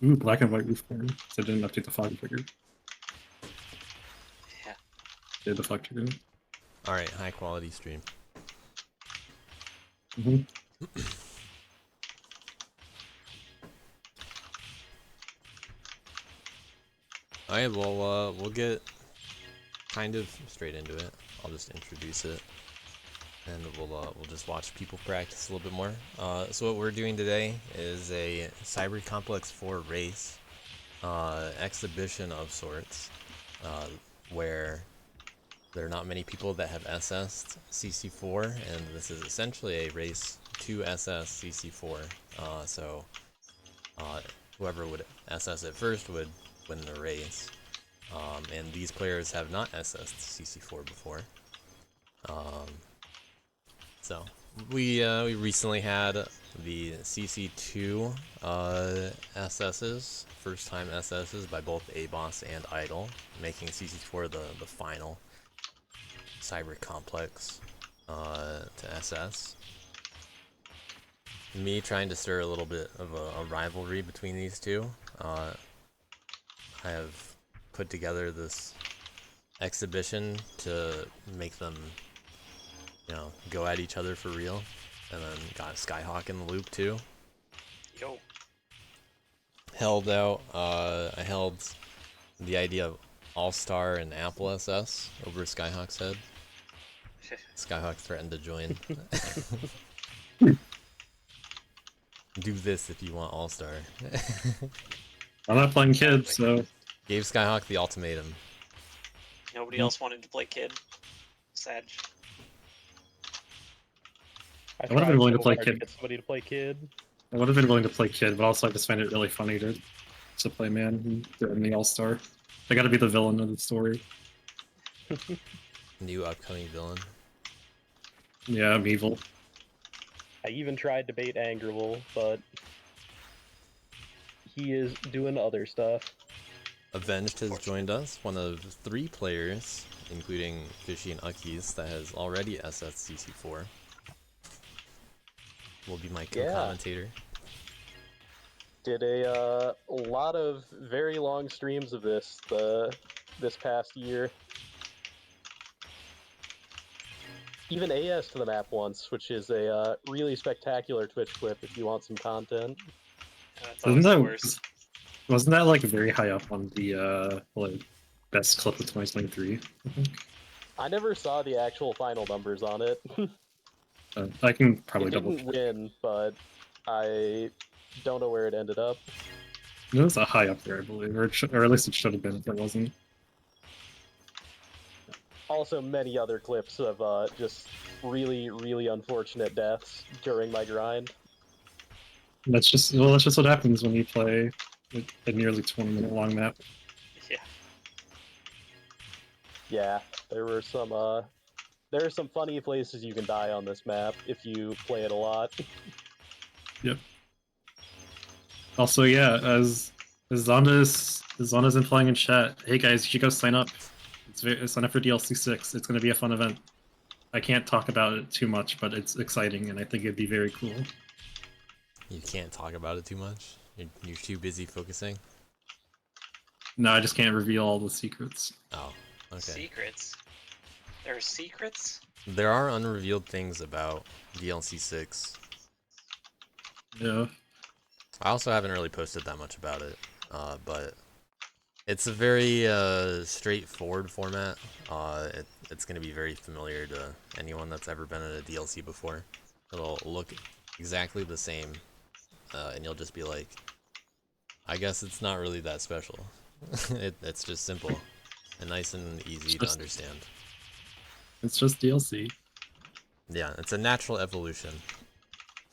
Ooh, black and white roof corner. So I didn't update the fog trigger. Yeah. Did the fog trigger. Alright, high quality stream. Mm-hmm. Alright, well, we'll get kind of straight into it. I'll just introduce it, and we'll just watch people practice a little bit more. So what we're doing today is a Cyber Complex 4 race, exhibition of sorts, where there are not many people that have SS'd CC4, and this is essentially a race to SS CC4. So whoever would SS it first would win the race. And these players have not SS'd CC4 before. So we recently had the CC2 SS's, first time SS's by both ABoss and idyll, making CC4 the final cyber complex to SS. Me trying to stir a little bit of a rivalry between these two. I have put together this exhibition to make them, you know, go at each other for real, and then got Skyhawk in the loop too. Yo. Held out. I held the idea of All-Star and Apple SS over Skyhawk's head. Skyhawk threatened to join. Do this if you want All-Star. I'm not playing kids, so Gave Skyhawk the ultimatum. Nobody else wanted to play kid. Sad. I would have been willing to play To kid. get somebody to play kid. I would have been willing to play kid, but also I just find it really funny to play man and the all-star. They got to be the villain of the story. New upcoming villain. Yeah, I'm evil. I even tried to bait Angerwolf, but he is doing other stuff. Avenged has joined us, one of 3 players, including Fishy and Ukkies, that has already SS CC4. Will be my co-commentator. Did a lot of very long streams of this this past year. Even AS to the map once, which is a really spectacular Twitch clip if you want some content. That's always the worst. Wasn't that like very high up on the like best clip of 2023? I think. I never saw the actual final numbers on it. I can probably It double. didn't win, but I don't know where it ended up. It was a high up there, I believe, or at least it should have been if it wasn't. Also, many other clips of just really, really unfortunate deaths during my grind. That's just what happens when you play a nearly 20-minute long map. Yeah. Yeah, there are some funny places you can die on this map if you play it a lot. Yep. Also, yeah, as Zonda's in playing in chat. Hey guys, you should go sign up. Sign up for DLC 6. It's going to be a fun event. I can't talk about it too much, but it's exciting, and I think it'd be very cool. You can't talk about it too much? You're too busy focusing? No, I just can't reveal all the secrets. Oh, okay. Secrets? There are secrets? There are unrevealed things about DLC 6. Yeah. I also haven't really posted that much about it, but it's a very straightforward format. It's going to be very familiar to anyone that's ever been in a DLC before. It'll look exactly the same, and you'll just be like, I guess it's not really that special. It's just simple and nice and easy to understand. It's just DLC. Yeah, it's a natural evolution.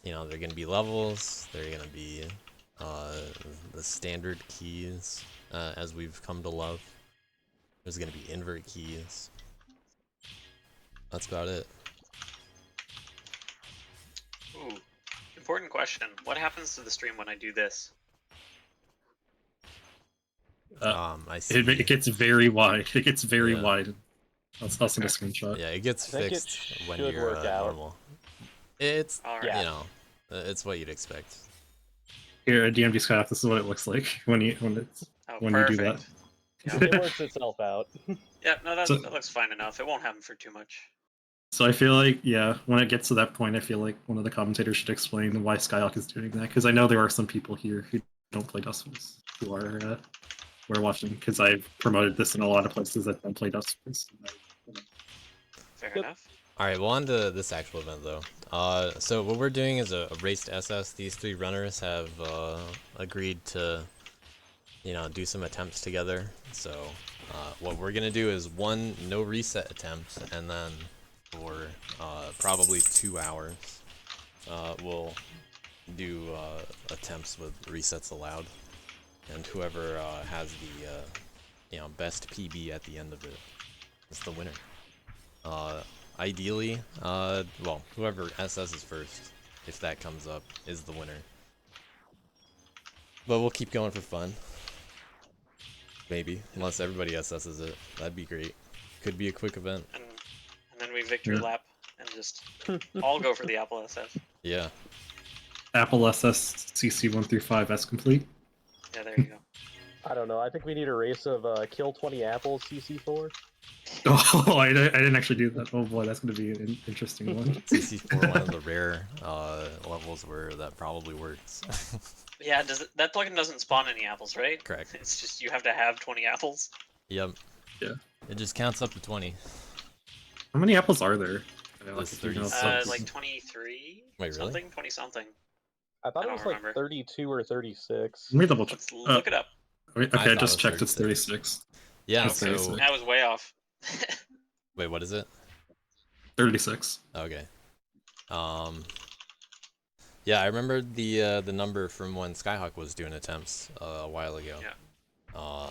You know, there are going to be levels, there are going to be the standard keys, as we've come to love. There's going to be invert keys. That's about it. Ooh. Important question. What happens to the stream when I do this? I see. It gets very wide. It gets very wide. I'll send a screenshot. Yeah, it gets fixed when you're normal. It's, All right. you know, it's what you'd expect. Here at DMD Skyhawk, this is what it looks like when you Oh, you perfect. do that. It works itself out. Yeah, no, that, So- that looks fine enough. It won't happen for too much. So I feel like, yeah, when it gets to that point, I feel like one of the commentators should explain why Skyhawk is doing that, because I know there are some people here who don't play Dustfuls who are watching, because I've promoted this in a lot of places that don't play Dustfuls. Fair Yep. enough. Alright, well on to this actual event though. So what we're doing is a race to SS. These 3 runners have agreed to, you know, do some attempts together. So what we're gonna do is 1 no reset attempt, and then for probably 2 hours, we'll do attempts with resets allowed, and whoever has the you know, best PB at the end of it is the winner. Ideally, well, whoever SS's first, if that comes up, is the winner. But we'll keep going for fun. Maybe, unless everybody SS's it. That'd be great. Could be a quick event. And then we victory Yeah. lap and just all go for the Apple SS. Yeah. Apple SS CC 1 through 5 S complete. Yeah, there you go. I don't know. I think we need a race of kill 20 apples CC4. Oh, I didn't actually do that. Oh boy, that's going to be an interesting one. CC4, one of the rare levels where that probably works. Yeah, that plugin doesn't spawn any apples, right? Correct. It's just you have to have 20 apples. Yep. Yeah. It just counts up to 20. How many apples are there? There's if you know, 36. so- Like 23? Wait, really? Something? 20 something. I thought I it was don't like remember. 32 or 36. Let me double check. Let's look it up. Okay, I I thought just it was checked. It's 36. 36. Yeah, That's so... 36. I was way off. Wait, what is it? 36. Okay. Yeah, I remember the number from when Skyhawk was doing attempts a while ago. Yeah.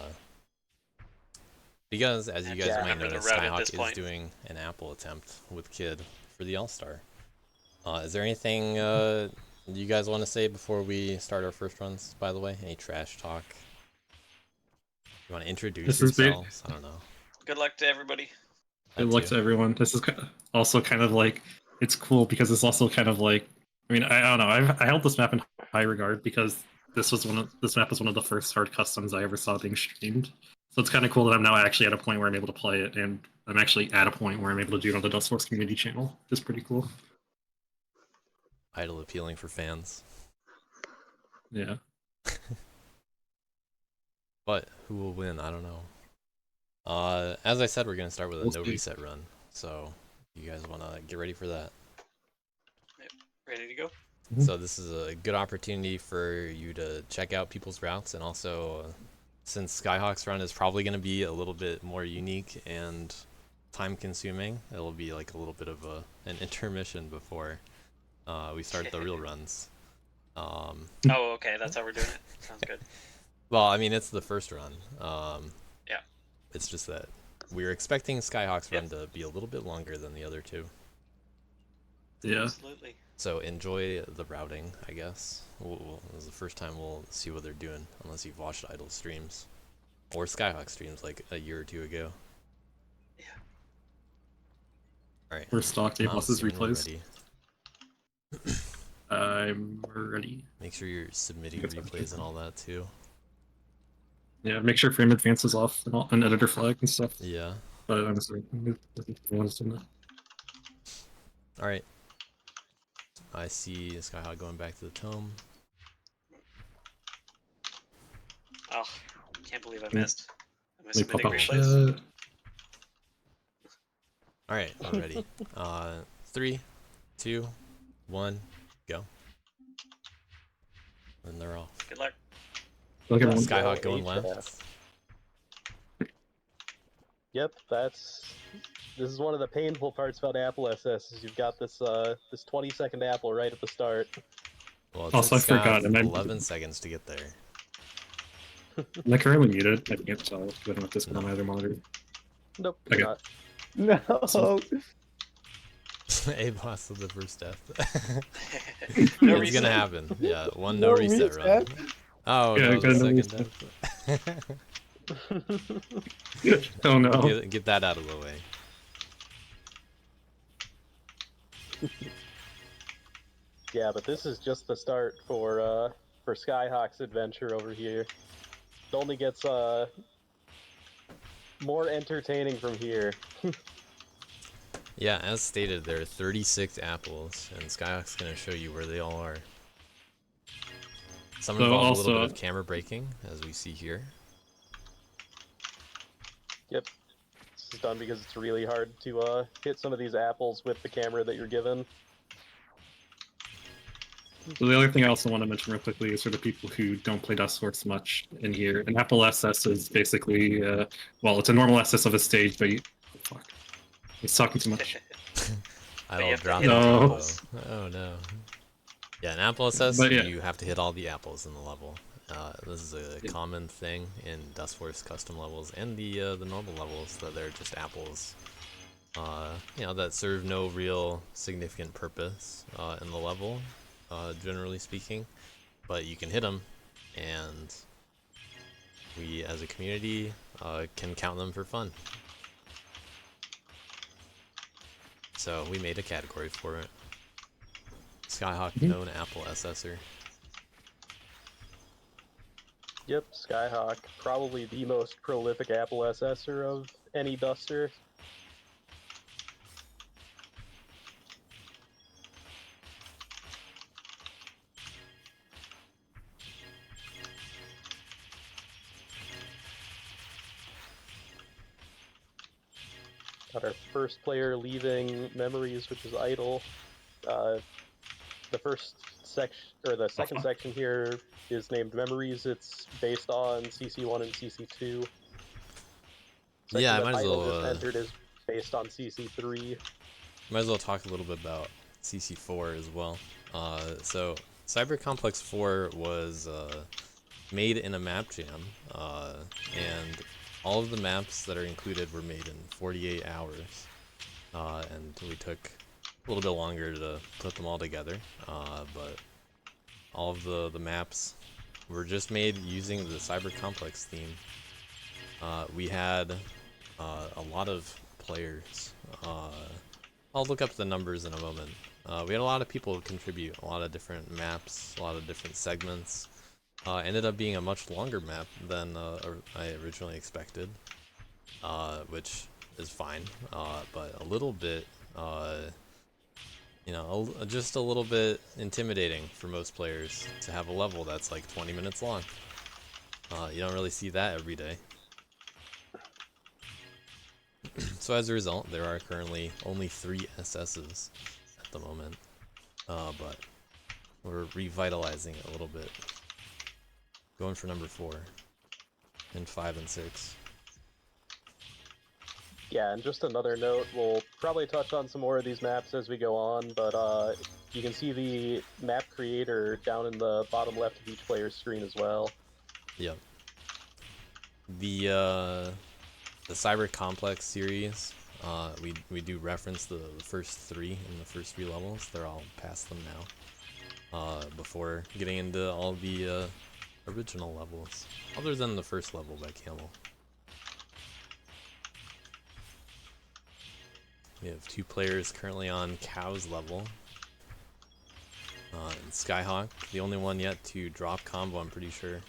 Because as you I guys just might remember the notice, route at Skyhawk this is point. doing an Apple attempt with Kid for the All-Star. Is there anything you guys want to say before we start our first runs? By the way, any trash talk? You want to introduce This is big. yourselves? I don't know. Good luck to everybody. Good That luck too. to everyone. This is also kind of like, it's cool because it's also kind of like, I mean, I don't know. I held this map in high regard because this map was one of the first hard customs I ever saw being streamed. So it's kind of cool that I'm now actually at a point where I'm able to play it, and I'm actually at a point where I'm able to do it on the Dust Force community channel. It's pretty cool. Idle appealing for fans. Yeah. But who will win? I don't know. As I said, we're gonna start with a We'll no see. reset run. So you guys wanna get ready for that. Ready to go? Mhm. So this is a good opportunity for you to check out people's routes, and also since Skyhawk's run is probably gonna be a little bit more unique and time consuming, it'll be like a little bit of an intermission before we start the real runs. Oh, okay. That's how we're doing it. Sounds good. Well, I mean, it's the first run. Yeah. It's just that we're expecting Skyhawk's run Yep. to be a little bit longer than the other two. Yeah. Absolutely. So enjoy the routing, I guess. This is the first time we'll see what they're doing, unless you've watched Idle streams. Or Skyhawk streams like a year or two ago. Yeah. Alright. We're stocked ABoss's Assuming we're replays. ready. I'm ready. Make sure you're submitting Good. replays and all that too. Yeah, make sure frame advance is off and editor flag and stuff. Yeah. But I'm sorry. Alright. I see Skyhawk going back to the tome. Oh, can't believe I missed. Am I Let me pop submitting up replays? chat. Alright, I'm ready. 3, 2, 1, go. And they're off. Good luck. Look at Let's one. Skyhawk go, going HF. left. Yep, this is one of the painful parts about Apple SS is you've got this this 20-second apple right at the start. Well, it Also, took I forgot, Skyhawk am I- 11 seconds to get there. Am I currently muted? I can't tell. I don't have this on my other monitor. Nope, Okay. you're not. No. ABoss with the first death. No It's reason. gonna happen. Yeah, one no No reset run. reset? Oh, Yeah, no, good, no the second death. Oh no. Get that out of the way. Yeah, but this is just the start for for Skyhawk's adventure over here. It only gets more entertaining from here. Yeah, as stated, there are 36 apples, and Skyhawk's going to show you where they all are. Some So involve a little bit also- of camera braking, as we see here. Yep. This is done because it's really hard to hit some of these apples with the camera that you're given. So the other thing I also want to mention real quickly is for the people who don't play Dustforce much in here, an Apple SS is basically, well, it's a normal SS of a stage, but oh, fuck. He's talking too much. I But you don't have to drop hit the all the combo. apples. Oh no. Yeah, an apple SS, But yeah. you have to hit all the apples in the level. This is a Yeah. common thing in Dustforce custom levels and the normal levels, that they're just apples. You know, that serve no real significant purpose in the level, generally speaking, but you can hit them, and we as a community can count them for fun. So we made a category for it. Skyhawk, known Apple SSer. Yep, Skyhawk, probably the most prolific Apple SSer of any duster. Got our first player leaving Memories, which is idyll. The first section, or the second section here, is named Memories. It's based on CC1 and CC2. Section Yeah, I that might as idyll well. just entered is based on CC3. Might as well talk a little bit about CC4 as well. So Cyber Complex 4 was made in a map jam, and all of the maps that are included were made in 48 hours, and we took a little bit longer to put them all together, but all of the maps were just made using the Cyber Complex theme. We had a lot of players. I'll look up the numbers in a moment. We had a lot of people contribute, a lot of different maps, a lot of different segments. Ended up being a much longer map than I originally expected, which is fine, but a little bit, you know, just a little bit intimidating for most players to have a level that's like 20 minutes long. You don't really see that every day. So as a result, there are currently only 3 SSs at the moment, but we're revitalizing it a little bit. Going for number 4, and 5 and 6. Yeah, and just another note, we'll probably touch on some more of these maps as we go on, but you can see the map creator down in the bottom left of each player's screen as well. Yep. The Cyber Complex series, we do reference the first 3 in the first 3 levels. They're all past them now. Before getting into all the original levels, other than the first level by Camel. We have 2 players currently on Cow's level. And Skyhawk, the only one yet to drop combo, I'm pretty sure,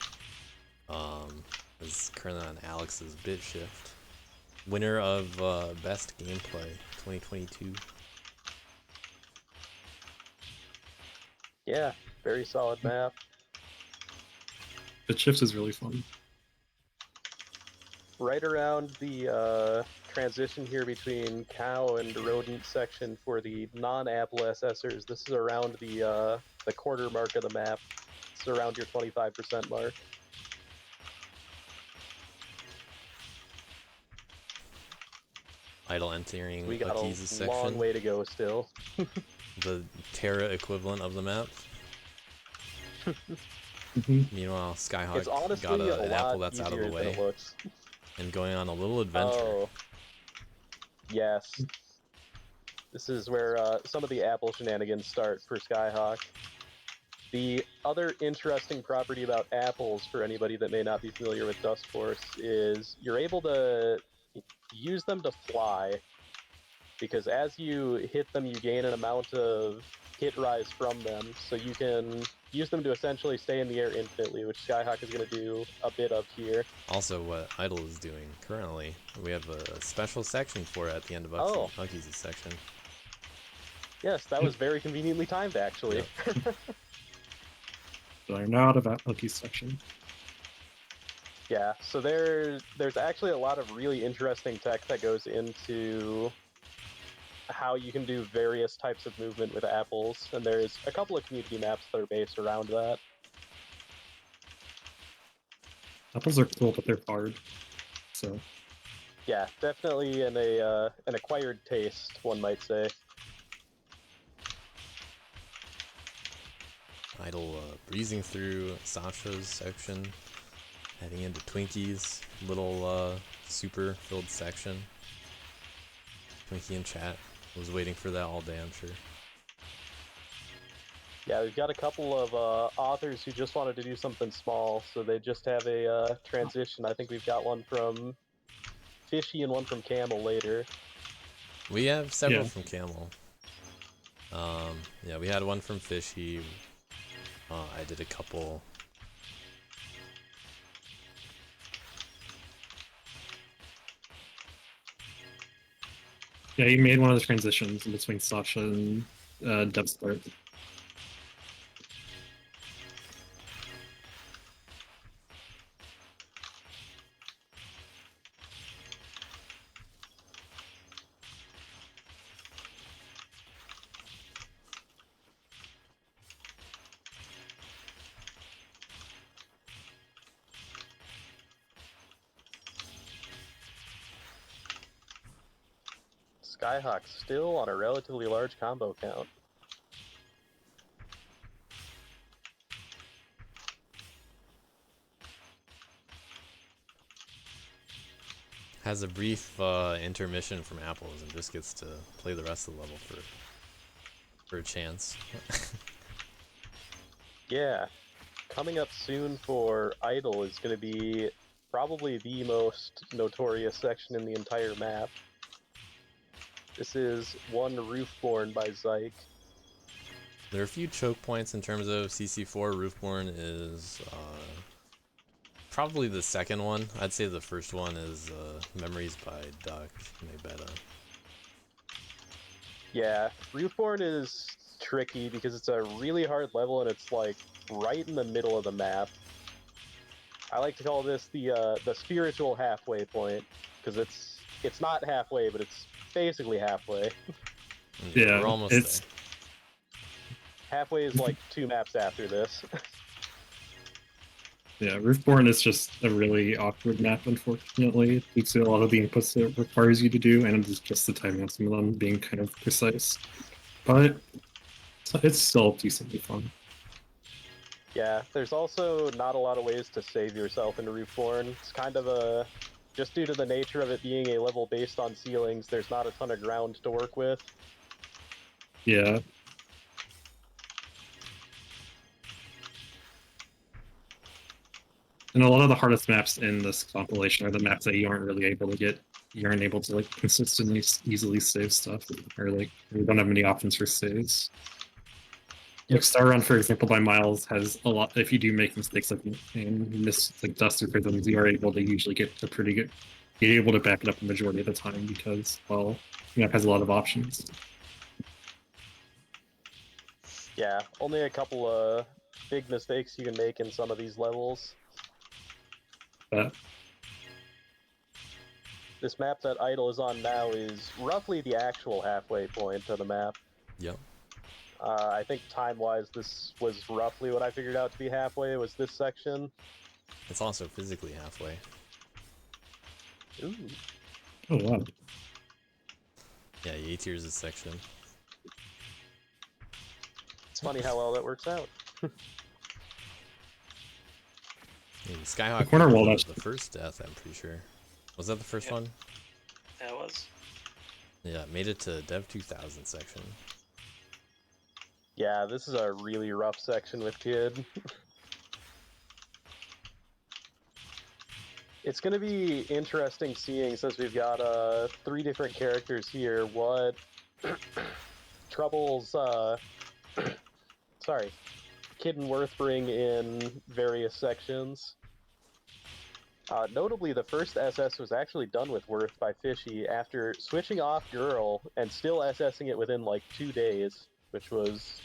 is currently on Alex's bit shift. Winner of Best Gameplay 2022. Yeah, very solid map. The shifts is really fun. Right around the transition here between cow and rodent section for the non-Apple SSers, this is around the quarter mark of the map. It's around your 25% mark. Idyll entering We got Aki's a section. long way to go still. The Terra equivalent of the map. Meanwhile, Skyhawk It's honestly got a an lot apple that's out of easier the than way it looks. and going on a little adventure. Oh, yes. This is where some of the Apple shenanigans start for Skyhawk. The other interesting property about apples, for anybody that may not be familiar with Dustforce, is you're able to use them to fly, because as you hit them, you gain an amount of hit rise from them, so you can use them to essentially stay in the air infinitely, which Skyhawk is going to do a bit of here. Also, what Idyll is doing currently, we have a special section for it at the end of Oh. Huggies' section. Yes, that was very conveniently timed, actually. Yep. So I'm now out of that Loki section. Yeah, so there's actually a lot of really interesting tech that goes into how you can do various types of movement with apples, and there's a couple of community maps that are based around that. Apples are cool, but they're hard. So Yeah, definitely an acquired taste, one might say. Idyll breezing through Sasha's section, heading into Twinkie's little super filled section. Twinkie in chat was waiting for that all day, I'm sure. Yeah, we've got a couple of authors who just wanted to do something small, so they just have a transition. I think we've got one from Fishy and one from Camel later. We have several Yeah. from Camel. Yeah, we had one from Fishy. I did a couple. yeah, he made one of the transitions in between Sasha and Dev Start. Skyhawk still on a relatively large combo count. Has a brief intermission from Apples and just gets to play the rest of the level for a chance. Yeah, coming up soon for Idyll is going to be probably the most notorious section in the entire map. This is one Roofborn by Zyke. There are a few choke points in terms of CC4. Roofborn is probably the second one. I'd say the first one is Memories by Duck Maybetta. Yeah, Roofborn is tricky because it's a really hard level and it's like right in the middle of the map. I like to call this the spiritual halfway point because it's not halfway, but it's basically halfway. Yeah, we're almost it's there. Halfway is like 2 maps after this. yeah. Roofborn is just a really awkward map, unfortunately, due to a lot of the inputs that it requires you to do, and it's just the timing on some of them being kind of precise. But it's still decently fun. Yeah, there's also not a lot of ways to save yourself in Roofborn. It's kind of a... Just due to the nature of it being a level based on ceilings, there's not a ton of ground to work with. Yeah. And a lot of the hardest maps in this compilation are the maps that you aren't really able to get. You aren't able to like consistently easily save stuff, or like you don't have many options for saves. Like Star Run, for example, by Miles has a lot. If you do make mistakes like and miss like dust or prisms, you are able to usually get a pretty good. You're able to back it up the majority of the time because well, the map has a lot of options. Yeah, only a couple of big mistakes you can make in some of these levels. But This map that Idyll is on now is roughly the actual halfway point of the map. Yep. I think time-wise, this was roughly what I figured out to be halfway, was this section. It's also physically halfway. Ooh. oh wow. Yeah, A tiers is section. It's funny how well that works out. Skyhawk The corner wall, was that's- the first death, I'm pretty sure. Was that the first Yep. one? That was. Yeah, made it to Dev 2000 section. Yeah, this is a really rough section with Kid. It's going to be interesting seeing, since we've got 3 different characters here, what troubles sorry, Kiddenworthbring in various sections. Notably, the first SS was actually done with Worth by Fishy after switching off Girl and still SSing it within like 2 days, which was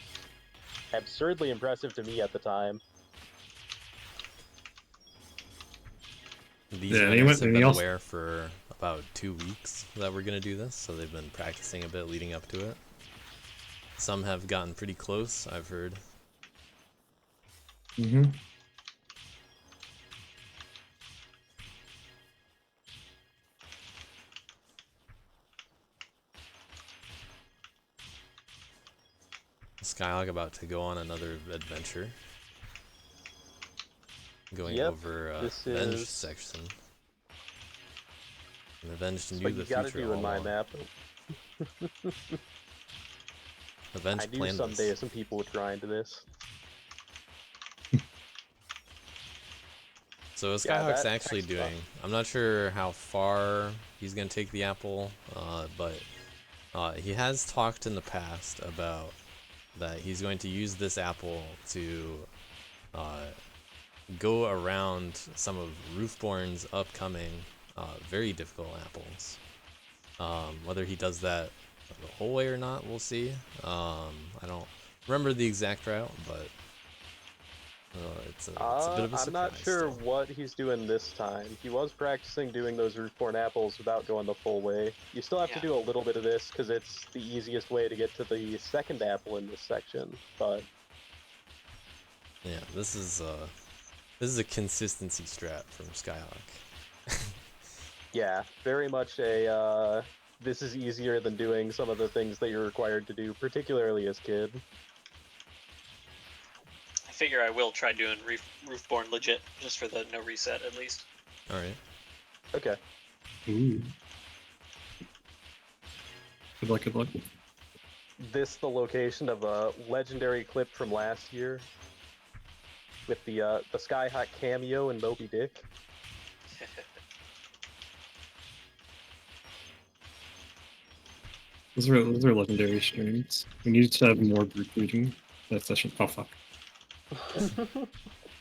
absurdly impressive to me at the time. These Yeah, winners have and been he also- aware for about 2 weeks that we're gonna do this, so they've been practicing a bit leading up to it. Some have gotten pretty close, I've heard. Mm-hmm. Skyhawk about to go on another adventure. Going Yep, over this Avenged is section. And Avenged what knew you the gotta future do all in my along. map. I Avenged knew planned someday this. some people would grind this. So Yeah, Skyhawk's that actually text doing, I'm not sure how far he's going to take the apple, but he has talked in the past about that he's going to use this apple to go around some of Roofborn's upcoming very difficult apples. Whether he does that the whole way or not, we'll see. I don't remember the exact route, but it's a bit of a surprise. I'm not sure still. what he's doing this time. He was practicing doing those Roofborn apples without going the full way. You still have to Yeah. do a little bit of this because it's the easiest way to get to the second apple in this section. But Yeah, this is a consistency strat from Skyhawk. yeah, very much a this is easier than doing some of the things that you're required to do, particularly as Kid. I figure I will try doing Roofborn legit, just for the no reset at least. All right. Okay. Ooh. Good luck, good luck. This the location of a legendary clip from last year with the Skyhawk cameo in Moby Dick. Those are legendary streams. We need to have more group reading that session. Oh fuck.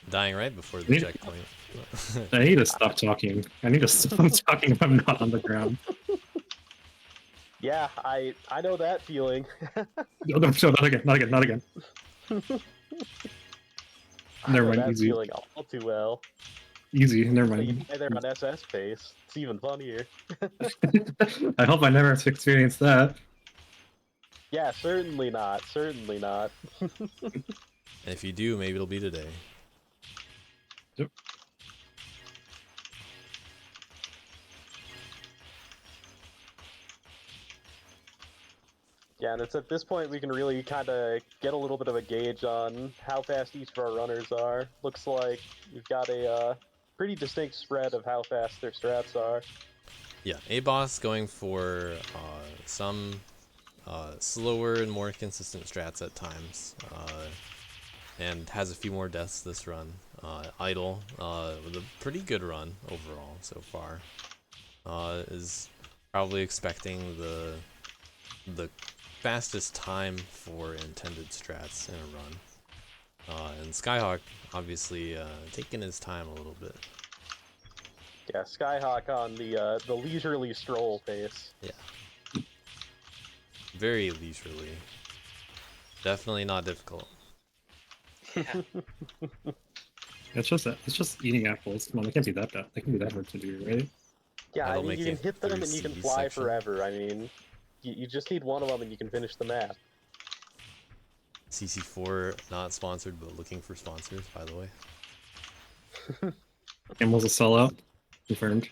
Dying right before the Yeah. checkpoint. I need to stop talking. I need to stop talking if I'm not on the ground. Yeah, I know that feeling. No, no, not again, not again, not again. I Never know mind, that easy. feeling all too well. Easy, never So you mind. die there on SS pace. It's even funnier. I hope I never have to experience that. Yeah, certainly not. Certainly not. And if you do, maybe it'll be today. Yep. Yeah, and it's at this point we can really kind of get a little bit of a gauge on how fast each of our runners are. Looks like we've got a pretty distinct spread of how fast their strats are. Yeah, ABoss going for some slower and more consistent strats at times, and has a few more deaths this run. Idyll with a pretty good run overall so far, is probably expecting the fastest time for intended strats in a run. And Skyhawk obviously taking his time a little bit. Yeah, Skyhawk on the leisurely stroll pace. Yeah. Very leisurely. Definitely not difficult. Yeah. It's just eating apples. Come on, they can't be that bad. They can be that hard to do, right? Yeah, I That'll mean, make you can it hit them through and you can CB fly section. forever. I mean, you just need one of them and you can finish the map. CC4 not sponsored, but looking for sponsors, by the way. Camel's a sellout. Confirmed.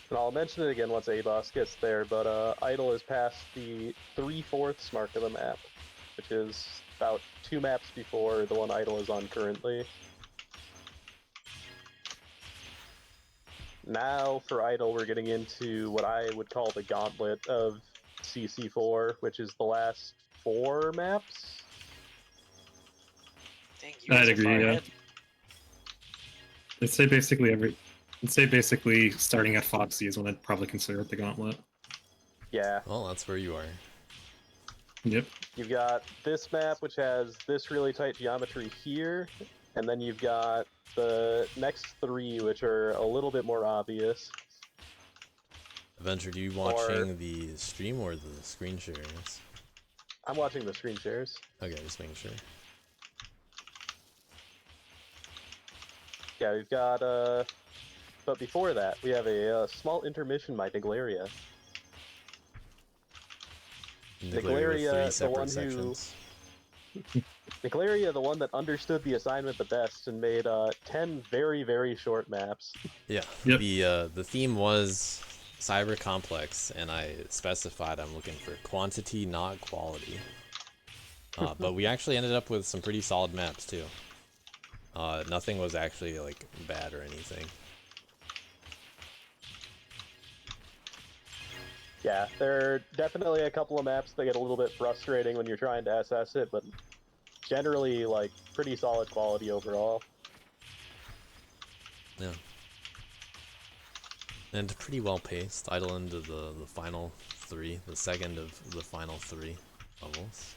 And I'll mention it again once ABoss gets there, but Idyll is past the 3/4 mark of the map, which is about 2 maps before the one Idyll is on currently. Now for Idyll, we're getting into what I would call the gauntlet of CC4, which is the last 4 maps. You guys I'd are agree, far yeah. ahead. I'd say basically starting at Foxy is when I'd probably consider it the gauntlet. Yeah, Well, that's where you are. Yep. you've got this map, which has this really tight geometry here, and then you've got the next three, which are a little bit more obvious. Avenger, are you watching the stream or the screen shares? I'm watching the screen shares. Okay, just making sure. Yeah, we've got, but before that, we have a small intermission by Niglaria. Niglaria with 3 the separate one who- sections. Niglaria, the one that understood the assignment the best and made 10 very, very short maps. Yeah, Yep. the theme was cyber complex, and I specified I'm looking for quantity, not quality. But we actually ended up with some pretty solid maps too. Nothing was actually like bad or anything. Yeah, there are definitely a couple of maps that get a little bit frustrating when you're trying to SS it, but generally, like, pretty solid quality overall. Yeah. And pretty well paced. Idle into the final 3, the second of the final 3 levels.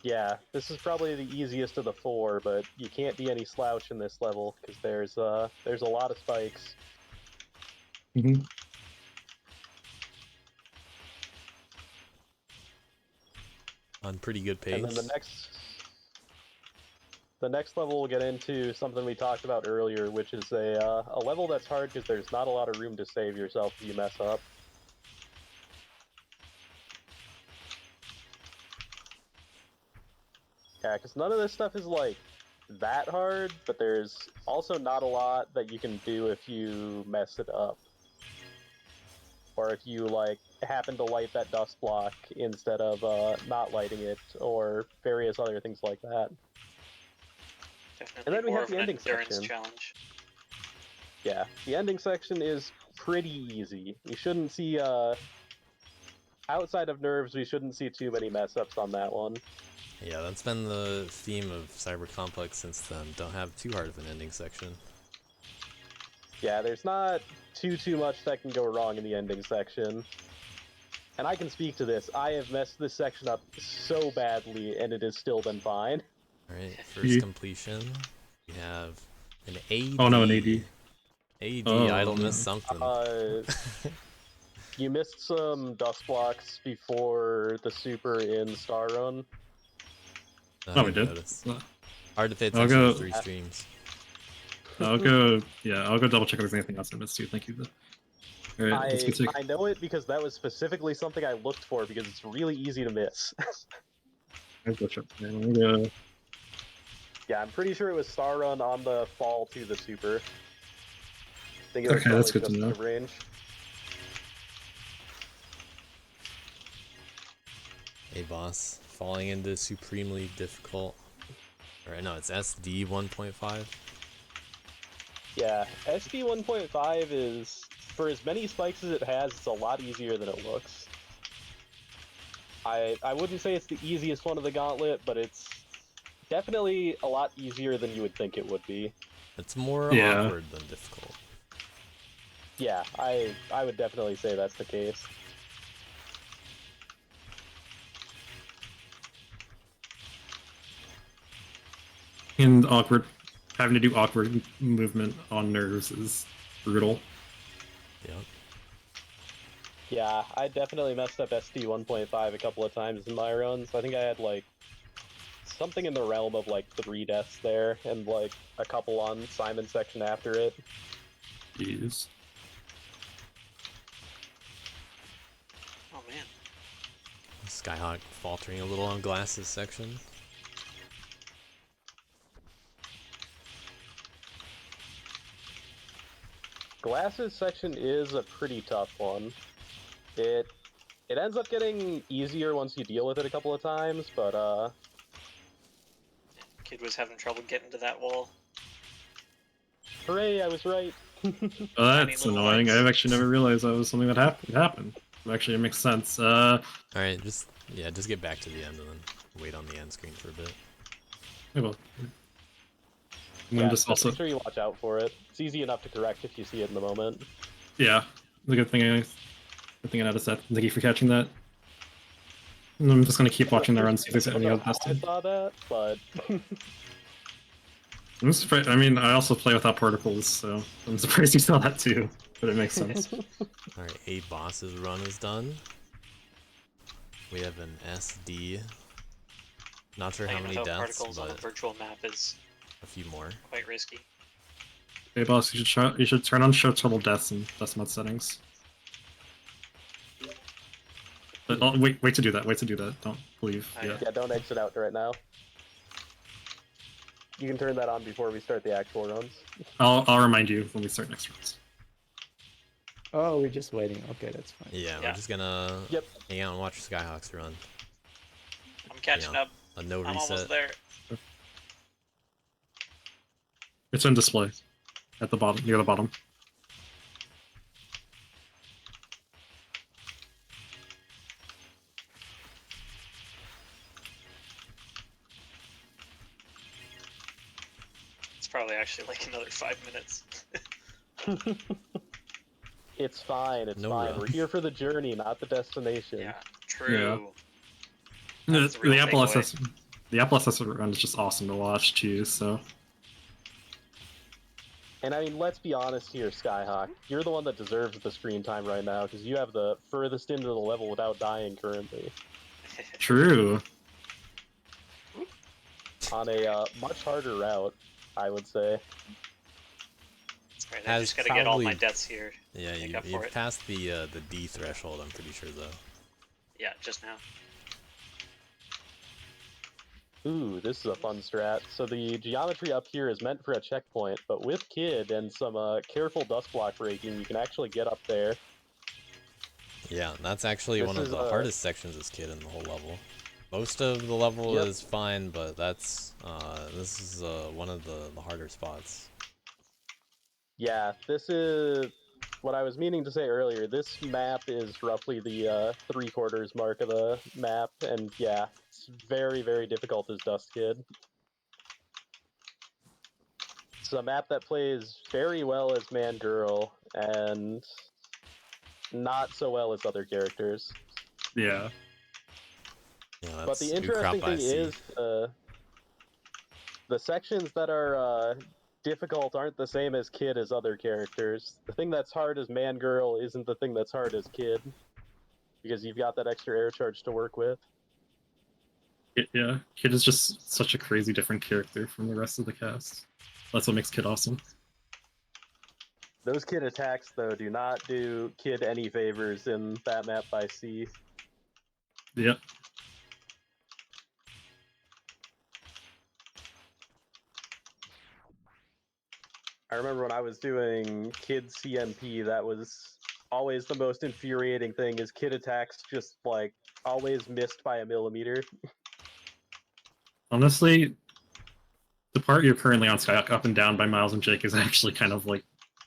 Yeah, this is probably the easiest of the 4, but you can't be any slouch in this level, because there's a lot of spikes. Mm-hmm. On pretty good pace. And then the next level we'll get into something we talked about earlier, which is a level that's hard because there's not a lot of room to save yourself if you mess up. Yeah, because none of this stuff is, like, that hard, but there's also not a lot that you can do if you mess it up. Or if you, like, happen to light that dust block instead of not lighting it, or various other things like that. Definitely And then we more have of the an ending endurance section. challenge. Yeah, the ending section is pretty easy. You shouldn't see, outside of nerves, we shouldn't see too many mess-ups on that one. Yeah, that's been the theme of Cyber Complex since then. Don't have too hard of an ending section. Yeah, there's not too much that can go wrong in the ending section. And I can speak to this. I have messed this section up so badly, and it has still been fine. Alright, first Yeah. completion. We have an AD. Oh no, an AD. AD, Oh, Idle no. missed something. You missed some dust blocks before the super in Star Run. I Oh, we didn't did. notice. Well, Hard to pay I'll attention go- to 3 streams. I'll go. Yeah, I'll go double check if there's anything else I missed too. Thank you. All right, let's go take. I know it because that was specifically something I looked for because it's really easy to miss. I'll go check. I'm gonna- Yeah, I'm pretty sure it was Star Run on the fall to the super. I think it was Okay, that's probably good to just know. range. ABoss falling into supremely difficult. Alright, no, it's SD 1.5. Yeah, SD 1.5 is, for as many spikes as it has, it's a lot easier than it looks. I wouldn't say it's the easiest one of the gauntlet, but it's definitely a lot easier than you would think it would be. It's more Yeah. awkward than difficult. Yeah, I would definitely say that's the case. And having to do awkward movement on nerves is brutal. Yeah. Yeah, I definitely messed up SD 1.5 a couple of times in my runs. I think I had, like, something in the realm of, like, 3 deaths there, and, like, a couple on Simon's section after it. Jeez. Oh man. Skyhawk faltering a little on Glass's section. Glass's section is a pretty tough one. It ends up getting easier once you deal with it a couple of times, but Kid was having trouble getting to that wall. hooray, I was right. Well, Tiny that's little annoying. legs. I've actually never realized that was something that happened. Actually, it makes sense. Alright, just get back to the end and then wait on the end screen for a bit. I will. I'm Yeah, just just also make sure you watch out for it. It's easy enough to correct if you see it in the moment. yeah. The good thing I noticed that. Thank you for catching that. And I'm just gonna keep watching the run, see if there's I don't any know other how I testing. saw that, but I'm surprised. I mean, I also play without particles, so I'm surprised you saw that too. But it makes sense. Alright, ABoss's run is done. We have an SD. Not sure how Playing many without deaths, particles on a but virtual map is a few more. quite risky. Hey boss, you should turn on show total deaths in best mod settings. But wait to do that. Wait to do that. Don't leave. Oh, Yeah. yeah. yeah, don't exit out right now. You can turn that on before we start the actual runs. I'll remind you when we start next rounds. Oh, we're just waiting. Okay, that's fine. Yeah, Yeah. we're just gonna Yep. hang out and watch Skyhawks run. I'm catching Yeah. up. A no I'm reset. almost there. It's in display at the bottom, near the bottom. It's probably actually like another 5 minutes. It's fine, it's No fine. rush. We're here for the journey, not the destination. Yeah, true. The, That's the real the Apple takeaway. SS, the Apple SS run is just awesome to watch too. So And I mean, let's be honest here, Skyhawk. You're the one that deserves the screen time right now, because you have the furthest into the level without dying currently. true. On a much harder route, I would say. Right, I Has just gotta get all my probably- deaths here. Yeah, Make up for you've it. passed the D threshold, I'm pretty sure though. Yeah, just now. Ooh, this is a fun strat. So the geometry up here is meant for a checkpoint, but with Kid and some careful dust block breaking, you can actually get up there. Yeah, that's actually This one of is, the hardest sections as Kid in the whole level. Most of the level Yep. is fine, but that's this is one of the harder spots. Yeah, this is what I was meaning to say earlier. This map is roughly the 3/4 mark of the map, and yeah, it's very, very difficult as Dust Kid. It's a map that plays very well as Man Girl, and not so well as other characters. Yeah. Yeah, that's But the interesting thing is, the sections that are difficult aren't the same as Kid as other characters. The thing that's hard as Man Girl isn't the thing that's hard as Kid, because you've got that extra air charge to work with. Yeah. Kid is just such a crazy different character from the rest of the cast. That's what makes Kid awesome. Those Kid attacks, though, do not do Kid any favors in that map by sea. Yep. I remember when I was doing Kid CMP, that was always the most infuriating thing, is Kid attacks just, like, always missed by a millimeter. Honestly, the part you're currently on Skyhawk up and down by Miles and Jake is actually kind of like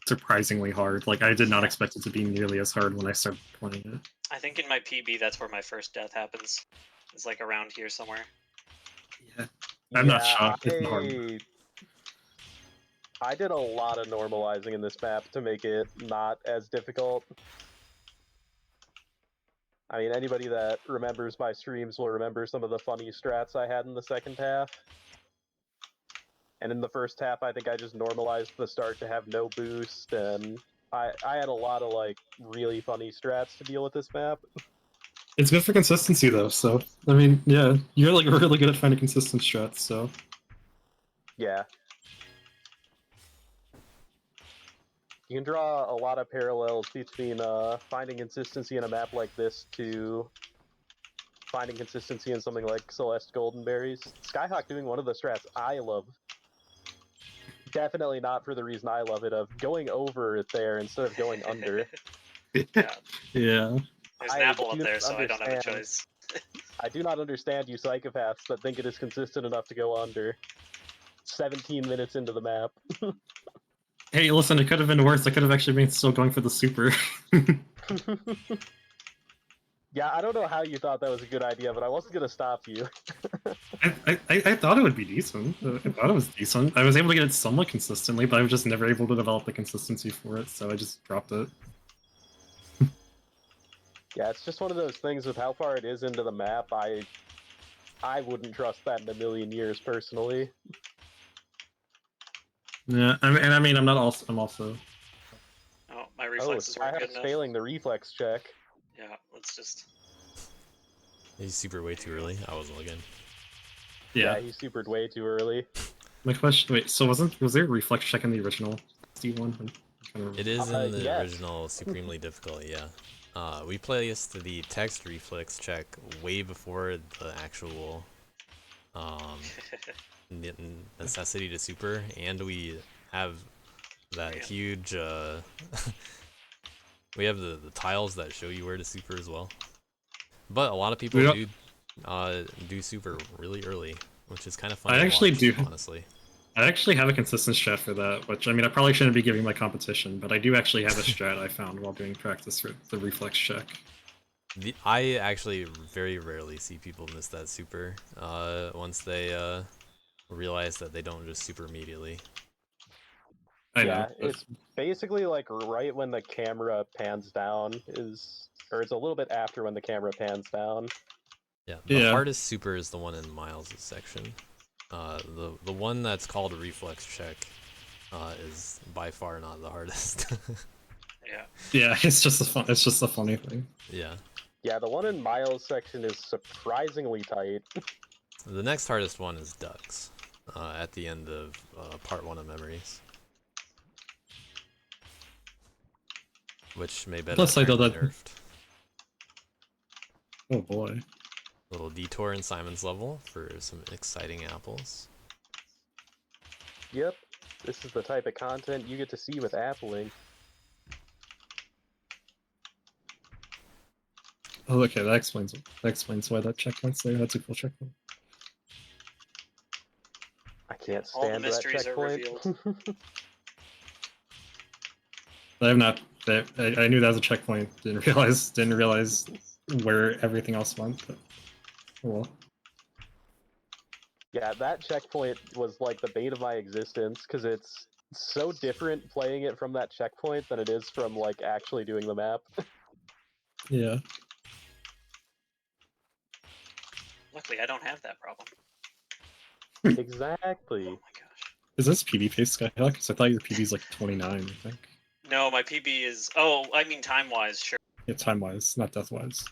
surprisingly hard. Like I did not expect it to be nearly as hard when I started playing it. I think in my PB that's where my first death happens. It's like around here somewhere. Yeah. I'm not shocked. It's hard. I did a lot of normalizing in this map to make it not as difficult. I mean, anybody that remembers my streams will remember some of the funny strats I had in the second half. And in the first half, I think I just normalized the start to have no boost, and I had a lot of, like, really funny strats to deal with this map. It's good for consistency though, so I mean, yeah, you're like really good at finding consistent strats, so Yeah. You can draw a lot of parallels between finding consistency in a map like this to finding consistency in something like Celeste Goldenberries. Skyhawk doing one of the strats I love. Definitely not for the reason I love it, of going over it there instead of going under. Yeah. yeah. There's an I apple up do there, so I don't have a understand. choice. I do not understand you psychopaths that think it is consistent enough to go under. 17 minutes into the map. Hey, listen, it could have been worse. I could have actually been still going for the super. Yeah, I don't know how you thought that was a good idea, but I wasn't gonna stop you. I thought it would be decent. I thought it was decent. I was able to get it somewhat consistently, but I was just never able to develop the consistency for it, so I just dropped it. Yeah, it's just one of those things with how far it is into the map. I wouldn't trust that in a million years, personally. Yeah, I mean, I'm not also. I'm also. Oh, my Oh, reflexes weren't good Skyhawk's enough. failing the reflex check. Yeah, let's just. He's super way too early. I wasn't looking. Yeah. He supered way too early. My question. Wait. So was there a reflex check in the original C1? It is in the yes. original Supremely Difficult, yeah. We placed the text reflex check way before the actual necessity to super, and we have that Man. huge we have the tiles that show you where to super as well. But a lot of people do super really early, which is kind of fun I to actually watch, do. honestly. I actually have a consistent strat for that, which I mean, I probably shouldn't be giving my competition, but I do actually have a strat I found while doing practice for the reflex check. I actually very rarely see people miss that super once they realize that they don't just super immediately. I Yeah, know. But it's basically like right when the camera pans down or it's a little bit after when the camera pans down. Yeah, the Yeah. hardest super is the one in Miles' section. The one that's called a reflex check is by far not the hardest. Yeah. Yeah, it's just a funny thing. Yeah. Yeah, the one in Miles' section is surprisingly tight. The next hardest one is Ducks, at the end of part 1 of Memories. Which may better Plus, I not know be that. nerfed. Oh boy. Little detour in Simon's level for some exciting apples. Yep, this is the type of content you get to see with Appling. Oh, okay. That explains why that checkpoint's there. That's a cool checkpoint. I can't All the stand that mysteries are checkpoint. revealed. I have not. I knew that was a checkpoint. Didn't realize where everything else went. But, oh well. Yeah, that checkpoint was like the bane of my existence because it's so different playing it from that checkpoint than it is from like actually doing the map. Yeah. Luckily, I don't have that problem. Exactly. Oh my gosh. Is this PB pace Skyhawk? Because I thought your PB's like 29. I think. No, my PB is. Oh, I mean time-wise, sure. Yeah, time wise, not death wise.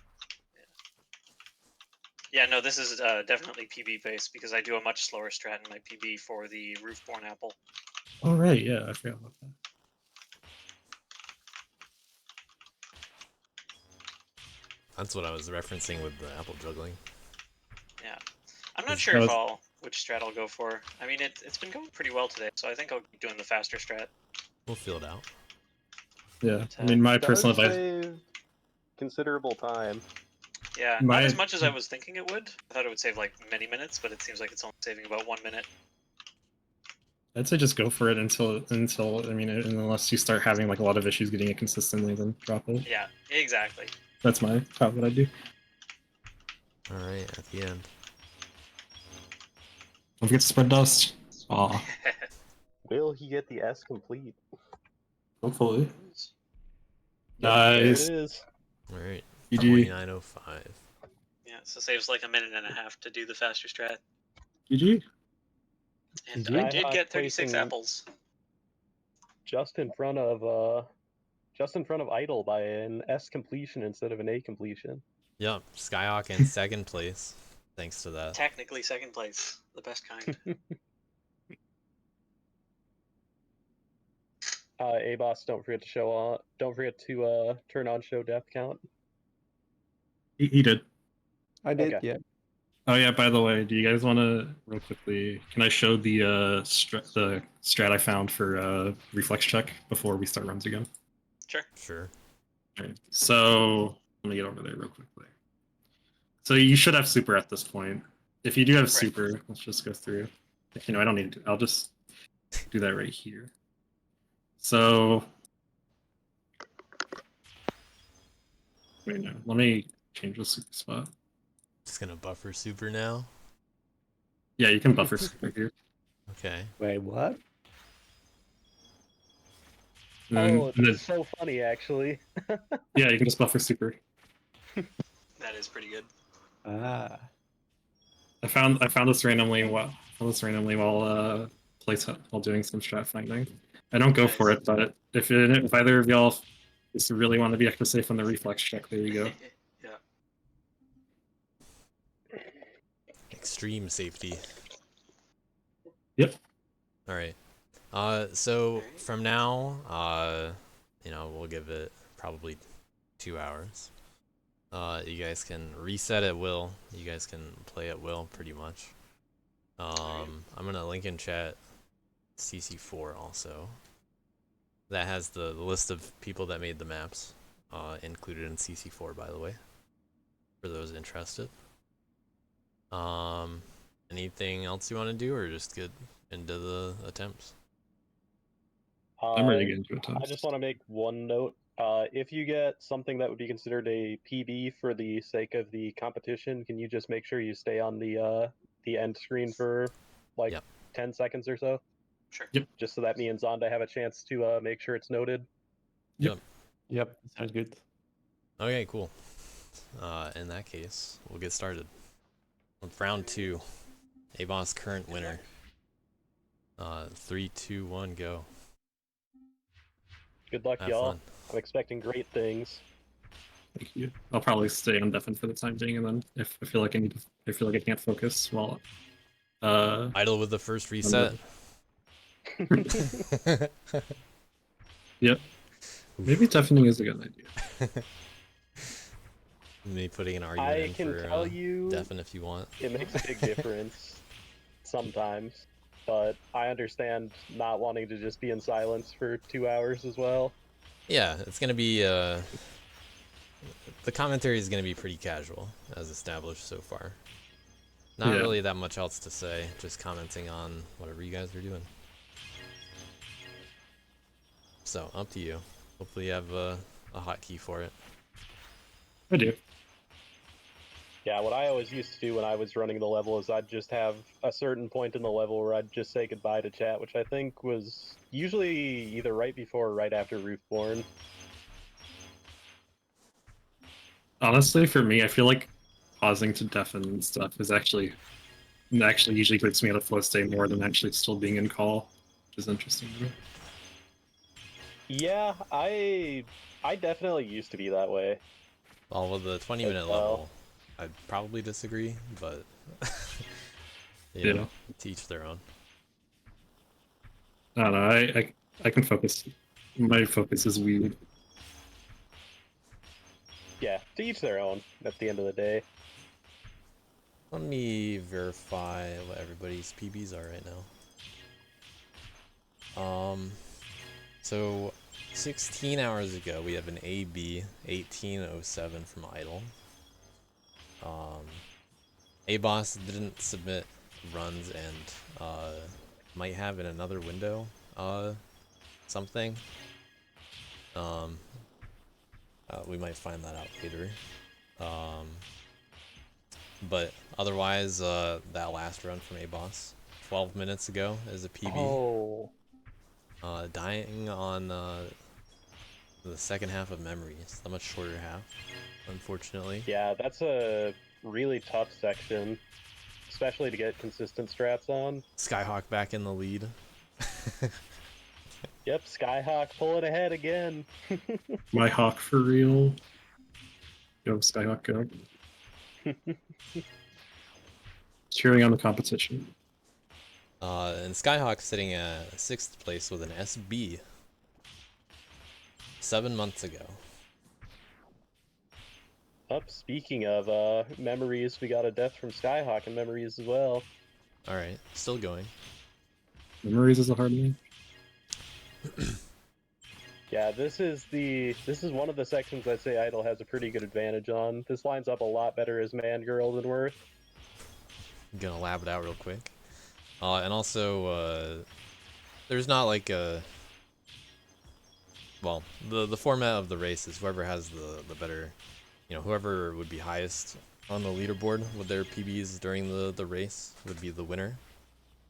Yeah, no, this is definitely PB based because I do a much slower strat in my PB for the Roofborn Apple. Oh right, yeah, I forgot about that. That's what I was referencing with the apple juggling. Yeah, I'm not That sure was- which strat I'll go for. I mean, it's been going pretty well today, so I think I'll keep doing the faster strat. We'll feel it out. Yeah, I mean, my personal Does advice. save considerable time. Yeah, My- not as much as I was thinking it would. I thought it would save like many minutes, but it seems like it's only saving about 1 minute. I'd say just go for it until I mean, unless you start having like a lot of issues getting it consistently, then drop it. Yeah, exactly. That's probably what I do. Alright, at the end. Don't forget to spread dust. Aw, Will he get the S complete? hopefully. There Nice. it is. Alright, GG. 4905. Yeah, so saves like a minute and a half to do the faster strat. GG. And GG. I did Skyhawk get 36 placing- apples. Just in front of Idyll by an S completion instead of an A completion. Yep, Skyhawk in second place, thanks to that. Technically second place, the best kind. ABoss, don't forget to turn on show death count. He did. I did, Okay. yeah. Oh yeah, by the way, do you guys want to real quickly? Can I show the strat I found for reflex check before we start runs again? Sure. Sure. Alright, so let me get over there real quickly. So you should have super at this point. If you do have super, let's just go through. You know, I don't need to. I'll just do that right here. So wait, no. Let me change the super spot. Just gonna buffer super now. Yeah, you can buffer super here. Okay. Wait, what? And then, Oh, and then- it's so funny, actually. yeah, you can just buffer super. That is pretty good. Ah. I found this randomly while while doing some strat finding. I don't go for Nice. it, but if either of y'all just really want to be extra safe on the reflex check, there you go. Yeah. Extreme safety. Yep. All right. So from now, you know, we'll give it probably 2 hours. You guys can reset at will. You guys can play at will, pretty much. I'm gonna link in chat CC4 also. That has the list of people that made the maps, included in CC4, by the way, for those interested. Anything else you want to do, or just get into the attempts? I'm ready to get into it. I just want to make one note. If you get something that would be considered a PB for the sake of the competition, can you just make sure you stay on the end screen for like Yep. 10 seconds or so? Sure. Yep. Just so that me and Zonda have a chance to make sure it's noted. Yep. Yep, sounds good. Okay, cool. In that case, we'll get started. With round 2, ABoss current winner. 3, 2, 1, go. Good luck, Have y'all. fun. I'm expecting great things. Thank you. I'll probably stay on deafen for the time being, and then if I feel like I can't focus while Idle with the first reset. Yep. Maybe deafening is a good idea. Me putting an argument I in can for tell you deafen if you want. it makes a big difference sometimes, but I understand not wanting to just be in silence for 2 hours as well. Yeah, it's gonna be the commentary is gonna be pretty casual, as established so far. Not Yeah. really that much else to say, just commenting on whatever you guys are doing. So, up to you. Hopefully you have a hotkey for it. I do. Yeah, what I always used to do when I was running the level is I'd just have a certain point in the level where I'd just say goodbye to chat, which I think was usually either right before or right after Roofborn. Honestly, for me, I feel like pausing to deafen stuff is actually usually puts me at a flow state more than actually still being in call, which is interesting to me. Yeah, I definitely used to be that way. Well, with the 20-minute well. level, I'd probably disagree, but you Yeah. know, to each their own. I don't know. I can focus. My focus is weird. Yeah, to each their own at the end of the day. Let me verify what everybody's PBs are right now. So 16 hours ago, we have an AB 1807 from Idle. ABoss didn't submit runs and might have in another window something. We might find that out later. But otherwise, that last run from ABoss 12 minutes ago is a PB. Oh. Dying on the second half of Memories, the much shorter half, unfortunately. Yeah, that's a really tough section, especially to get consistent strats on. Skyhawk back in the lead. Yep, Skyhawk pulling ahead again. My hawk for real. Go Skyhawk, go. Cheering on the competition. And Skyhawk sitting at 6th place with an SB 7 months ago. Speaking of memories, we got a death from Skyhawk in memories as well. Alright, still going. Memories is a hard one. Yeah, this is one of the sections I'd say Idle has a pretty good advantage on. This lines up a lot better as Mangirl than Worth. I'm gonna lab it out real quick. And also, there's not like a... Well, the format of the race is whoever has the better you know, whoever would be highest on the leaderboard with their PBs during the race would be the winner.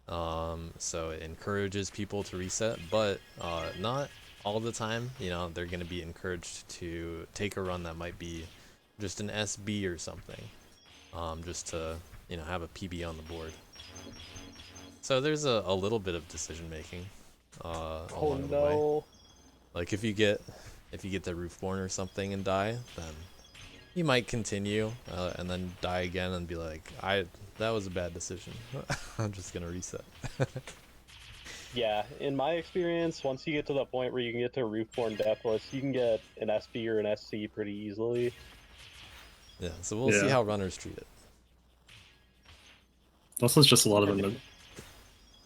So it encourages people to reset, but not all the time. You know, they're going to be encouraged to take a run that might be just an SB or something, just to, you know, have a PB on the board. So there's a little bit of decision making along the way. Like if you get the Roofborn or something and die, then you might continue and then die again and be like, that was a bad decision. I'm just gonna reset. Yeah, in my experience, once you get to the point where you can get to Roofborn Deathless, you can get an SB or an SC pretty easily. Yeah, so we'll see how runners treat it. Also, it's just a lot of them.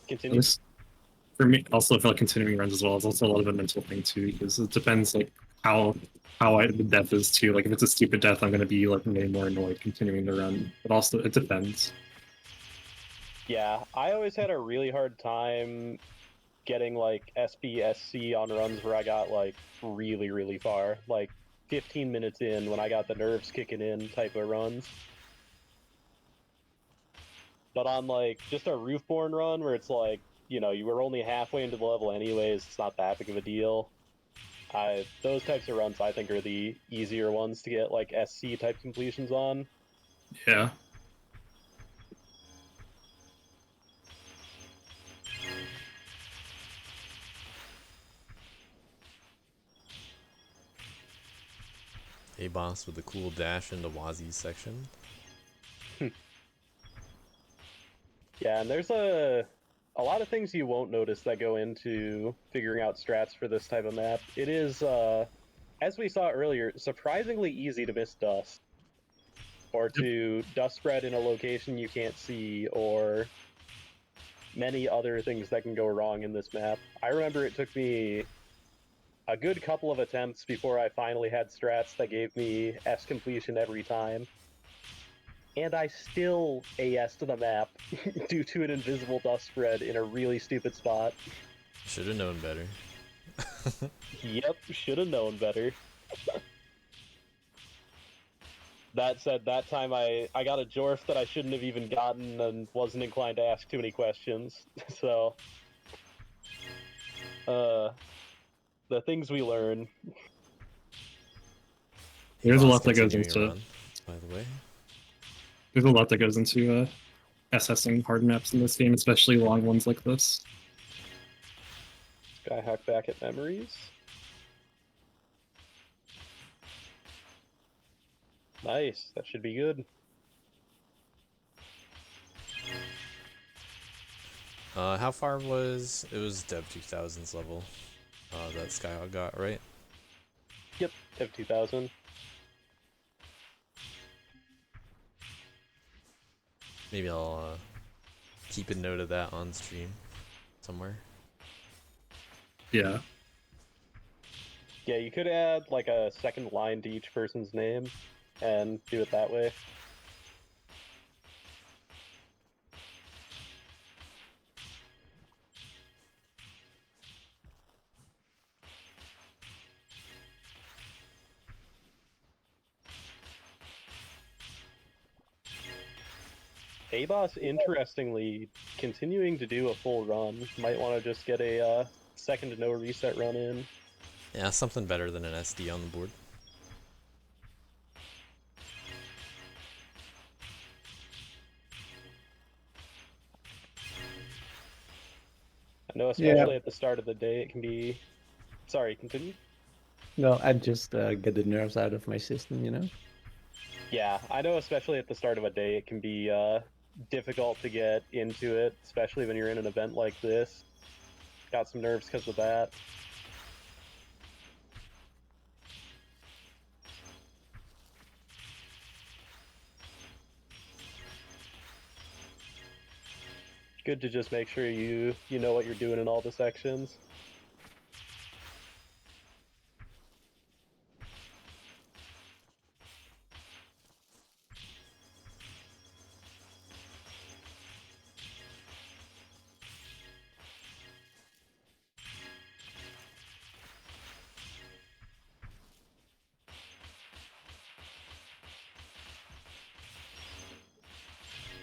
Continue. For me, also I feel like continuing runs as well. It's also a lot of a mental thing too, because it depends like how the death is too. Like if it's a stupid death, I'm gonna be like way more annoyed continuing the run. But also it depends. Yeah, I always had a really hard time getting like SB, SC on runs where I got like really, really far. Like 15 minutes in when I got the nerves kicking in type of runs. But on like just a Roofborn run where it's like, you know, you were only halfway into the level anyways, it's not that big of a deal. Those types of runs I think are the easier ones to get like SC type completions on. Yeah. ABoss with a cool dash into Wazi's section. Yeah, and there's a lot of things you won't notice that go into figuring out strats for this type of map. It is, as we saw earlier, surprisingly easy to miss dust. Or to dust spread in a location you can't see, or many other things that can go wrong in this map. I remember it took me a good couple of attempts before I finally had strats that gave me S completion every time. And I still AS to the map due to an invisible dust spread in a really stupid spot. Should have known better. Yep, should have known better. That said, that time I got a Jorf that I shouldn't have even gotten and wasn't inclined to ask too many questions. So, the things we learn. There's a ABoss lot that goes continuing a into run, by the way. there's a lot that goes into assessing hard maps in this game, especially long ones like this. Skyhawk back at memories. Nice, that should be good. How far was it? Was Dev 2000's level that Skyhawk got, right? Yep, Dev 2000. Maybe I'll keep a note of that on stream somewhere. Yeah. Yeah, you could add like a second line to each person's name and do it that way. ABoss, interestingly, continuing to do a full run. Might want to just get a second to no reset run in. Yeah, something better than an SD on the board. I know, especially at the start of the day, it can be. Sorry, continue. No, I just get the nerves out of my system, you know? Yeah, I know, especially at the start of a day, it can be difficult to get into it, especially when you're in an event like this. Got some nerves because of that. Good to just make sure you know what you're doing in all the sections.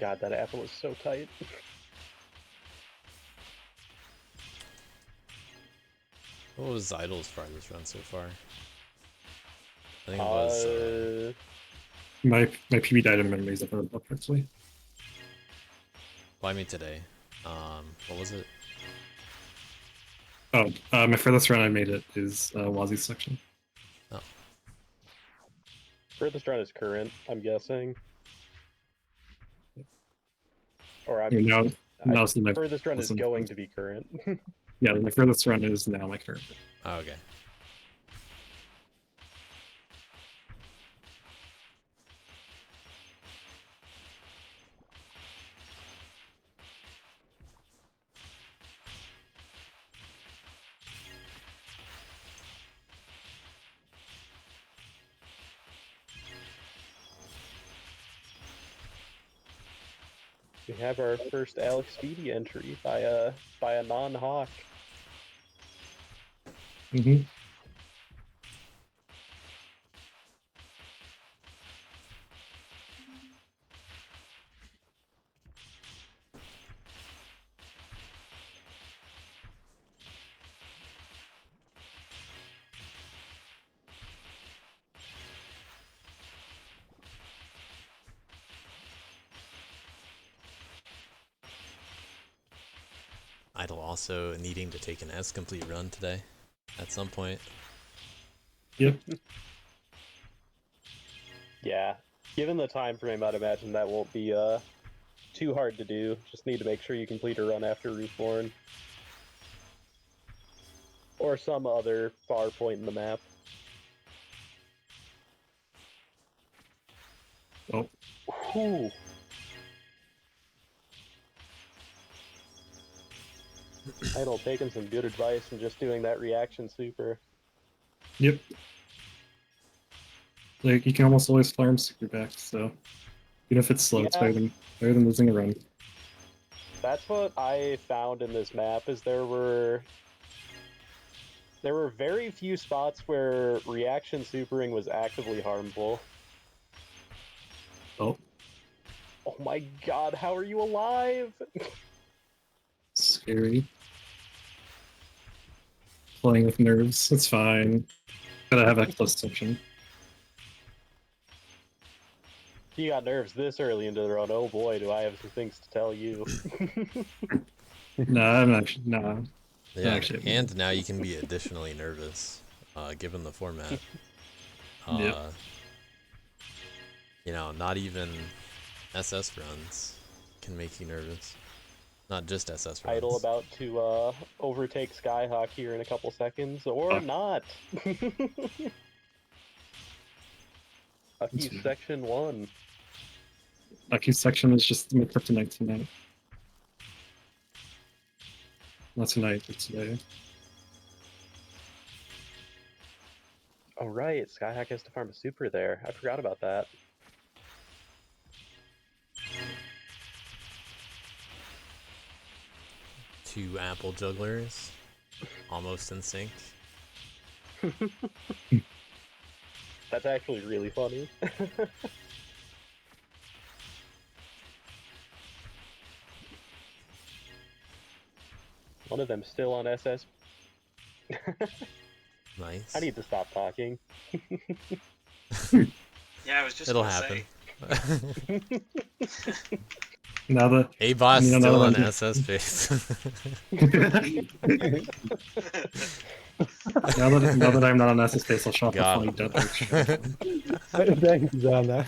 God, that apple is so tight. What was Idyll's farthest run so far? I think it was. My PB died in memories of up actually. Well, I mean today. What was it? Oh, my furthest run I made it is Wazi's section. Oh, Furthest run is current, I'm guessing. Or I'm Yeah, now it's my furthest run is listen, going to be current. Yeah, my furthest run is now my current. oh okay. We have our first Alex Speedy entry by a non-hawk. Mm-hmm. Idyll also needing to take an S-complete run today, at some point. Yep. Yeah, given the time frame, I'd imagine that won't be too hard to do. Just need to make sure you complete a run after Roofborn. Or some other far point in the map. Oh, Whew. Idle taking some good advice and just doing that reaction super. yep. Like you can almost always farm super back, so even if it's slow, it's Yeah. better than losing a run. That's what I found in this map, is there were very few spots where reaction supering was actively harmful. Oh, Oh my god, how are you alive? scary. Playing with nerves, it's fine. Gotta have that close section. You got nerves this early into the run. Oh boy, do I have some things to tell you. Nah, I'm actually nah. Yeah, Actually, and now you can be additionally nervous, given the format. Yep. You know, not even SS runs can make you nervous. Not just SS runs. Idle about to overtake Skyhawk here in a couple seconds, or Fuck. not. Lucky That's fine. section 1. Lucky section is just my kryptonite tonight. Not tonight, but today. Oh right, Skyhawk has to farm a super there. I forgot about that. Two apple jugglers, almost in sync. That's actually really funny. One of them still on SS. Nice. I need to stop talking. Yeah, I was just It'll gonna happen. Now that ABoss you know, still now on that SS base. now that I'm not on SS space, I'll shop the Got funny him. death extraction. Thanks, Zana.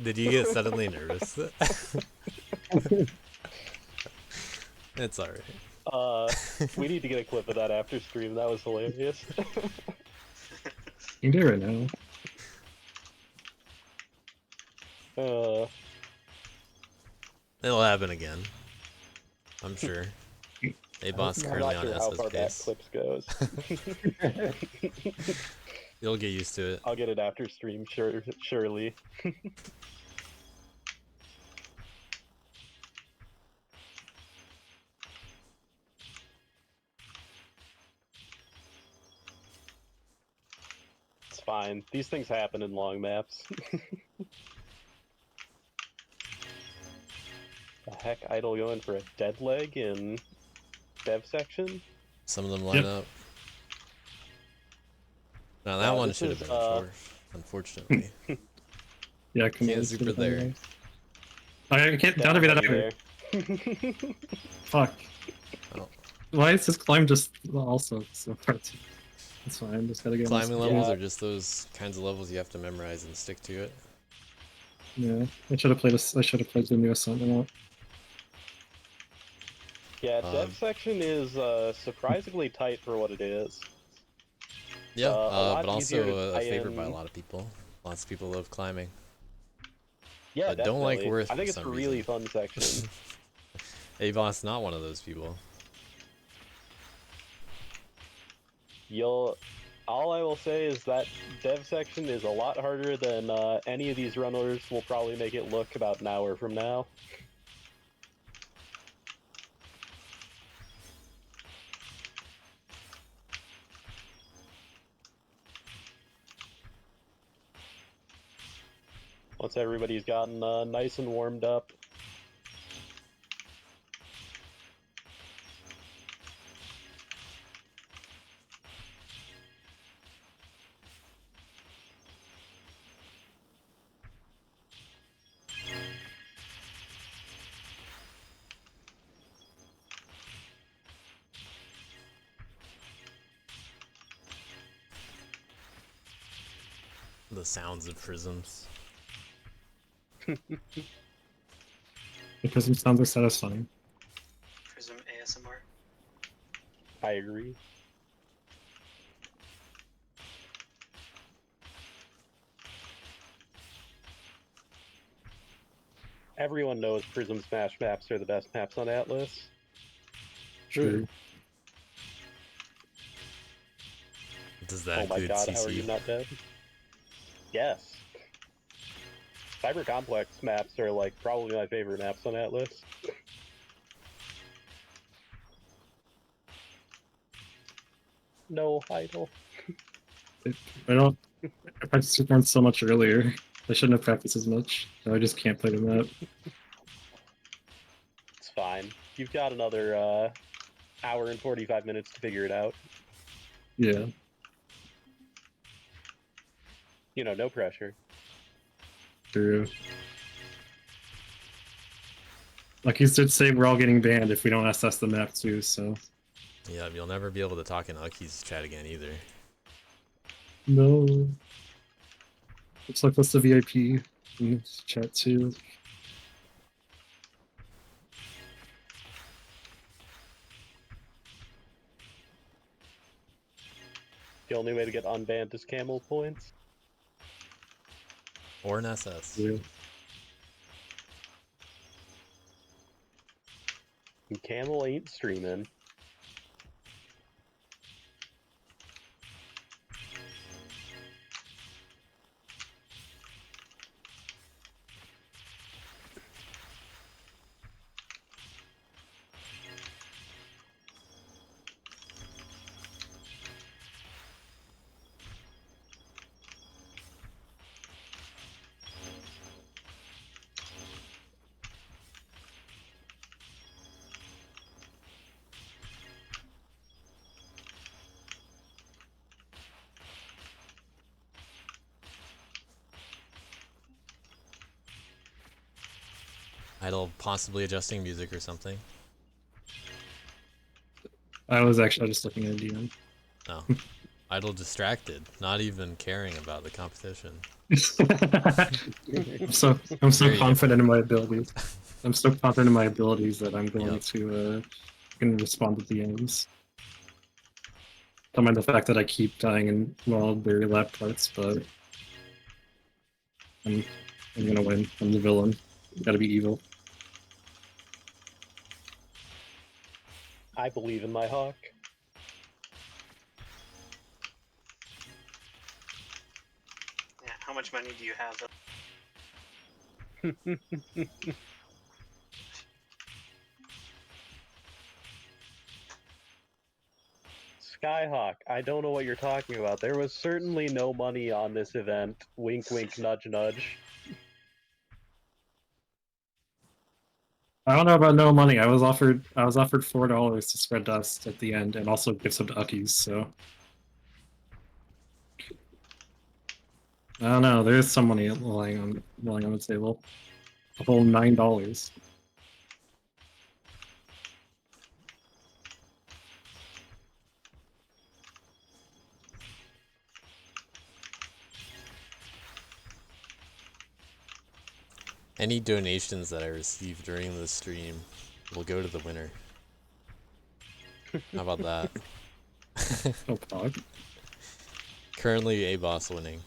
Did you get suddenly nervous? It's alright. We need to get a clip of that after stream. That was hilarious. You can do it right now. It'll happen again. I'm sure. ABoss I'm currently not on sure how SS far back base. clips goes. You'll get used to it. I'll get it after stream, surely. It's fine. These things happen in long maps. heck, Idle going for a dead leg in dev section? Some of them line Yep. up. Now that one this should have is, been a fourth, unfortunately. Yeah, come Can't on. super there. I can't down to be that heavy either. there. Fuck. Oh. Why is this climb just also so hard to... It's fine, just gotta get Climbing this. levels Yeah. are just those kinds of levels you have to memorize and stick to it. Yeah, I should have played this. I should have played the new assignment. Yeah, dev section is surprisingly tight for what it is. Yeah, a lot but easier to also tie favored by a in- lot of people. Lots of people love climbing. Yeah, But definitely. don't like Worth I think for it's a some really reason. fun section. ABoss not one of those people. All I will say is that dev section is a lot harder than any of these runners will probably make it look about an hour from now. Once everybody's gotten nice and warmed up. The sounds of prisms. Because it sounds are satisfying. Prism ASMR. I agree. Everyone knows Prism Smash maps are the best maps on Atlas. True. Does that Oh my include god, CC? how are you not dead? Yes. Cyber Complex maps are like probably my favorite maps on Atlas. No idle. I don't. I practiced Superman so much earlier. I shouldn't have practiced as much. I just can't play the map. It's fine. You've got another hour and 45 minutes to figure it out. Yeah. You know, no pressure. True. Like you did say, we're all getting banned if we don't assess the map too. So. Yeah, you'll never be able to talk in Ucky's chat again either. No. Looks like that's the VIP in this chat too. The only way to get unbanned is camel points. Or an SS. Yeah. And camel ain't streaming. Idle possibly adjusting music or something. I was just looking at DM. Oh. Idle distracted, not even caring about the competition. I'm so Very confident in my abilities. I'm so confident in my abilities that I'm going Yep. to respond to DMs. Don't mind the fact that I keep dying in very lap parts, but I'm gonna win. I'm the villain. Gotta be evil. I believe in my hawk. Yeah, how much money do you have? Skyhawk, I don't know what you're talking about. There was certainly no money on this event. Wink, wink, nudge, nudge. I don't know about no money. I was offered $4 to spread dust at the end and also give some to Uckies, so I don't know, there is some money lying on the table. A whole $9. Any donations that I receive during the stream will go to the winner. How about that? Oh pog. Currently ABoss winning.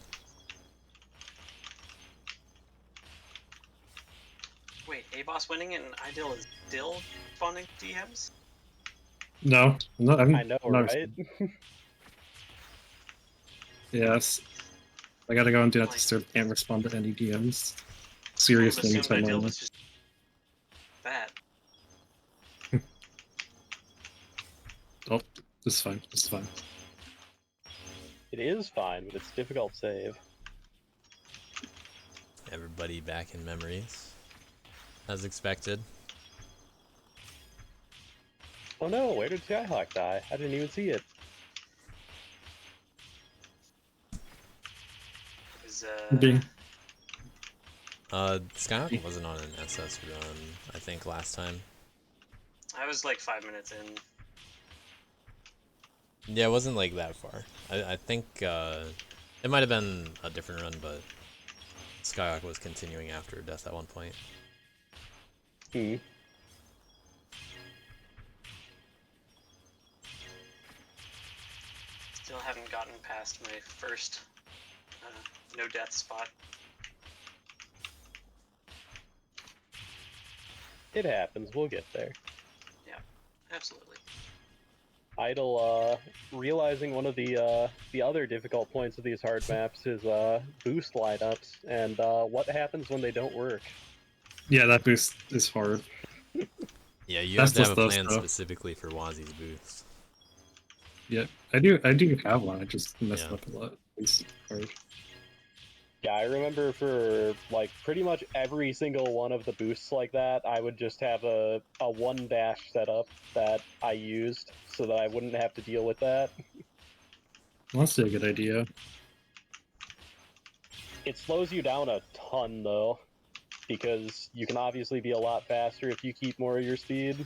Wait, ABoss winning and idyll is still spawning DMs? No, I know, I'm not- right? Yes. I gotta go and do that to Like- start. Can't respond to any DMs. I Serious would've things assumed idyll going on. was just that. Oh, this is fine. This is fine. It is fine, but it's difficult save. Everybody back in memories. As expected. Oh no, where did Skyhawk die? I didn't even see it. It was, Being Skyhawk wasn't on an SS run, I think, last time. I was like 5 minutes in. Yeah, it wasn't like that far. I think it might have been a different run, but Skyhawk was continuing after death at one point. Hmm. Still haven't gotten past my first no death spot. It happens, we'll get there. Absolutely. Idyll, realizing one of the other difficult points of these hard maps is boost lineups and what happens when they don't work. yeah, that boost is hard. Yeah, you That's have to have just a those, plan though. specifically for Wazi's boost. Yeah, I do have one. I just messed Yeah. up a lot. It's hard. Yeah, I remember for like pretty much every single one of the boosts like that, I would just have a one dash setup that I used so that I wouldn't have to deal with that. That's a good idea. It slows you down a ton though, because you can obviously be a lot faster if you keep more of your speed.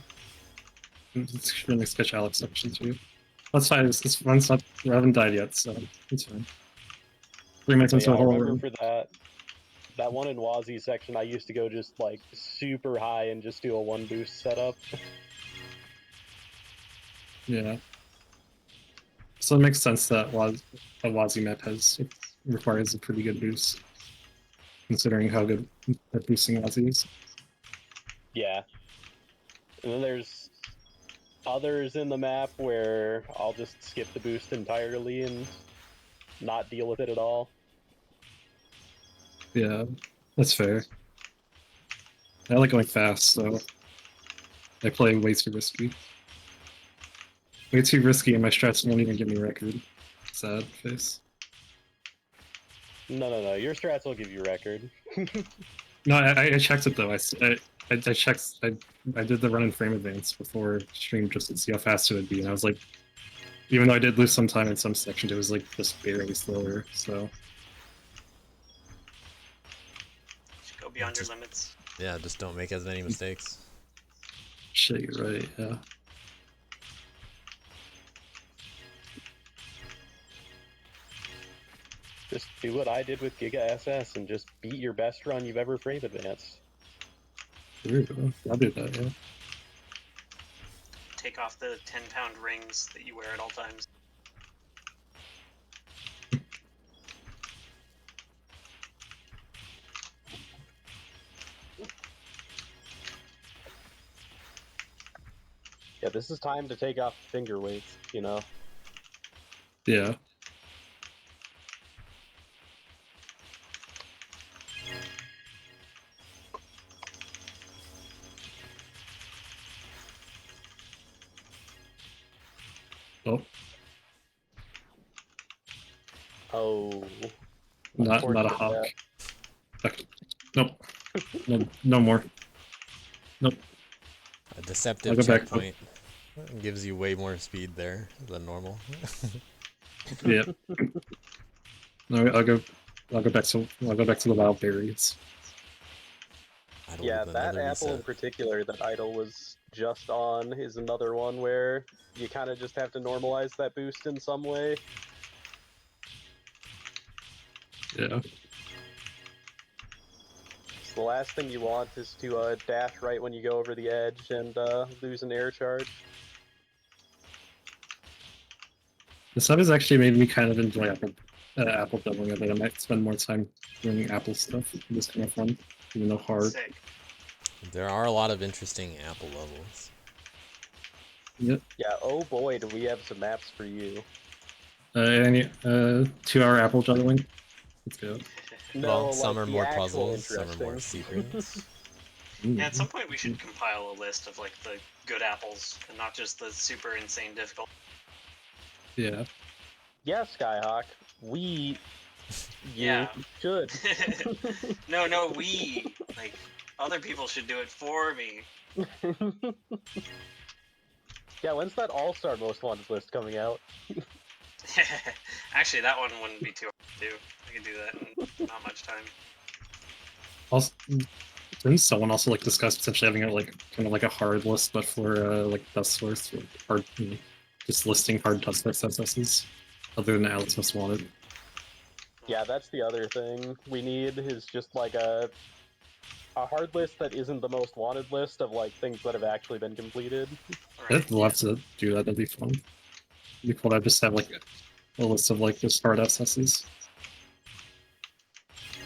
It's really sketch Alex section too. That's fine. This run's not. I haven't died yet, so it's fine. 3 minutes But into yeah, a I whole remember run. for that one in Wazi section, I used to go just like super high and just do a one boost setup. Yeah. So it makes sense that a Wazi map requires a pretty good boost, considering how good at boosting Wazi is. Yeah. And then there's others in the map where I'll just skip the boost entirely and not deal with it at all. Yeah, that's fair. I like going fast, so I play way too risky. Way too risky, and my strats won't even give me a record. Sad face. No. Your strats will give you record. No, I checked it though. I checked. I did the run in frame advance before stream just to see how fast it would be, and I was like, even though I did lose some time in some sections, it was like just barely slower. So Should go beyond your limits. Yeah, just don't make as many mistakes. shit, you're right. Yeah. Just do what I did with Giga SS and just beat your best run you've ever frame advanced. There you go. I'll do that. Yeah. Take off the 10-pound rings that you wear at all times. Yeah, this is time to take off finger weights, you know? Yeah. Oh, Oh. not a Unfortunate, hawk. Okay. Nope. No more. Nope. A deceptive I'll go back. checkpoint. Gives you way more speed there than normal. Yeah. No, I'll go back to the wild berries. Idle Yeah, with that another apple in reset. particular that Idle was just on is another one where you kind of just have to normalize that boost in some way. Yeah. So the last thing you want is to dash right when you go over the edge and lose an air charge. The sub has actually made me kind of enjoy apple doubling. I think I might spend more time doing apple stuff. It's kind of fun, even though hard. Sick. There are a lot of interesting apple levels. Yep. Yeah, oh boy, do we have some maps for you. Any 2-hour apple juggling? Let's go. No, Well, some like are the more actual puzzles, some are interesting. more secrets. Ooh. Yeah, at some point we should compile a list of like the good apples and not just the super insane difficult. Yeah. Yeah, Skyhawk, you Yeah. should. No, we like other people should do it for me. Yeah, when's that All-Star Most Wanted list coming out? Actually, that one wouldn't be too hard to do. I could do that in not much time. Also, didn't someone also like discuss potentially having like kind of like a hard list, but for like dust source, or hard, just listing hard dust source SSs other than Alex Most Wanted. Yeah, that's the other thing we need is just like a hard list that isn't the most wanted list of like things that have actually been completed. Right. I'd love to do that. That'd be fun. It'd be cool to just have like a list of like just hard SSs.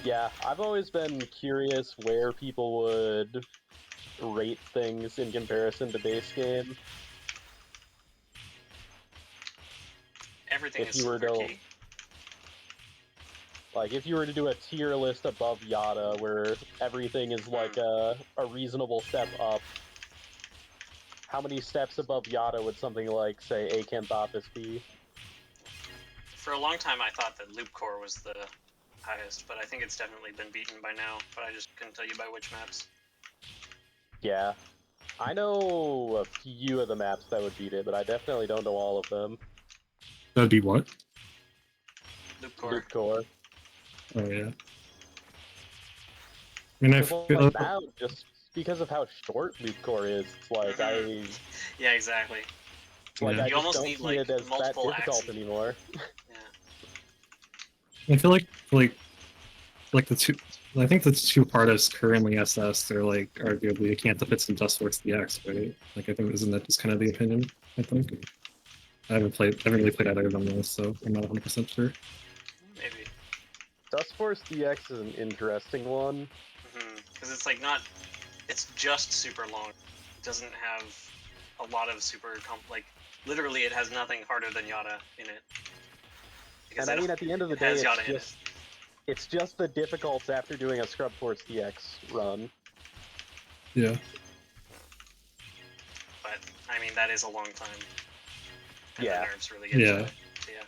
Yeah, I've always been curious where people would rate things in comparison to base game. Everything If is you were silver to key. like, if you were to do a tier list above Yada, where everything is like a reasonable step up, how many steps above Yada would something like, say, Acanthopus be? For a long time, I thought that Loop Core was the highest, but I think it's definitely been beaten by now. But I just couldn't tell you by which maps. Yeah. I know a few of the maps that would beat it, but I definitely don't know all of them. That'd be what? Loop Core. Loop Core. Oh yeah. I mean, I Because feel like now, just because of how short Loop Core is, it's like Yeah, exactly. like Yeah. I You just almost don't need, see like, it as that multiple difficult axes. anymore. Yeah. I feel like the two. I think the two hardest currently SS are like arguably Acanthopus and Dustworks DX, right? Like I think isn't that just kind of the opinion? I think. I haven't really played either of them though, so I'm not 100% sure. Maybe. Dustforce DX is an interesting one. Because it's like not. It's just super long. It doesn't have a lot of super like. Literally, it has nothing harder than Yada in it. Because And I mean, at the end of the it day, has Yada in it. it's just the difficults after doing a Scrub Force DX run. Yeah. But I mean, that is a long time. And Yeah. the nerves really get Yeah. to it. So, yeah.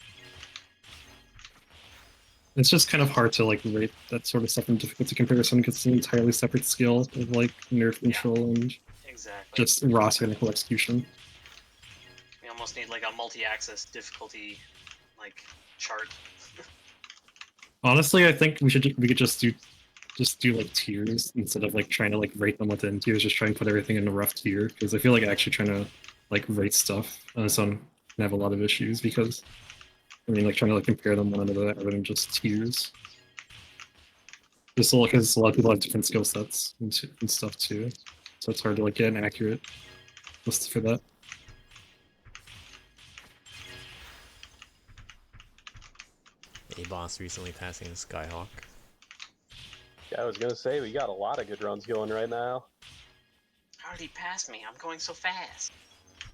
It's just kind of hard to like rate that sort of stuff in difficulty comparison because it's an entirely separate skill of like nerve control and Exactly. just raw technical execution. We almost need like a multi-axis difficulty, like chart. Honestly, I think we could just do like tiers instead of like trying to like rate them within tiers. Just try and put everything in a rough tier because I feel like actually trying to like rate stuff on its own can have a lot of issues because I mean like trying to like compare them one another rather than just tiers. Just because a lot of people have different skill sets and stuff too, so it's hard to like get an accurate list for that. ABoss recently passing Skyhawk. Yeah, I was gonna say, we got a lot of good runs going right now. How did he pass me? I'm going so fast.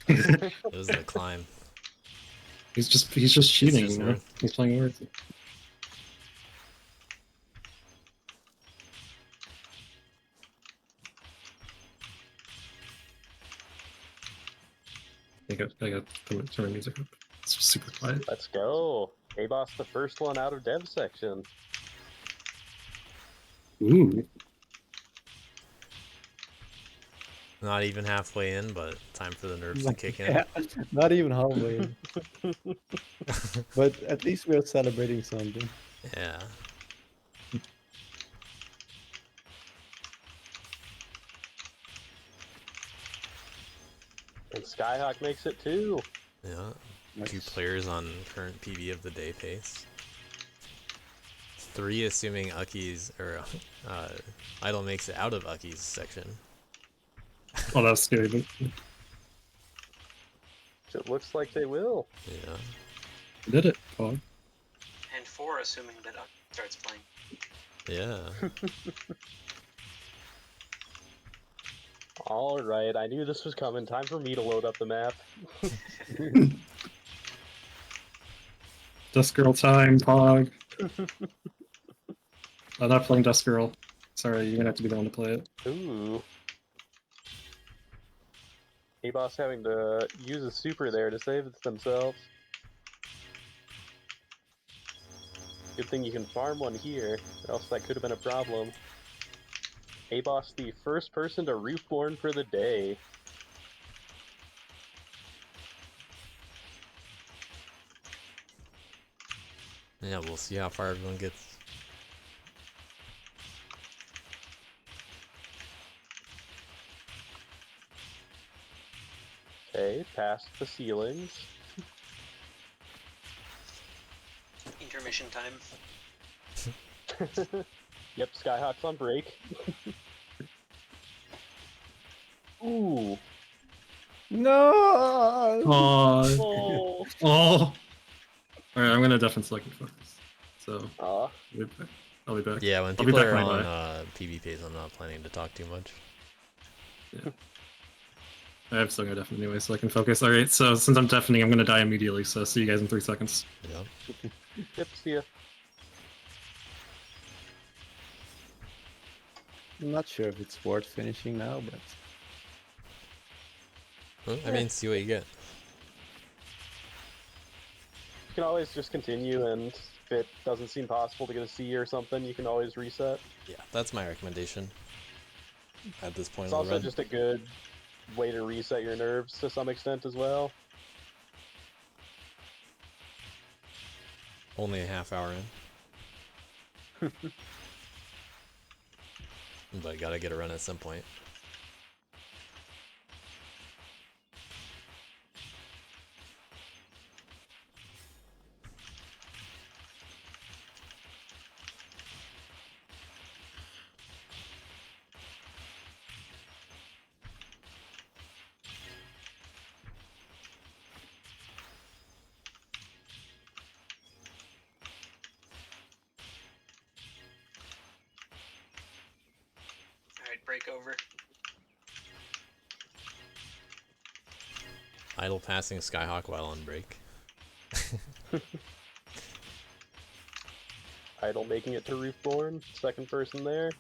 It was the climb. He's just cheating, just you know? worth. He's playing words. I got turn my music up. It's just super quiet. Let's go. ABoss the first one out of dev section. Ooh. Not even halfway in, but time for the nerves to Like, kick in. yeah, not even halfway. But at least we're celebrating something. Yeah. And Skyhawk makes it too. Yeah. Two Nice. players on current PB of the day pace. 3 assuming Ucky's or Idle makes it out of Ucky's section. Oh, that's scary. But It looks like they will. Yeah. did it, Pog. And 4, assuming that Uck starts playing. Yeah. All right, I knew this was coming. Time for me to load up the map. Dust Girl time, Pog. I'm not playing Dust Girl. Sorry, you're gonna have to be the one to play it. Ooh. ABoss having to use a super there to save themselves. Good thing you can farm one here, or else that could have been a problem. ABoss, the first person to Roofborn for the day. Yeah, we'll see how far everyone gets. Okay, past the ceilings. Intermission time. Yep, Skyhawk's on break. Ooh. No! Oh, Oh. oh. Alright, I'm gonna defense second focus. So, Aw. I'll be back. Yeah, when I'll be people back are right on away. PB pace, I'm not planning to talk too much. I'm still gonna deafen anyway, so I can focus. Alright, so since I'm deafening, I'm gonna die immediately, so see you guys in 3 seconds. Yep. Yep, see ya. I'm not sure if it's worth finishing now, but Well, I mean, see what you get. You can always just continue, and if it doesn't seem possible to get a C or something, you can always reset. Yeah, that's my recommendation at this point It's of the also run. just a good way to reset your nerves to some extent as well. Only a half hour in. But gotta get a run at some point. Alright, break over. Idle passing Skyhawk while on break. Idle making it to Roofborn, second person there.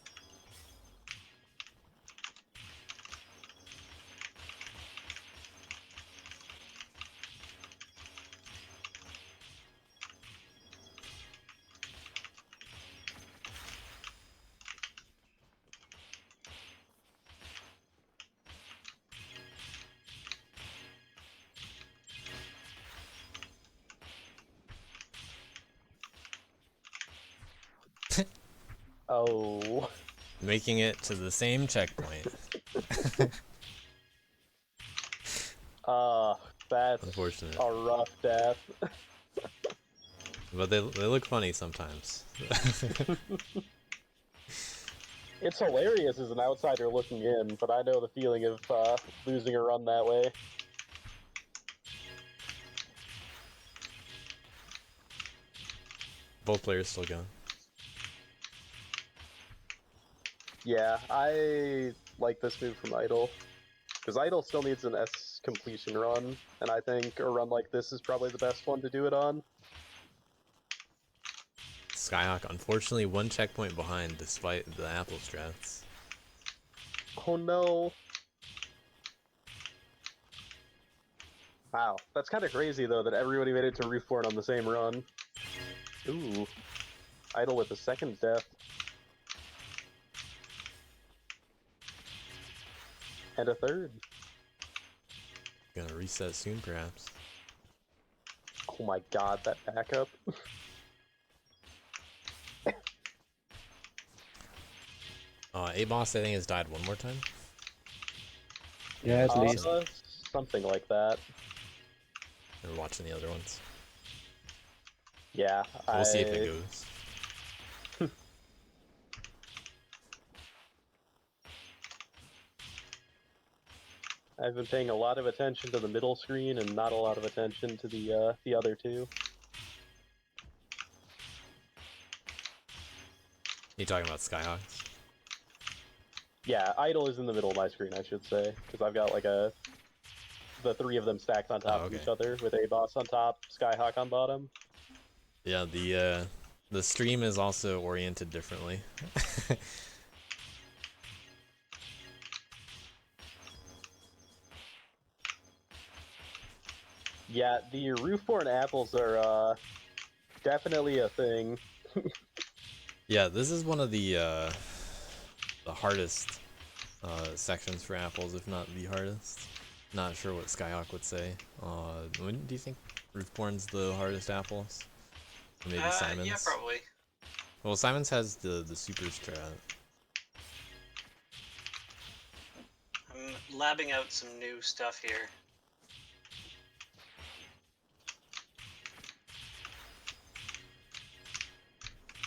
Oh. Making it to the same checkpoint. That's Unfortunate. a rough death. But they look funny sometimes. It's hilarious as an outsider looking in, but I know the feeling of losing a run that way. Both players still going. Yeah, I like this move from Idle. Because Idle still needs an S completion run, and I think a run like this is probably the best one to do it on. Skyhawk, unfortunately, 1 checkpoint behind despite the apple strats. Oh no. Wow, that's kind of crazy though that everybody made it to Roofborn on the same run. Ooh. Idle with the second death. And a third. Gonna reset soon, perhaps. Oh my god, that backup. ABoss, I think, has died one more time. Yeah, at least. Something like that. We're watching the other ones. Yeah, So we'll see if it goes. I've been paying a lot of attention to the middle screen and not a lot of attention to the other two. You talking about Skyhawks? Yeah, Idle is in the middle of my screen, I should say, because I've got like the three of them stacked on top of each other with ABoss on top, Skyhawk on bottom. Yeah, the stream is also oriented differently. Yeah, the Roofborn apples are definitely a thing. Yeah, this is one of the hardest sections for apples, if not the hardest. Not sure what Skyhawk would say. Do you think Roofborn's the hardest apples? Or maybe Simon's? Yeah, probably. Well, Simon's has the super strat. I'm labbing out some new stuff here.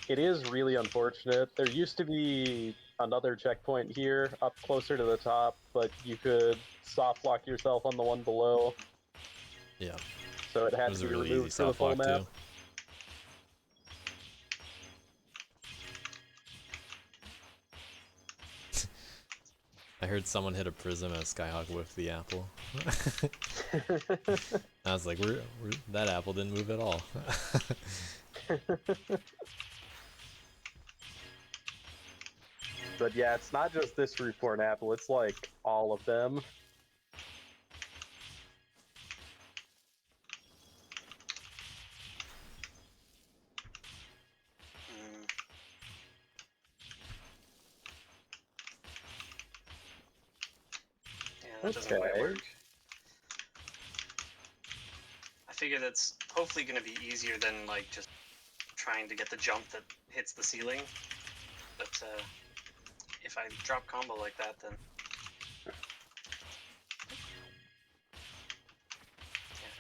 It is really unfortunate. There used to be another checkpoint here, up closer to the top, but you could soft lock yourself on the one below. Yeah. So it had It was to a be really removed easy for the soft full lock map. too. I heard someone hit a prism as Skyhawk whiffed the apple. I was like, that apple didn't move at all. But yeah, it's not just this Roofborn apple, it's like all of them. Yeah, that doesn't quite Okay. work. I figure that's hopefully going to be easier than like just trying to get the jump that hits the ceiling. But if I drop combo like that, then yeah,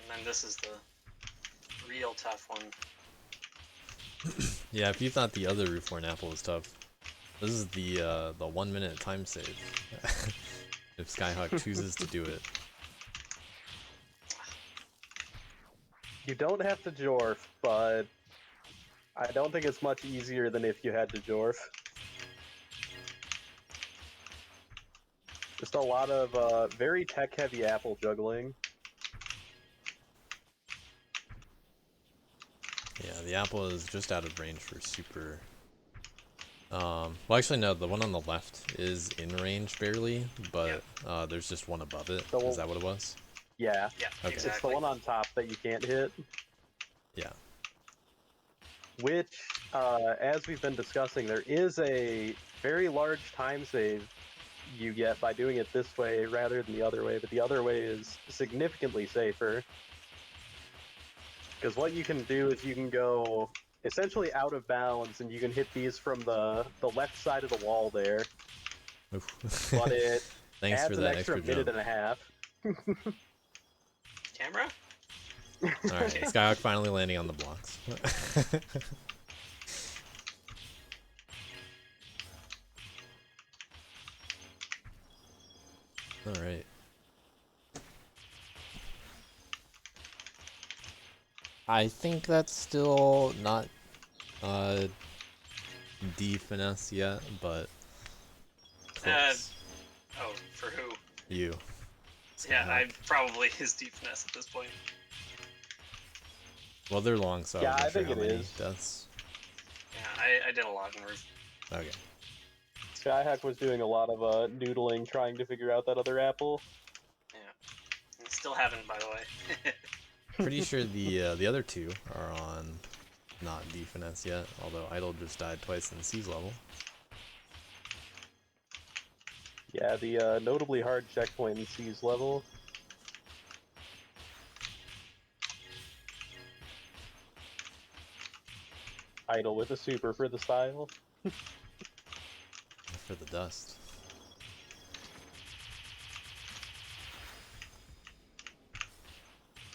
and then this is the real tough one. Yeah, if you thought the other Roofborn apple was tough, this is the 1 minute time save. If Skyhawk chooses to do it. You don't have to Jorf, but I don't think it's much easier than if you had to Jorf. Just a lot of very tech-heavy apple juggling. Yeah, the apple is just out of range for super. Well, actually, no, the one on the left is in range barely, but there's just one above it. Is that what it was? Yeah. Yeah, Okay. It's the exactly. one on top that you can't hit. Yeah. Which, as we've been discussing, there is a very large time save you get by doing it this way rather than the other way, but the other way is significantly safer. Because what you can do is you can go essentially out of bounds and you can hit these from the left side of the wall there, Oof. but it Thanks adds for an that extra extra minute jump. and a half. Camera? Alright, Skyhawk finally landing on the blocks. Alright. I think that's still not D finesse yet, but close. Oh, for who? You. Yeah, Skyhawk. I probably is deep finesse at this point. Well, they're long, so Yeah, I'm I not sure think how it many is. deaths. Yeah, I did a lot in roof. Okay. Skyhawk was doing a lot of noodling trying to figure out that other apple. Yeah, and still haven't, by the way. Pretty sure the other two are on not D finesse yet, although Idle just died twice in C's level. Yeah, the notably hard checkpoint in C's level. Idle with a super for the style. For the dust.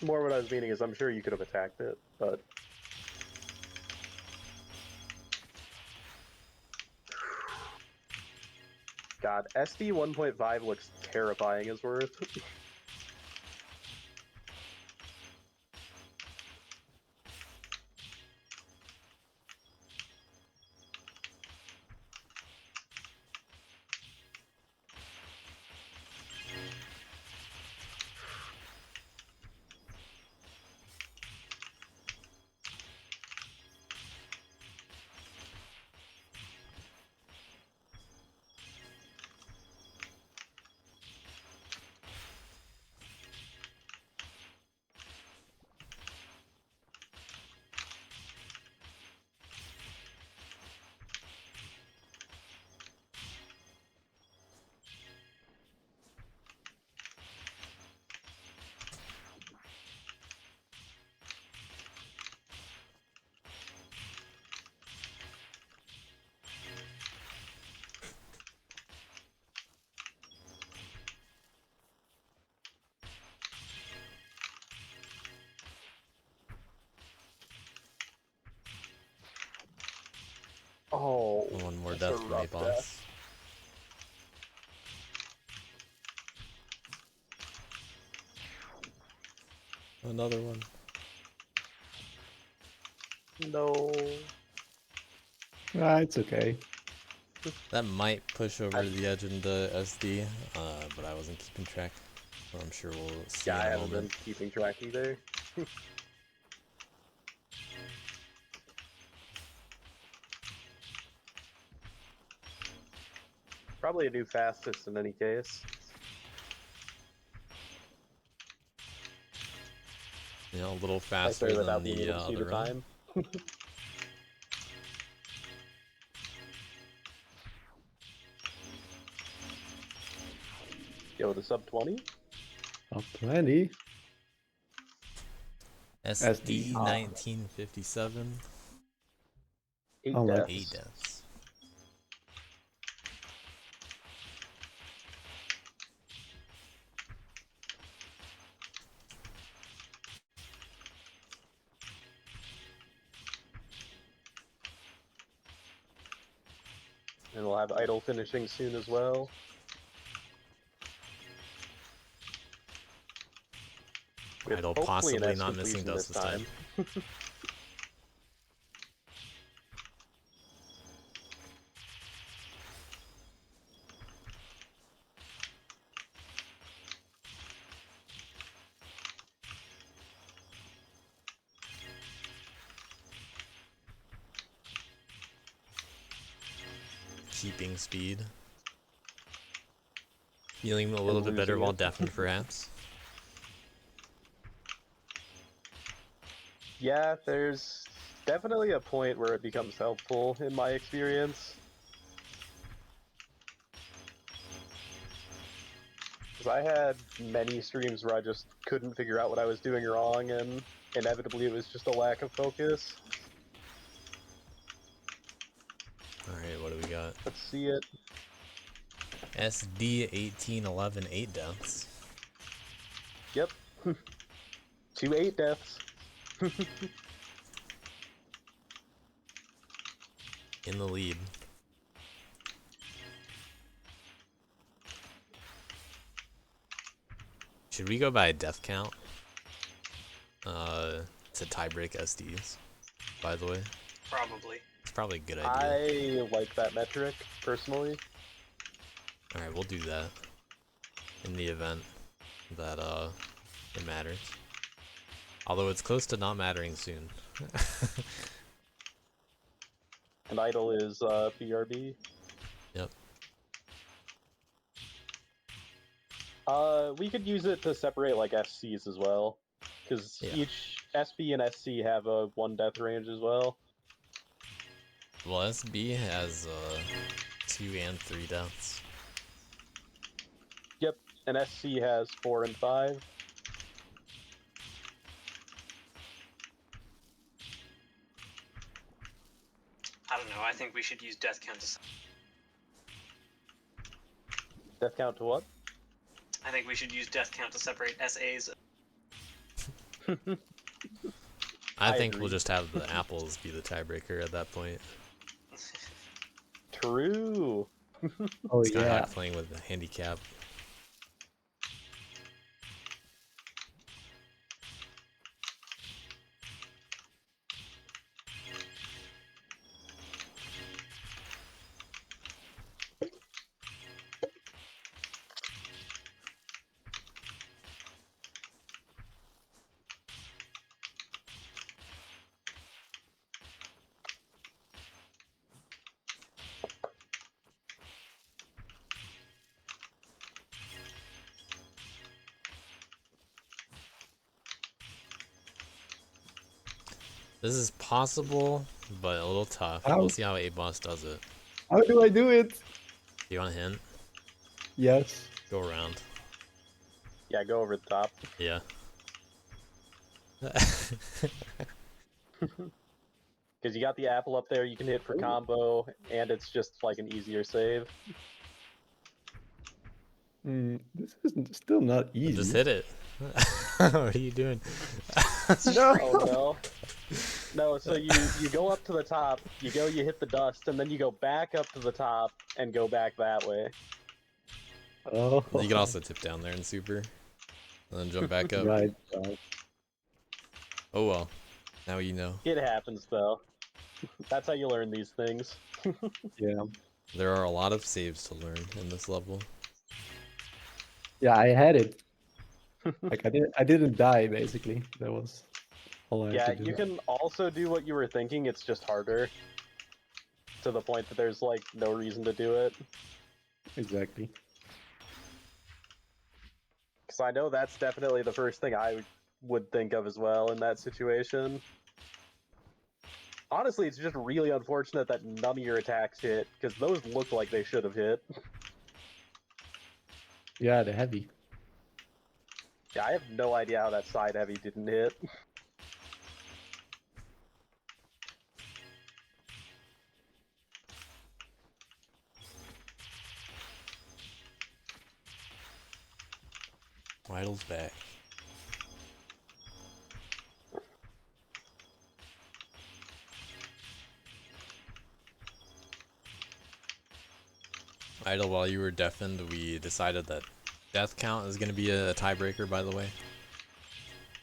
More what I was meaning is I'm sure you could have attacked it, but... God, SD 1.5 looks terrifying as worth. Oh, One more that's a death from rough ABoss. death. Another one. No. Ah, it's okay. That might push over the edge into SD, but I wasn't keeping track. So I'm sure we'll see Yeah, I in a haven't been moment. keeping track either. Probably a new fastest in any case. You know, a little I say faster without than being the able to see other the run. time. Yo, the sub 20? Oh, plenty. SD Ah. 1957. 8 Oh, like- 8 deaths. deaths. And we'll have idle finishing soon as well. With Idle hopefully an possibly S not missing completion dust this this time. Keeping speed. Feeling a little bit better losing while it. deafened, perhaps. Yeah, there's definitely a point where it becomes helpful in my experience. Because I had many streams where I just couldn't figure out what I was doing wrong, and inevitably it was just a lack of focus. Alright, what do we got? Let's see it. SD 1811 8 deaths. Yep. 2 8 deaths. In the lead. Should we go by death count? To tiebreak SDs, by the way. Probably. It's probably a good idea. I like that metric, personally. Alright, we'll do that. In the event that, it matters. Although it's close to not mattering soon. And idle is BRB. Yep. We could use it to separate like SCs as well. Because Yeah. each SB and SC have a 1 death range as well. Well, SB has, 2 and 3 deaths. and SC has 4 and 5. I don't know. I think we should use death count to. Death count to what? I think we should use death count to separate SAs. I I think agree. we'll just have the apples be the tiebreaker at that point. True. Oh Skyhawk yeah. playing with the handicap. This is possible, but a little tough. How? We'll see how ABoss does it. How do I do it? Do you want a hint? Yes. Go around. Yeah, go over the top. Yeah. Because you got the apple up there, you can hit for combo, and it's just like an easier save. This is still not easy. Just hit it. What are you doing? No. Oh no. No, so you go up to the top, you hit the dust, and then you go back up to the top and go back that way. Oh. You can also tip down there in super. And then jump back up. Right. Oh well. Now you know. It happens though. That's how you learn these things. Yeah. There are a lot of saves to learn in this level. Yeah, I had it. Like I didn't die basically. That was all I Yeah, had to do. you can also do what you were thinking, it's just harder. To the point that there's like no reason to do it. Exactly. Because I know that's definitely the first thing I would think of as well in that situation. Honestly, it's just really unfortunate that none of your attacks hit, because those look like they should have hit. Yeah, the heavy. Yeah, I have no idea how that side heavy didn't hit. Idle's back. Idle, while you were deafened, we decided that death count is going to be a tiebreaker, by the way.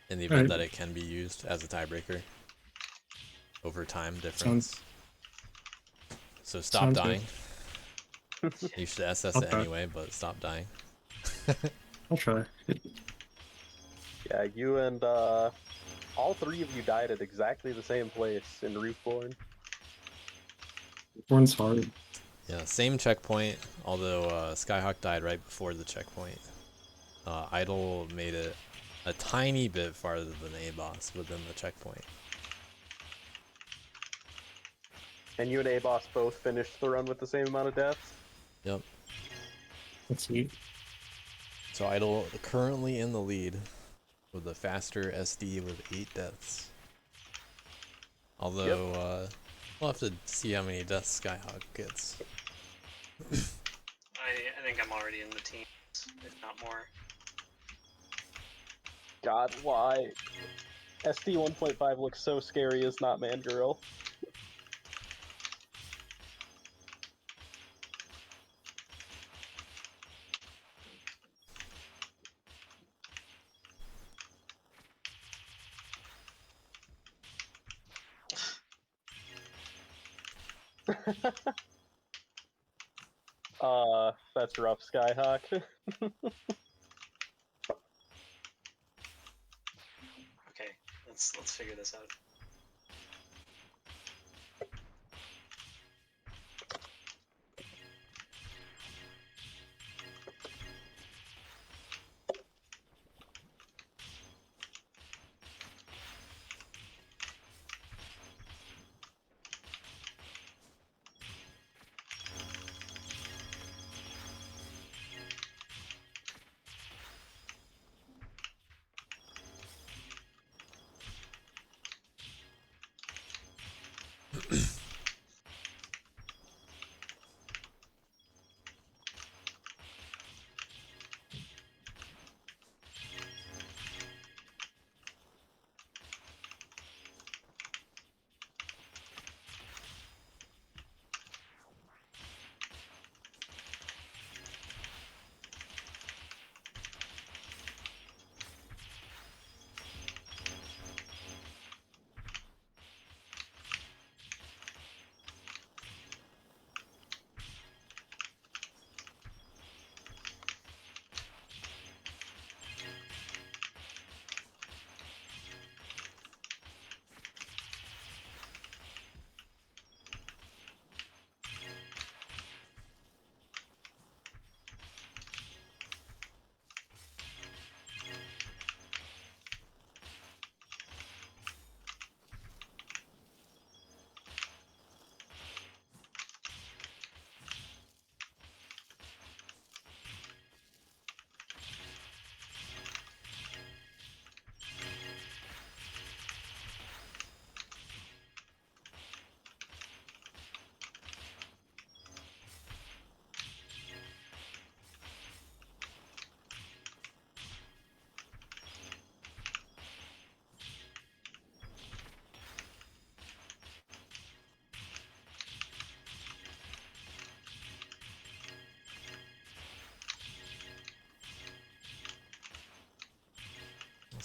In the event that it can be used as a tiebreaker. Over time difference. So stop sounds dying. You should SS it Okay. anyway, but stop dying. I'll try. Yeah, you and all three of you died at exactly the same place in Roofborn. One's hard. Yeah, same checkpoint, although Skyhawk died right before the checkpoint. Idle made it a tiny bit farther than ABoss within the checkpoint. And you and ABoss both finished the run with the same amount of deaths? Yep. Let's see. So Idle currently in the lead with a faster SD with 8 deaths. Although, we'll have to see how many deaths Skyhawk gets. I think I'm already in the team, if not more. God, why? SD 1.5 looks so scary as not man girl. That's rough, Skyhawk. Okay, let's figure this out.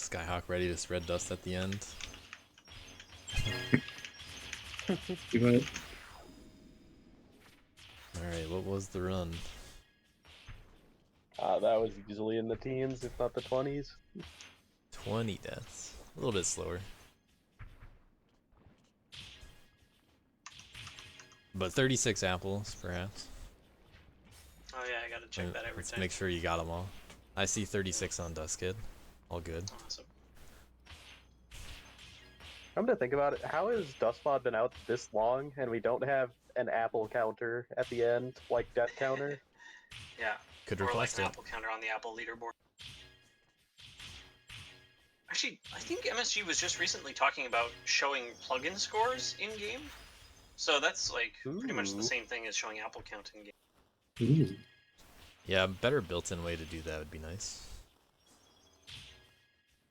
Skyhawk ready to spread dust at the end. Do it. Alright, what was the run? That was usually in the teens, if not the 20s. 20 deaths. A little bit slower. But 36 apples, perhaps. Oh yeah, I gotta check that every Let's time. make sure you got them all. I see 36 on Dust Kid. All good. Awesome. Come to think about it, how has Dustbot been out this long and we don't have an apple counter at the end, like death counter? Yeah. Could Or like request an it. Apple counter on the Apple leaderboard. Actually, I think MSG was just recently talking about showing plugin scores in game. So that's like pretty much the Ooh. same thing as showing Apple count in game. Ooh. Yeah, a better built-in way to do that would be nice.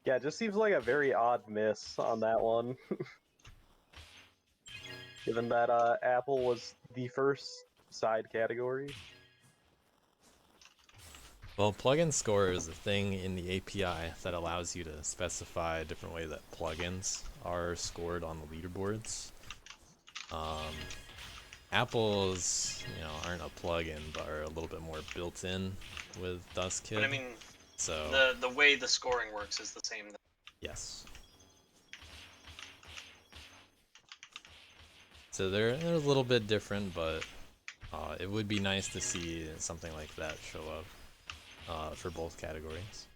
Yeah, it just seems like a very odd miss on that one. Given that Apple was the first side category. Well, plugin score is a thing in the API that allows you to specify a different way that plugins are scored on the leaderboards. Apple's, aren't a plugin, but are a little bit more built in with Dust Kid. But I mean, so the way the scoring works is the same. yes. So they're a little bit different, but it would be nice to see something like that show up for both categories.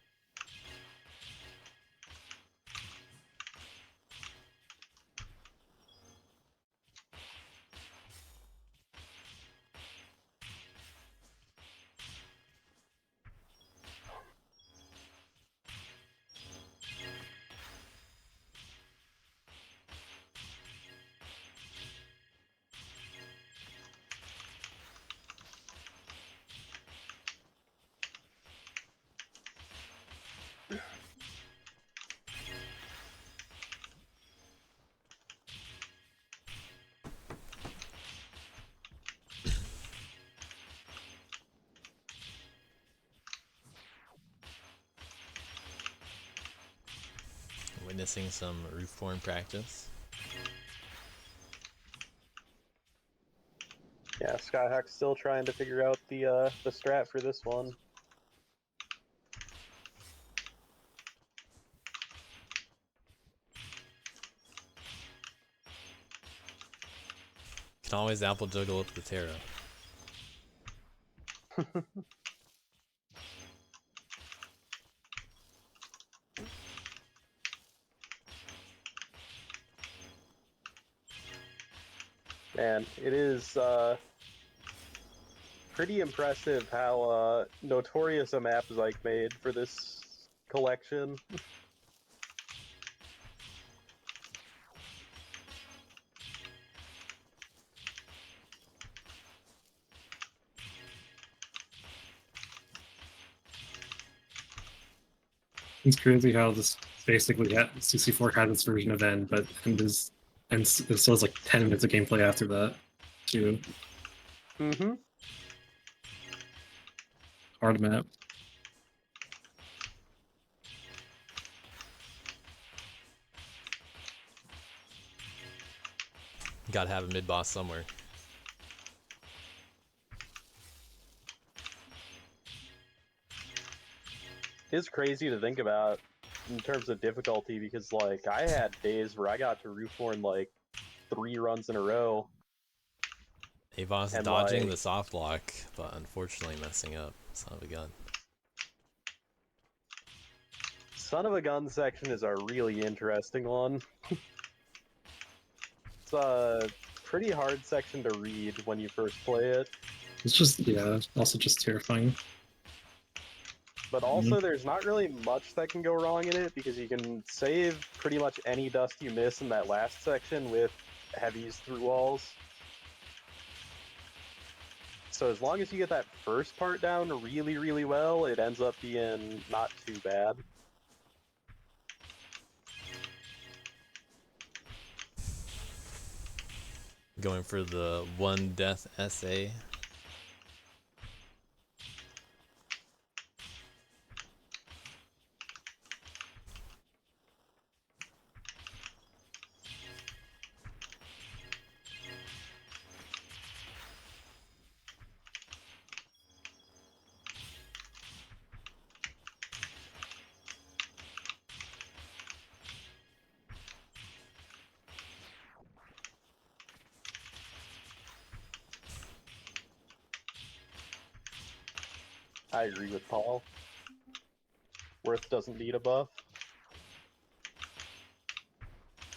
Witnessing some roof form practice. Yeah, Skyhawk's still trying to figure out the strat for this one. Can always apple juggle up the Terra. Man, it is pretty impressive how notorious a map Zyke made for this collection. It's crazy how this basically CC4 had its version of N, but it still has like 10 minutes of gameplay after that, too. Mm-hmm. Hard map. Gotta have a mid boss somewhere. It's crazy to think about in terms of difficulty because, like, I had days where I got to Rooforn like 3 runs in a row. ABoss And, dodging like, the soft block, but unfortunately messing up. Son of a gun. Son of a Gun section is a really interesting one. It's a pretty hard section to read when you first play it. It's just, yeah, also just terrifying. But also, there's not really much that can go wrong in it because you can save pretty much any dust you miss in that last section with heavies through walls. So as long as you get that first part down really, really well, it ends up being not too bad. Going for the one death SA. I agree with Paul. Worth doesn't need a buff.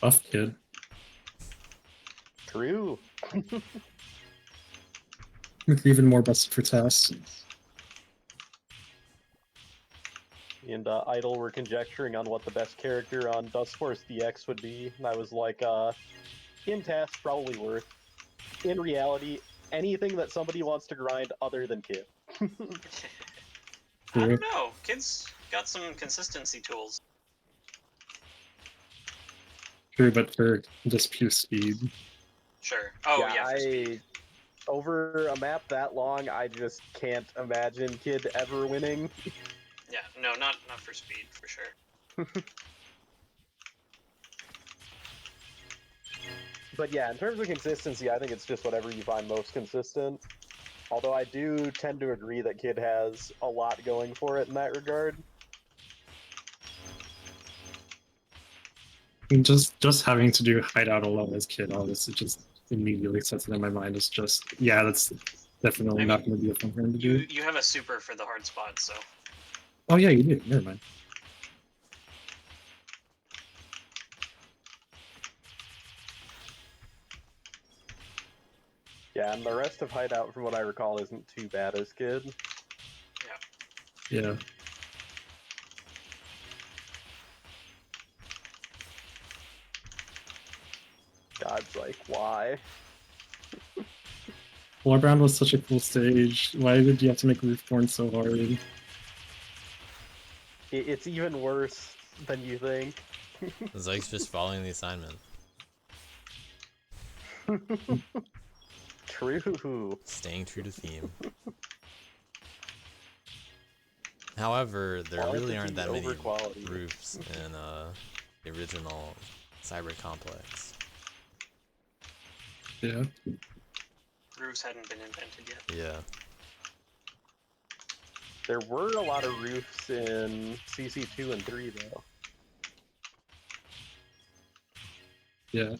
Buff kid. True. With even more busted for Tess. And Idle were conjecturing on what the best character on Dustforce DX would be, and I was like, in task, probably Worth. In reality, anything that somebody wants to grind other than Kid. I don't know. Kid's got some consistency tools. True, but for just pure speed. Sure. Oh yeah, for speed. Over a map that long, I just can't imagine Kid ever winning. Yeah, no, not for speed, for sure. But yeah, in terms of consistency, I think it's just whatever you find most consistent. Although I do tend to agree that Kid has a lot going for it in that regard. And just having to do hideout alone as Kid, obviously, just immediately sets it in my mind as just, yeah, that's definitely not going to be a fun thing to do. You have a super for the hard spot, so. Oh yeah, you do. Never mind. Yeah, and the rest of Hideout, from what I recall, isn't too bad as Kid. Yeah. God's like, why? Warbound was such a cool stage. Why did you have to make Roofborn so hard? It's even worse than you think. Zyke's just following the assignment. True. Staying true to theme. However, there really aren't that many roofs in the original Cyber Complex. Yeah. Roofs hadn't been invented yet. Yeah. There were a lot of roofs in CC2 and 3, though. Yeah. Man.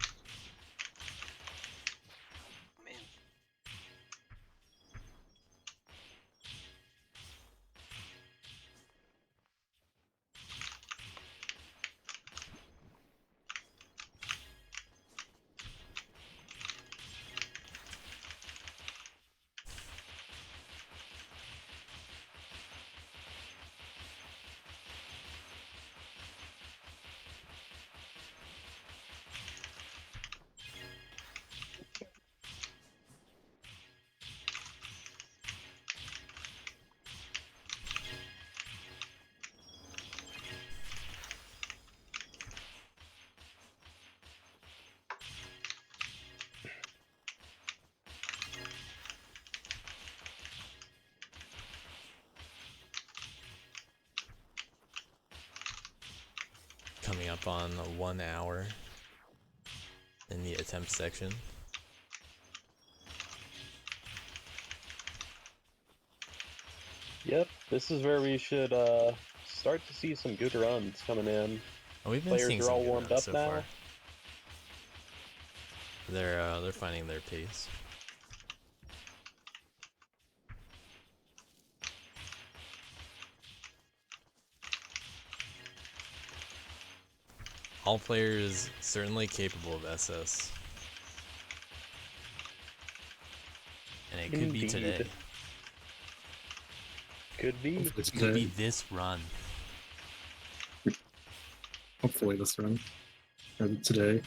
Coming up on 1 hour in the attempt section. Yep, this is where we should start to see some good runs coming in. Oh, we've been Players seeing are some all good warmed runs up so now. far. They're finding their pace. All players certainly capable of SS. And it could be today. Could be. Hopefully It could be this run. Hopefully this run. Or today.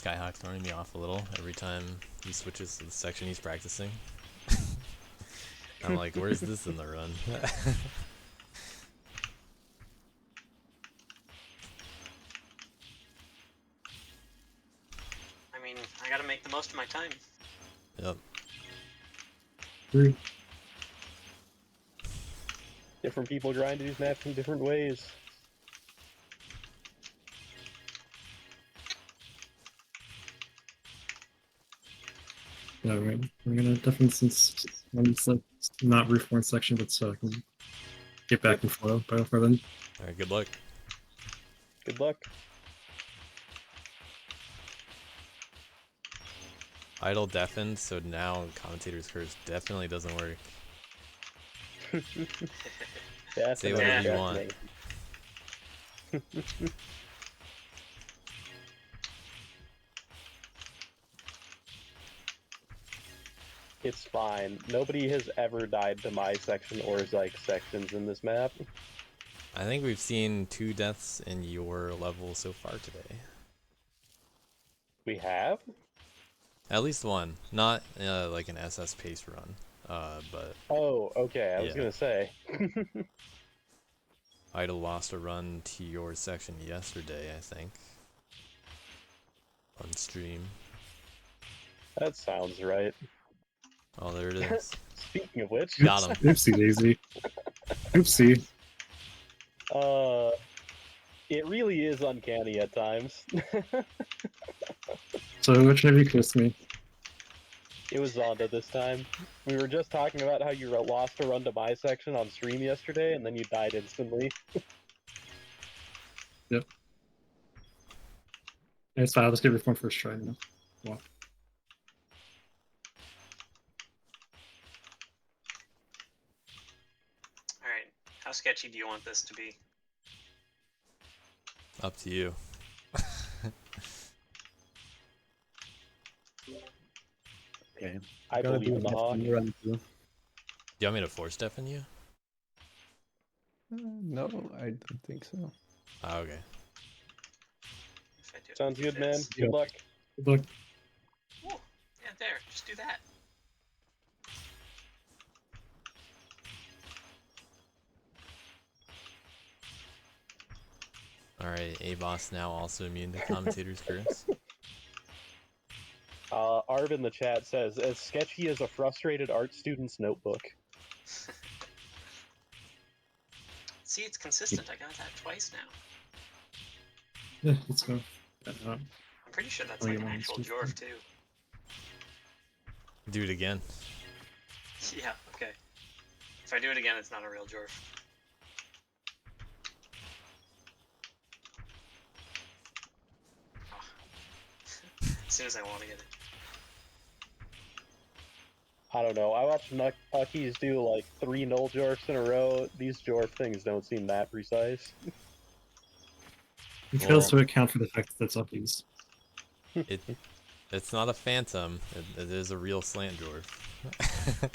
Skyhawk throwing me off a little every time he switches to the section he's practicing. I'm like, where's this in the run? I mean, I gotta make the most of my time. Yep. Different people grind these maps in different ways. No, we're gonna definitely since one's like not reform section, but so I can get back and forth for then. Alright, good luck. Good luck. Idle deafened, so now commentator's curse definitely doesn't work. Say whatever you want. It's fine. Nobody has ever died to my section or Zyke's sections in this map. I think we've seen 2 deaths in your level so far today. We have? At least one. Not like an SS pace run, but Oh, okay. I was Yeah. gonna say. Idle lost a run to your section yesterday, I think. On stream. That sounds right. Oh, there it is. Speaking of which, Got him. Oopsie daisy. Oopsie. it really is uncanny at times. So which one of you kissed me? It was Zonda this time. We were just talking about how you lost a run to my section on stream yesterday, and then you died instantly. Yep. It's fine. I'll just get reform first try now. Wow. Alright, how sketchy do you want this to be? Up to you. Okay. I Gonna believe do in the that Hawk. one run too. Do you want me to force deafen you? No, I don't think so. Oh, okay. If I do it Sounds like good, man. this. Good luck. Good luck. Ooh, yeah, there. Just do that. Alright, ABoss now also immune to commentator's curse. Arb in the chat says, as sketchy as a frustrated art student's notebook. See, it's consistent. I got that twice now. Yeah, let's go. I'm pretty sure that's Oh, like you an want actual to dwarf too. Do it again. Yeah, okay. If I do it again, it's not a real dwarf. Oh. As soon as I want to get it. I don't know. I watched Nuckies do like 3 null jorfs in a row. These jorf things don't seem that precise. It fails Well- to account for the fact that it's uppies. It's not a phantom, it is a real slant dwarf.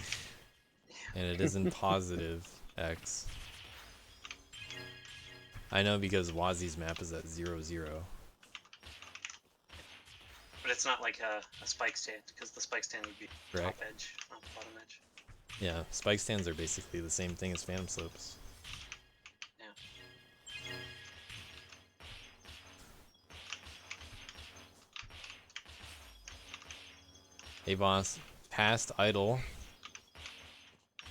And it is in positive X. I know because Wazi's map is at 0-0. But it's not like a spike stand, because the spike stand would be Correct. top edge, not the bottom edge. Yeah, spike stands are basically the same thing as phantom slopes. Yeah. ABoss passed idle.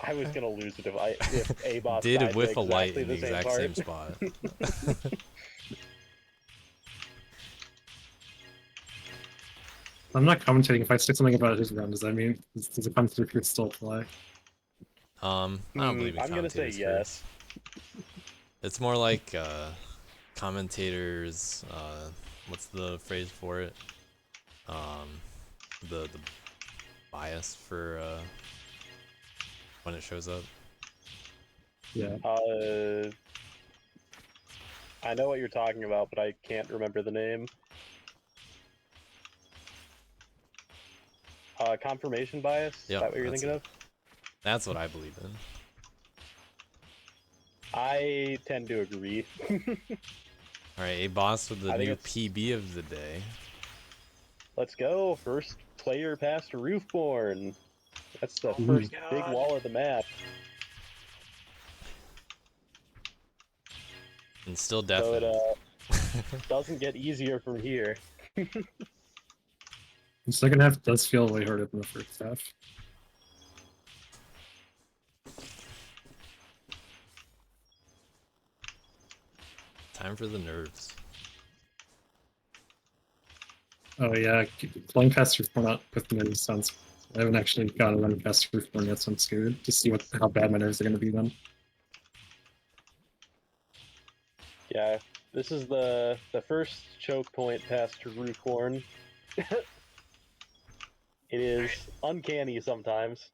I was gonna lose it if ABoss Did died whiff to a light exactly in the same exact part. same spot. I'm not commentating. If I say something about his run, does that mean does it come through if still apply? I don't believe in I'm gonna say commentators yes. curse. It's more like commentators. What's the phrase for it? The bias for when it shows up. Yeah. I know what you're talking about, but I can't remember the name. Confirmation bias? Is Yep, that what you're that's thinking it. of? That's what I believe in. I tend to agree. All right, ABoss with the I think new it's- PB of the day. Let's go. First player past Roofborn. That's the Oh my first big God. wall of the map. And still So it deafened. doesn't get easier from here. The second half does feel way harder than the first half. Time for the nerves. Oh yeah, playing past Roofborn out with nerves sounds. I haven't actually got to run past Roofborn yet, so I'm scared to see how bad my nerves are going to be then. Yeah, this is the first choke point past Roofborn. It is uncanny sometimes.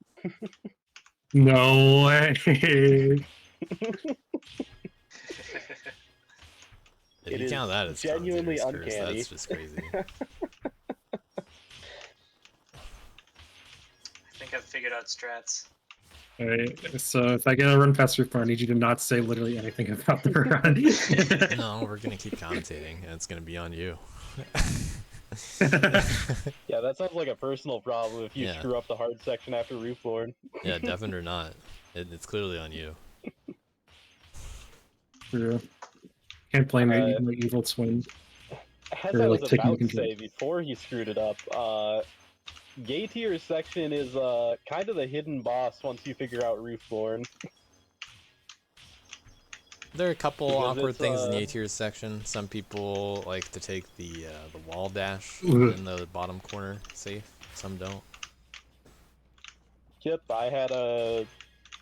No way. If It you is count that as genuinely commentator's curse, uncanny. that's just crazy. I think I've figured out strats. Alright, so if I get a run past Roofborn, I need you to not say literally anything about the run. No, we're gonna keep commentating, and it's gonna be on you. Yeah, that sounds like a personal problem if you Yeah. screw up the hard section after Roofborn. Yeah, deafened or not, it's clearly on you. True. Can't blame my evil twin. As Or, I like, was taking about to control. say before he screwed it up, Gay Tier's section is kind of the hidden boss once you figure out Roofborn. There are a couple Because awkward it's, things in the A-tier section. Some people like to take the wall dash Ugh. in the bottom corner safe. Some don't. Yep, I had a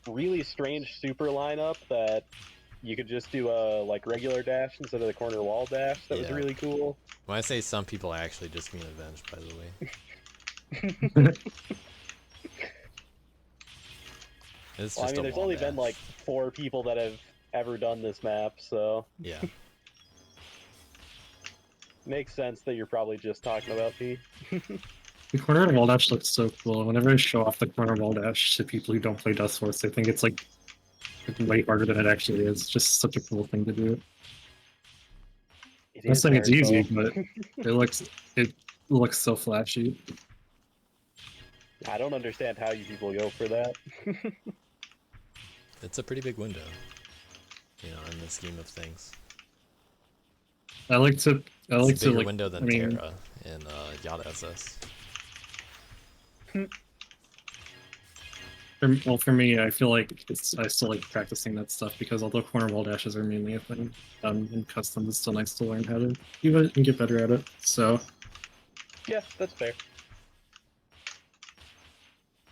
really strange super lineup that you could just do a like regular dash instead of the corner wall dash. That was Yeah. really cool. When I say some people, I actually just mean Avenged, by the way. It's Well, I just mean, a there's wall only dash. been like 4 people that have ever done this map, so Yeah. makes sense that you're probably just talking about me. The corner wall dash looks so cool. Whenever I show off the corner wall dash to people who don't play Dust Force, they think it's like way harder than it actually is. Just such a cool thing to do. It I'm not is saying it's hard, easy, though. but it looks so flashy. I don't understand how you people go for that. It's a pretty big window, you know, in the scheme of things. I like to It's a bigger like, window than I mean, Terra in Yada SS. for me, I feel like I still like practicing that stuff because although corner wall dashes are mainly a thing in custom, it's still nice to learn how to do it and get better at it. So Yeah, that's fair.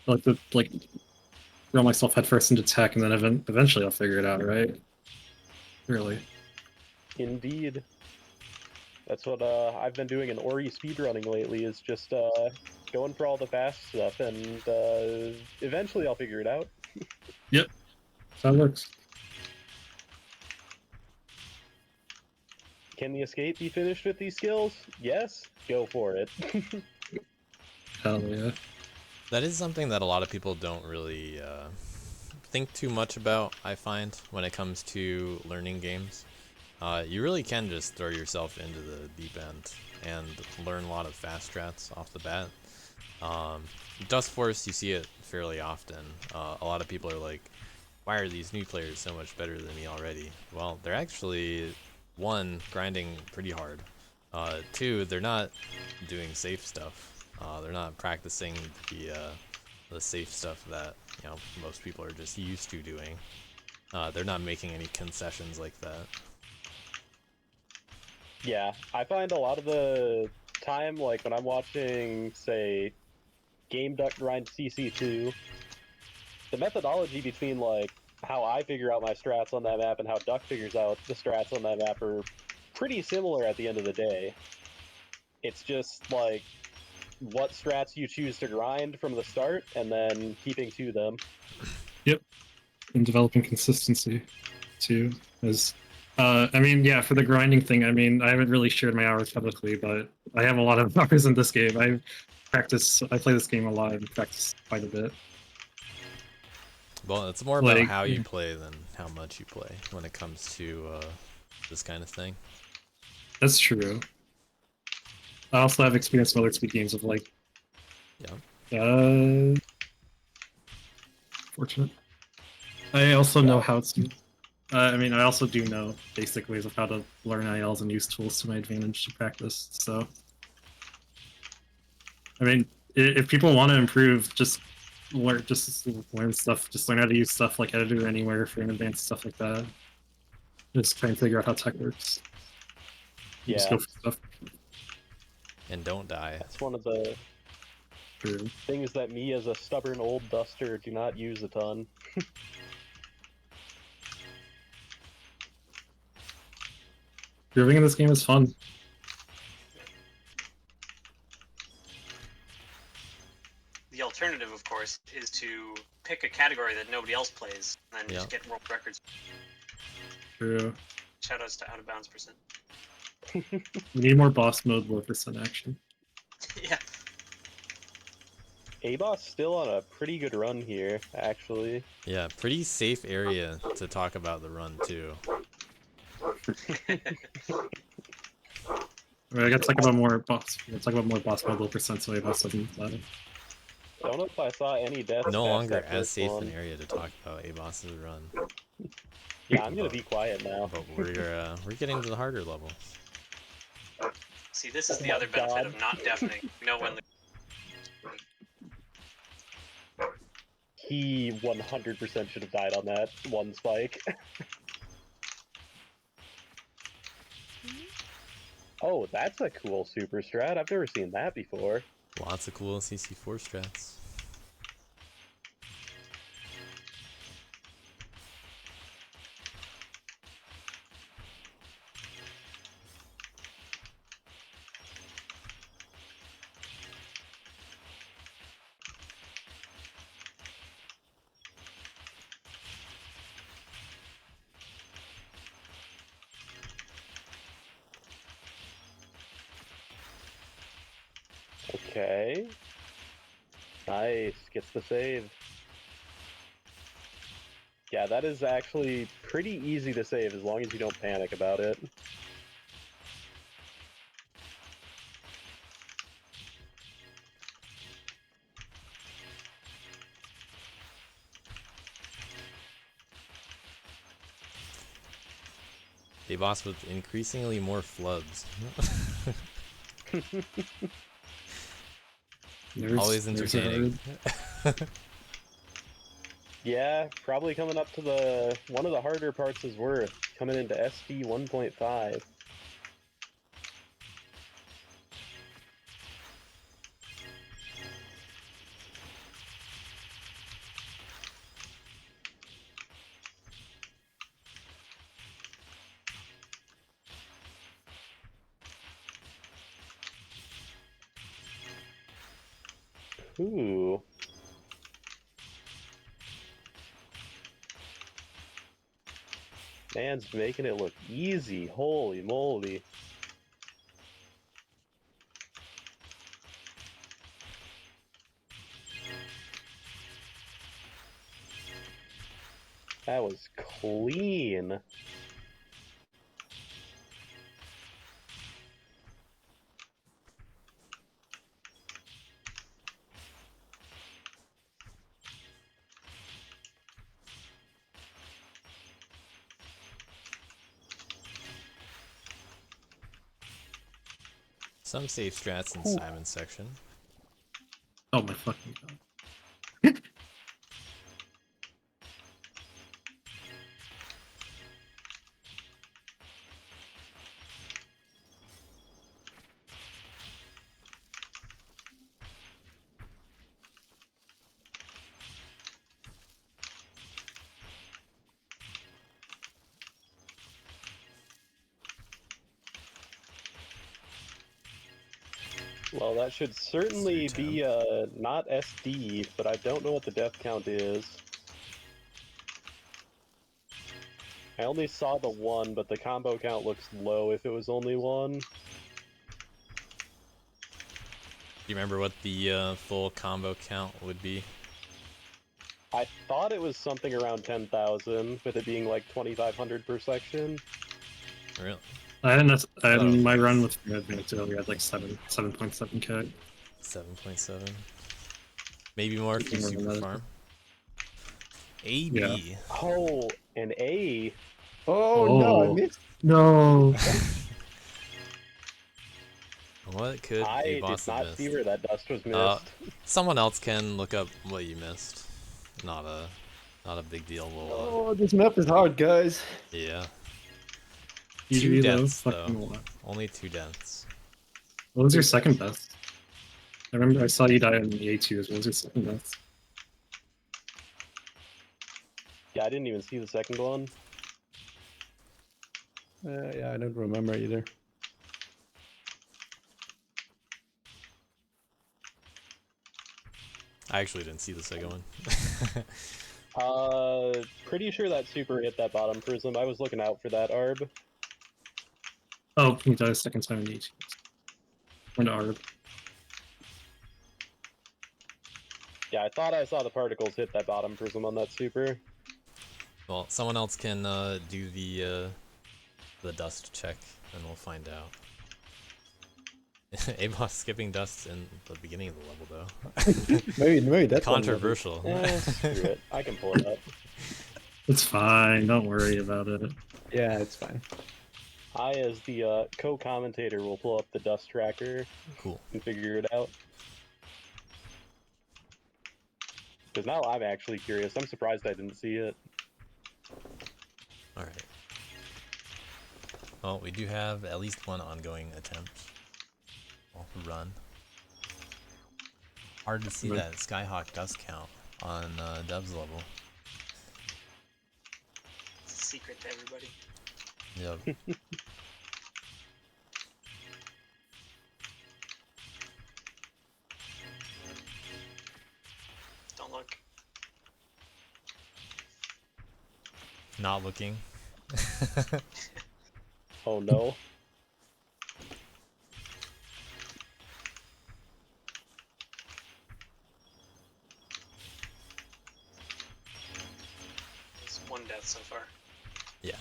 I like to throw myself headfirst into tech, and then eventually I'll figure it out, right? Really. Indeed. That's what I've been doing in Ori speedrunning lately, is just going for all the fast stuff, and eventually I'll figure it out. Yep. That's how it works. Can the escape be finished with these skills? Yes? Go for it. Hell yeah. That is something that a lot of people don't really think too much about, I find, when it comes to learning games. You really can just throw yourself into the deep end and learn a lot of fast strats off the bat. Dust Force, you see it fairly often. A lot of people are like, why are these new players so much better than me already? Well, they're actually, one, grinding pretty hard. Two, they're not doing safe stuff. They're not practicing the safe stuff that, you know, most people are just used to doing. They're not making any concessions like that. Yeah, I find a lot of the time, like when I'm watching, say, Game Duck Grind CC2, the methodology between like how I figure out my strats on that map and how Duck figures out the strats on that map are pretty similar at the end of the day. It's just like what strats you choose to grind from the start and then keeping to them. Yep. And developing consistency too. As I mean, yeah, for the grinding thing, I mean, I haven't really shared my hours publicly, but I have a lot of hours in this game. I play this game a lot and practice quite a bit. Well, it's more about how you play than how much you play when it comes to this kind of thing. That's true. I also have experience in other speed games of like. Yeah. Fortunate. I also know Yeah. how to. I mean, I also do know basic ways of how to learn ILs and use tools to my advantage to practice. So, I mean, if people want to improve, just learn stuff. Just learn how to use stuff like Editor Anywhere for advanced stuff like that. Just try and figure out how tech works. Just Yeah, go for stuff. And don't die. that's one of the True. things that me as a stubborn old duster do not use a ton. Improving in this game is fun. The alternative, of course, is to pick a category that nobody else plays, and then just Yeah. get world records. True. Shoutouts to Out of Bounds percent. We need more boss mode, low percent action. Yeah. ABoss still on a pretty good run here, actually. Yeah, pretty safe area to talk about the run too. Alright, I gotta talk about more boss. I gotta talk about more boss mode, low percent, so ABoss doesn't die. Don't know if I saw any deaths No past longer that as first safe one. an area to talk about ABoss's run. Yeah, I'm gonna be quiet now. But we're getting to the harder levels. See, this is Oh the my other benefit God. of not deafening. You know when the He 100% should have died on that one spike. Oh, that's a cool super strat. I've never seen that before. Lots of cool CC4 strats. Okay. Nice. Gets the save. Yeah, that is actually pretty easy to save as long as you don't panic about it. ABoss with increasingly more flubs. Always There's entertaining. Yeah, probably coming up to the one of the harder parts is worth coming into SD 1.5. Ooh. Man's making it look easy. Holy moly. That was clean. Some safe strats in Ooh. Simon's section. Oh my fucking god. Well, that should certainly be not SD, but I don't know what the death count is. I only saw the one, but the combo count looks low if it was only one. Do you remember what the full combo count would be? I thought it was something around 10,000, with it being like 2,500 per section. Really? I had Oh. my run with advanced we had like 7.7k. 7.7. Maybe more if you Something super like that. farm. AB. Oh, an A. Oh, no, I Oh. missed. No. What could I did ABoss have not missed? see where that dust was missed. Someone else can look up what you missed. Not a big deal. We'll, Oh, this map is hard, guys. yeah. GG 2 though. deaths though. Fucking what? Only 2 deaths. What was your second best? I remember I saw you die in the A2s. What was your second best? Yeah, I didn't even see the second one. Yeah, I don't remember either. I actually didn't see the second one. Pretty sure that super hit that bottom prism. I was looking out for that Arb. Oh, he died a second time in the A2s. Went to Arb. Yeah, I thought I saw the particles hit that bottom prism on that super. Well, someone else can do the dust check, and we'll find out. ABoss skipping dust in the beginning of the level, though. maybe that's Controversial. Screw it. I can pull it up. It's fine. Don't worry about it. Yeah, it's fine. I, as the co-commentator, will pull up the dust tracker Cool. and figure it out. Because now I'm actually curious. I'm surprised I didn't see it. Alright. Well, we do have at least one ongoing attempt. Well, run. Hard to see Right. that Skyhawk dust count on Dub's level. It's a secret to everybody. Yep. Don't look. Not looking. Oh no. It's 1 death so far. Yeah.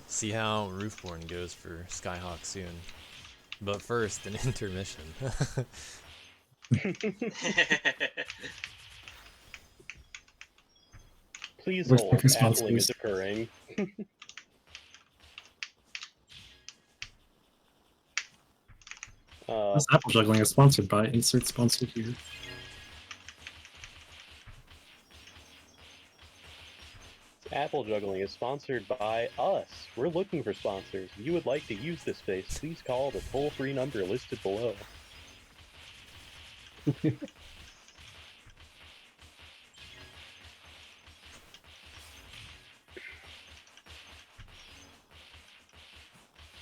See how Roofborn goes for Skyhawk soon. But first, an intermission. Please Where's hold. Perfect Appling sponsors? is occurring. This apple juggling is sponsored by insert sponsored here. Apple Juggling is sponsored by us. We're looking for sponsors. If you would like to use this space, please call the toll-free number listed below.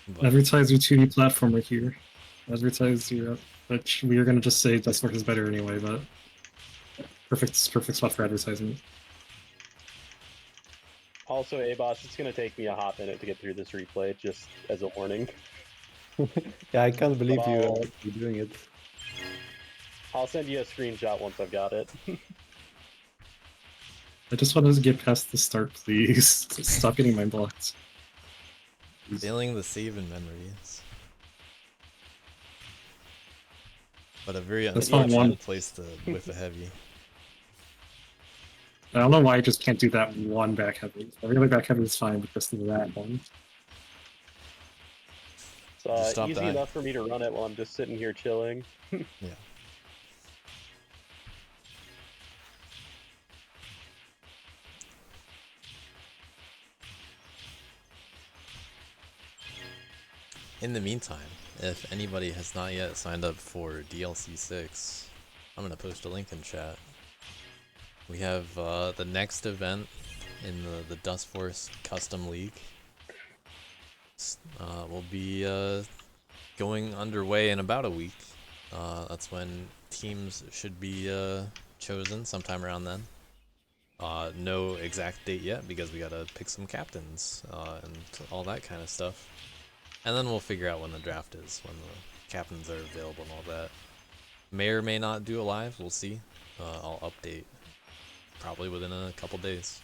But Advertise your 2D platformer here. Advertise your. Which we are gonna just say Dustwork is better anyway, but perfect spot for advertisement. Also, ABoss, it's going to take me a hot minute to get through this replay, just as a warning. Yeah, I can't believe But you are actually doing it. I'll send you a screenshot once I've got it. I just wanted to get past the start, please. Stop getting mind blocked. failing the save in memories. But a very That's not unfortunate one. place to with a heavy. I don't know why I just can't do that one back heavy. Every other back heavy is fine, but just that one. It's Stop easy dying. enough for me to run it while I'm just sitting here chilling. Yeah. In the meantime, if anybody has not yet signed up for DLC 6, I'm going to post a link in chat. We have the next event in the Dust Force Custom League. Will be going underway in about a week. That's when teams should be chosen, sometime around then. No exact date yet because we gotta pick some captains and all that kind of stuff. And then we'll figure out when the draft is, when the captains are available and all that. May or may not do a live, we'll see. I'll update probably within a couple days.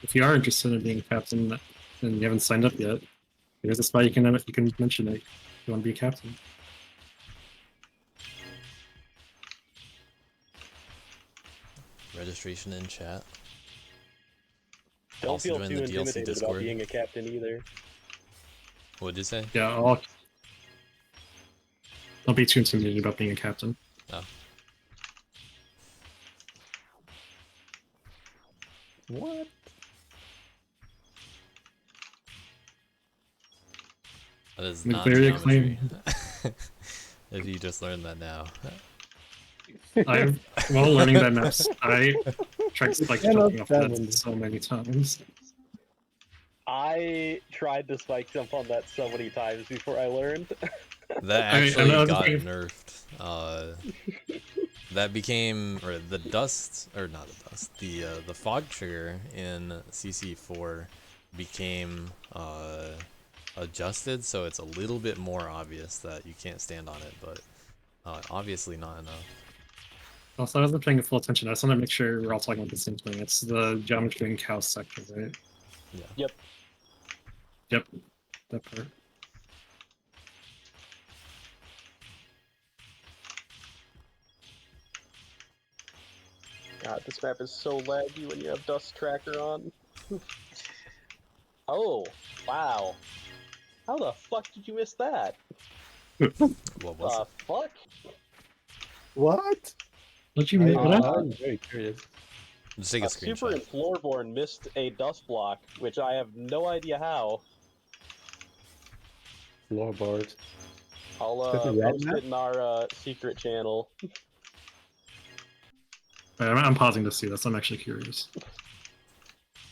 If you are interested in being a captain and you haven't signed up yet, here's a spot you can mention it. You want to be a captain. Registration in chat. Don't Also feel join too the DLC intimidated about Discord. being a captain either. What'd you say? Yeah, don't be too intimidated about being a captain. Oh. What? That is Like, not very geometry. acclaimed. If you just learned that now. While learning that maps, I tried spike Cannot jumping off stand that on so many times. I tried to spike jump on that so many times before I learned. That I mean, actually another got thing- nerfed. That became, or the dust, or not the dust, the fog trigger in CC4 became adjusted, so it's a little bit more obvious that you can't stand on it, but obviously not enough. Also, I wasn't paying full attention. I just want to make sure we're all talking about the same thing. It's the geometry and cow section, right? Yeah. Yep. Yep, that part. God, this map is so laggy when you have Dust Tracker on. Oh, wow. How the fuck did you miss that? What was it? Fuck? What? What do you mean? What? I'm very curious. Just take a A Super screenshot. and Floorborn missed a dust block, which I have no idea how. Floorboard. I'll Is that the red post map? it in our secret channel. I'm pausing to see this. I'm actually curious.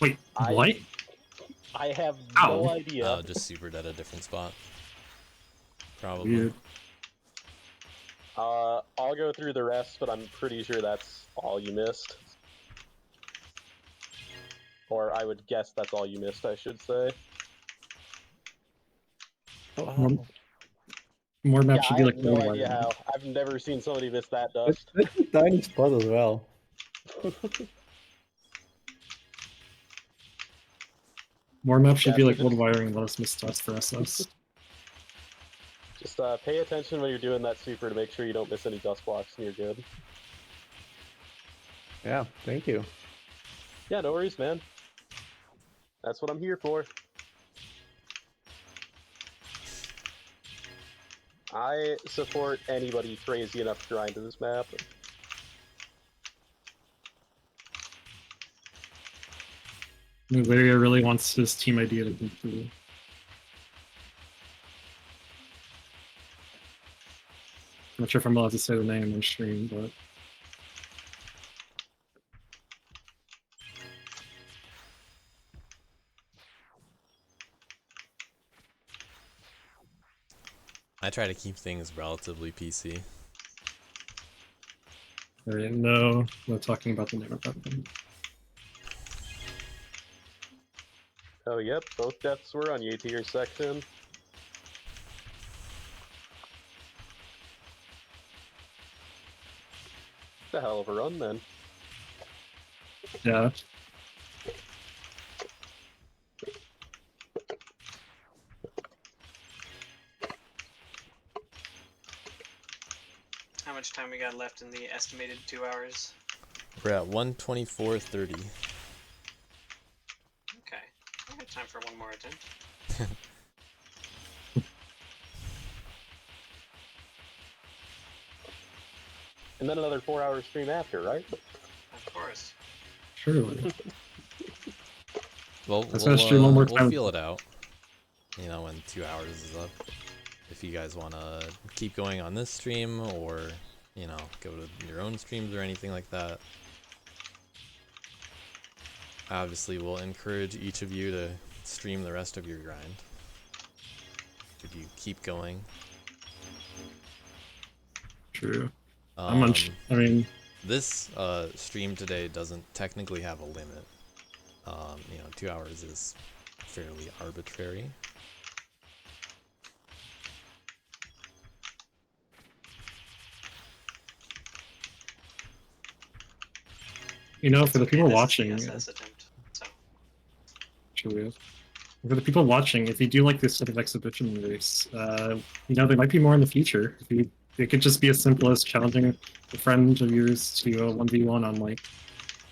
Wait, what? I have Ow. no idea. Just supered at a different spot. Probably. Weird. I'll go through the rest, but I'm pretty sure that's all you missed. Or I would guess that's all you missed, I should say. Oh, More maps Yeah, should I be have like no one idea wire. how. I've never seen somebody miss that that's, dust. that's a tiny spot as well. More maps should Yeah, be so like wood just- wiring and let us miss stuff for SS. Just pay attention when you're doing that super to make sure you don't miss any dust blocks and you're good. Yeah, thank you. Yeah, no worries, man. That's what I'm here for. I support anybody crazy enough to grind to this map. Larry really wants his team idea to be cool. I'm not sure if I'm allowed to say the name on stream, but I try to keep things relatively PC. no talking about the name of that thing. Oh, yep, both deaths were on tier section. The hell of a run, then. Yeah. How much time we got left in the estimated 2 hours? We're at 124.30. Okay, I got time for one more attempt. And then another 4-hour stream after, right? Of course. Surely. Well, Let's stream one more we'll time. feel it out. You know, when 2 hours is up. If you guys want to keep going on this stream, or, you know, go to your own streams or anything like that. Obviously, we'll encourage each of you to stream the rest of your grind. If you keep going. True. I mean, This stream today doesn't technically have a limit. You know, 2 hours is fairly arbitrary. You know, for the Okay, people this is watching, the SS attempt. So for the people watching, if you do like this sort of exhibition race, you know, there might be more in the future. It could just be as simple as challenging a friend of yours to a 1v1 on like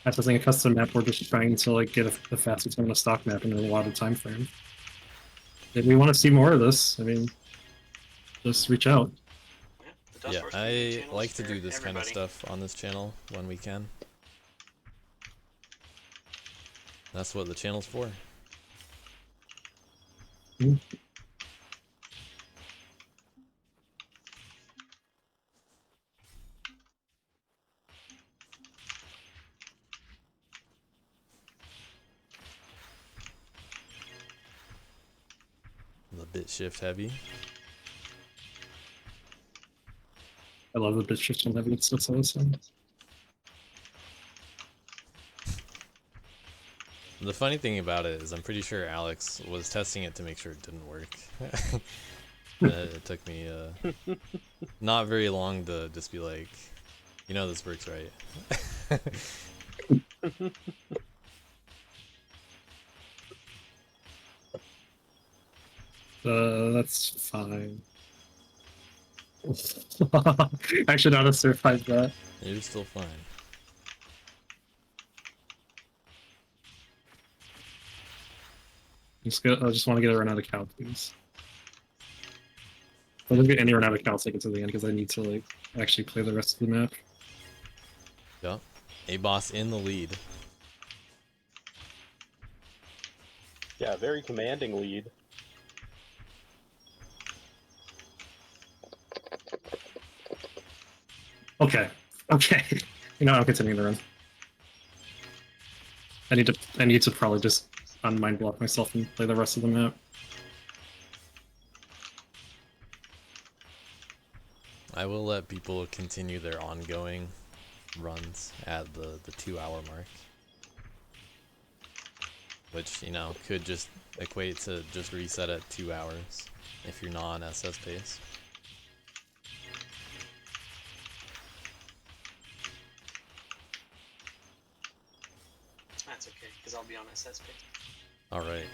accessing a custom map or just trying to like get the fastest time on a stock map in a allotted time frame. If we want to see more of this, I mean, just reach out. yeah, the Dust Yeah, Wars community I channel like is to for do this kind of everybody. stuff on this channel when we can. That's what the channel's for. Mm. The bit shift heavy. I love the bit shift and heavy. It's so awesome. The funny thing about it is I'm pretty sure Alex was testing it to make sure it didn't work. It took me not very long to just be like, you know this works, right? That's fine. I should not have survived that. You're still fine. I just want to get a run out of cow, please. I don't get any run out of cow to get to the end because I need to like actually play the rest of the map. Yep. ABoss in the lead. Yeah, very commanding lead. Okay. Okay. You know, I'm continuing the run. I need to probably just unmind block myself and play the rest of the map. I will let people continue their ongoing runs at the 2-hour mark. Which, you know, could just equate to just reset at 2 hours if you're not on SS pace. That's okay, because I'll be on SSP. Alright.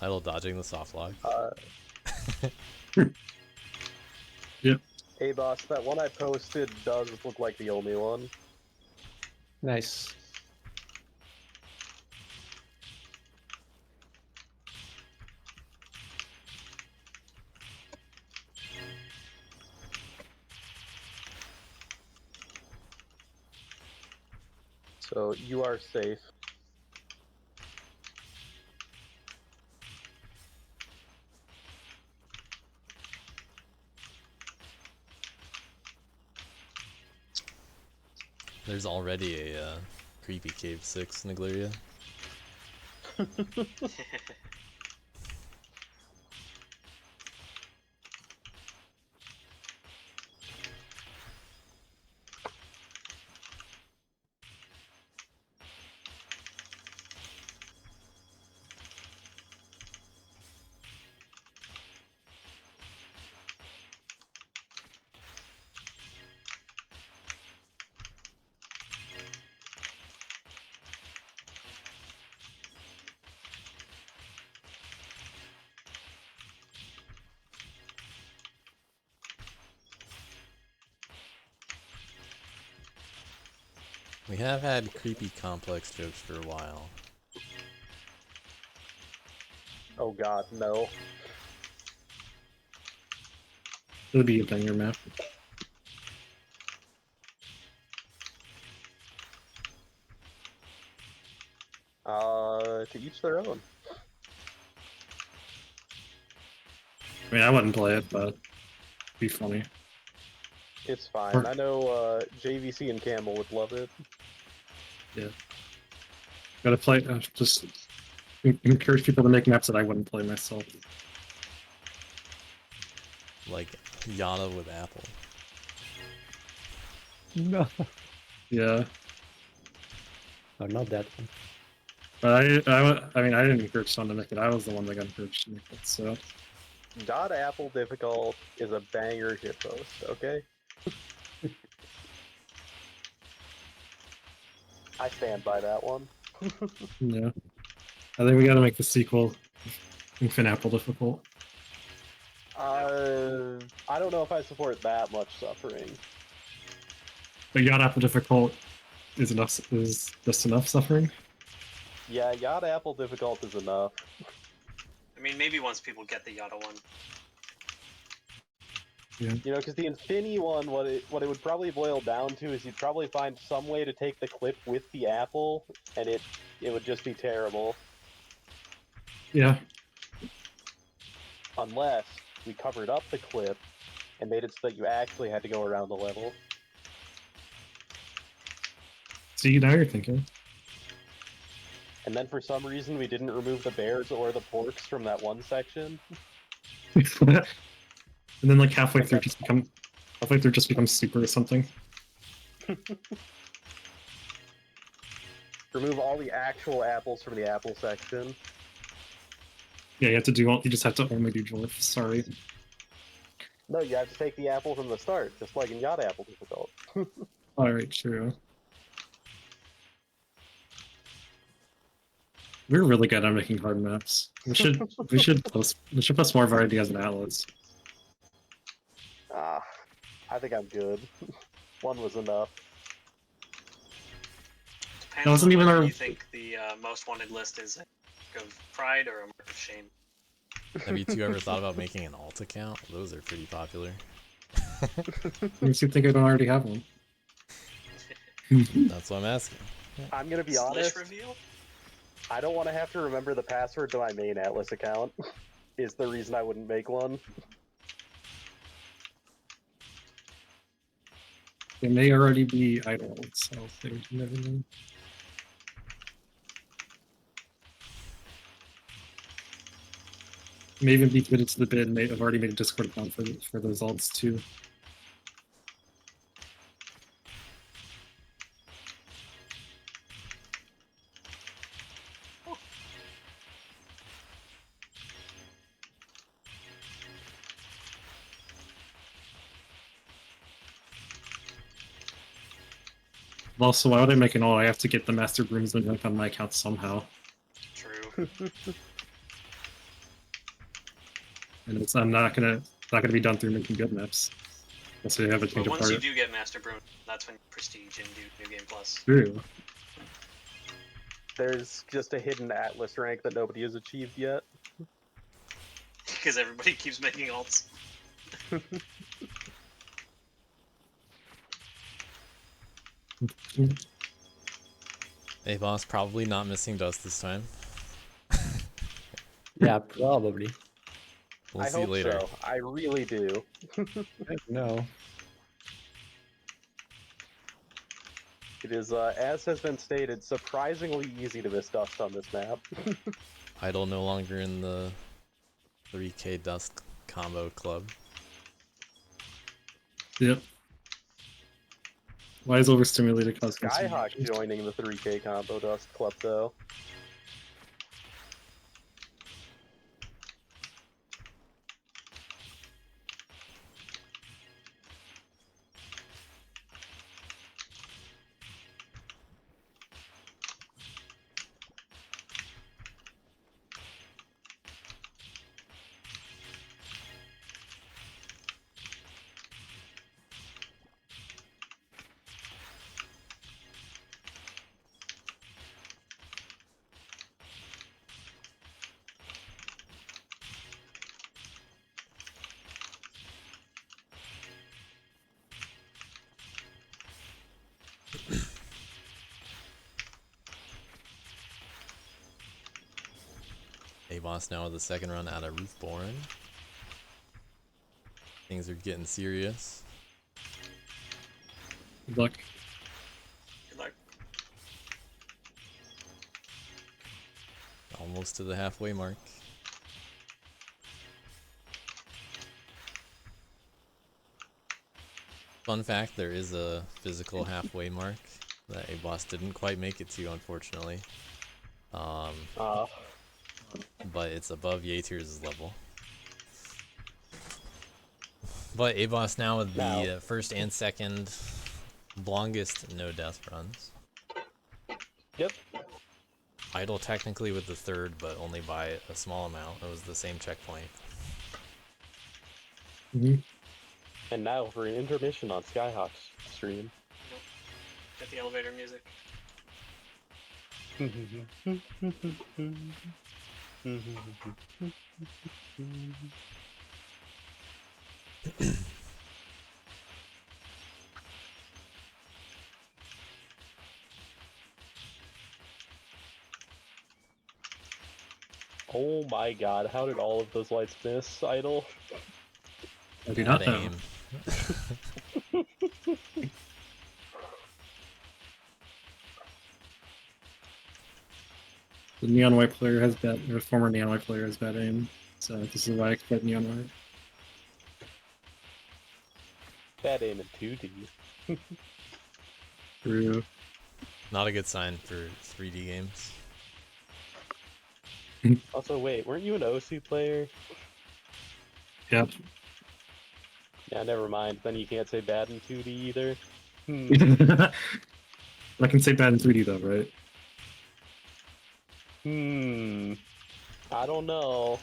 Idle dodging the soft lock. Yep. Hey boss, that one I posted does look like the only one. Nice. So you are safe. There's already a creepy cave 6 Nigleria. We have had creepy complex jokes for a while. Oh god, no. It'll be a banger map. To each their own. I mean, I wouldn't play it, but it'd be funny. It's fine. Or- I know JVC and Camel would love it. Gotta play. Just encourage people to make maps that I wouldn't play myself. Like Yada with Apple. No. Yeah, Oh, not that one. but I mean, I didn't encourage someone to make it. I was the one that got encouraged to make it. So God Apple difficult is a banger shitpost, okay? I stand by that one. yeah, I think we gotta make the sequel Infinite Apple difficult. I don't know if I support that much suffering. But Yacht Apple difficult is just enough suffering. Yeah, Yacht Apple difficult is enough. I mean, maybe once people get the Yada one. You know, because the Infinity one, what it would probably boil down to is you'd probably find some way to take the clip with the apple, and it would just be terrible. Yeah, Unless we covered up the clip and made it so that you actually had to go around the level. see, now you're thinking. And then for some reason we didn't remove the bears or the porks from that one section. And then like halfway through just becomes super or something. Remove all the actual apples from the apple section. Yeah, you just have to only do dwarf. Sorry. No, you have to take the apple from the start, just like in Yacht Apple difficult. Alright, true. We're really good at making hard maps. We should post more of our ideas in Atlas. I think I'm good. One was enough. Depends That wasn't on even whether our- you think the most wanted list is a mark of pride or a mark of shame. Have you two ever thought about making an alt account? Those are pretty popular. Makes you think I don't already have one. That's what I'm asking. I'm gonna be Slash honest, reveal? I don't want to have to remember the password to my main Atlas account. Is the reason I wouldn't make one. They may already be idle, so they never know. May even be committed to the bid. May have already made a Discord account for the results too. Also, why would I make an alt? I have to get the Master Groomsman rank on my account somehow. True. And I'm not gonna be done through making good maps. Unless I have a change But of once heart. you do get Master Broom, that's when you prestige and do New Game Plus. True. There's just a hidden Atlas rank that nobody has achieved yet. Because everybody keeps making alts. ABoss probably not missing dust this time. Yeah, probably. We'll I see hope later. so. I really do. No. It is, as has been stated, surprisingly easy to miss dust on this map. Idle no longer in the 3K dust combo club. Yep. Why is overstimulated causing Skyhawk joining the 3K combo dust club, though. ABoss now with the second run out of Roofborn. Things are getting serious. Good luck. Good luck. Almost to the halfway mark. Fun fact, there is a physical halfway mark that ABoss didn't quite make it to, unfortunately. But it's above Yatir's level. But ABoss now with the first and second longest no death runs. Yep. Idyll technically with the third, but only by a small amount. It was the same checkpoint. Mm-hmm. And now for an intermission on Skyhawk's stream. Get the elevator music. Oh my god, how did all of those lights miss, Idyll? I do not Bad know. aim. The neon white player has bad, or former neon white player has bad aim, so this is why I expect neon white. Bad aim in 2D. True. Not a good sign for 3D games. Also, wait, weren't you an OSU player? Yep. Yeah, never mind. Then you can't say bad in 2D either. I can say bad in 3D though, right? I don't know.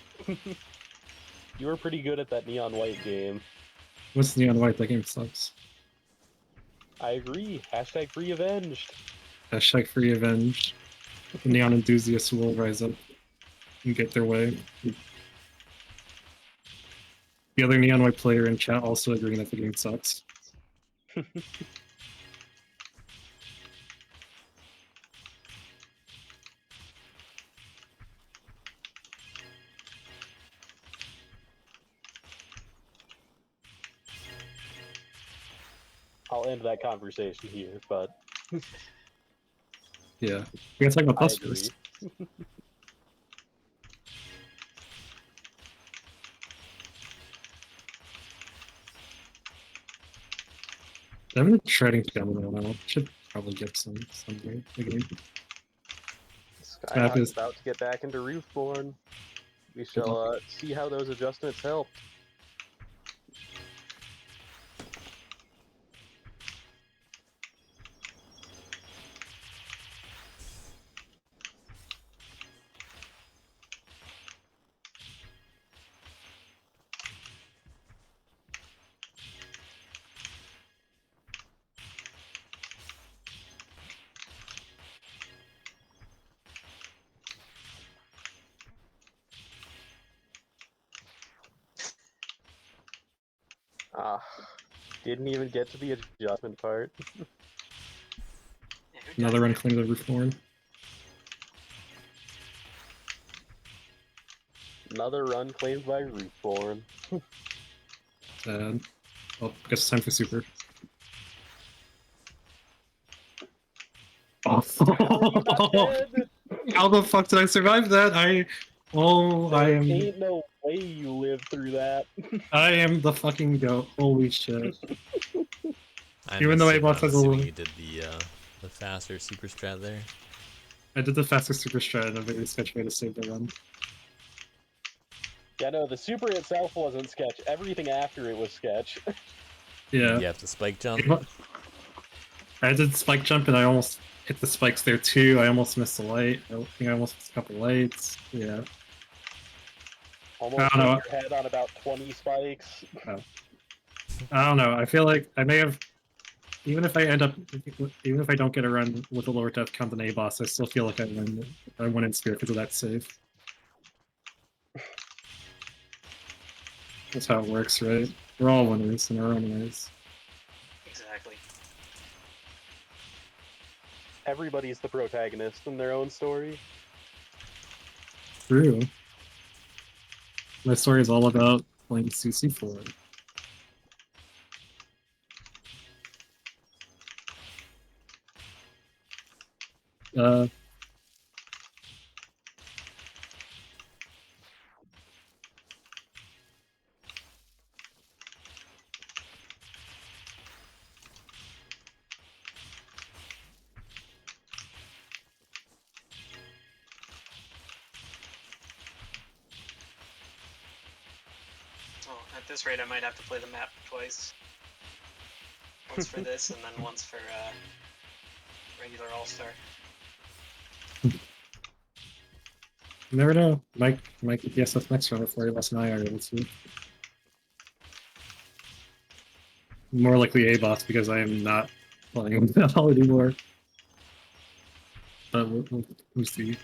You were pretty good at that neon white game. What's neon white? That game sucks. I agree. Hashtag free avenged. Hashtag free revenge. The neon enthusiasts will rise up and get their way. The other neon white player in chat also agreeing that the game sucks. I'll end that conversation here, but Yeah. We gotta talk about I bus agree. first. I haven't been shredding down the now. Should probably get some way again. Skyhawk's is- about to get back into Roofborn. We shall see how those adjustments help. Didn't even get to the adjustment part. Yeah, who Another died? run clean of the reform. Another run claimed by Roofborn. Sad. Well, I guess it's time for super. How are you not dead? How the fuck did I survive that? I There am ain't no way you lived through that. the fucking goat. Holy shit. I Even though missed it, but ABoss I'm has a assuming little- you did the faster super strat there. I did the fastest super strat in a very sketchy way to save the run. Yeah, no, the super itself wasn't sketch. Everything after it was sketch. Yeah. You have to spike jump. I did spike jump and I almost hit the spikes there too. I almost missed a light. I think I almost missed a couple lights. Yeah. Almost I don't know. hit your head on about 20 spikes. I don't know. I feel like I may have, even if I don't get a run with a lower death count than ABoss, I still feel like I won in spirit because of that save. That's how it works, right? We're all winners in our own ways. Exactly. Everybody's the protagonist in their own story. True. My story is all about playing CC4. Uh, Oh, at this rate, I might have to play the map twice. Once for this, and then once for regular All-Star. you never know. Might get the SF next round before less than I are able to. More likely ABoss because I am not playing with that all anymore. But we'll see.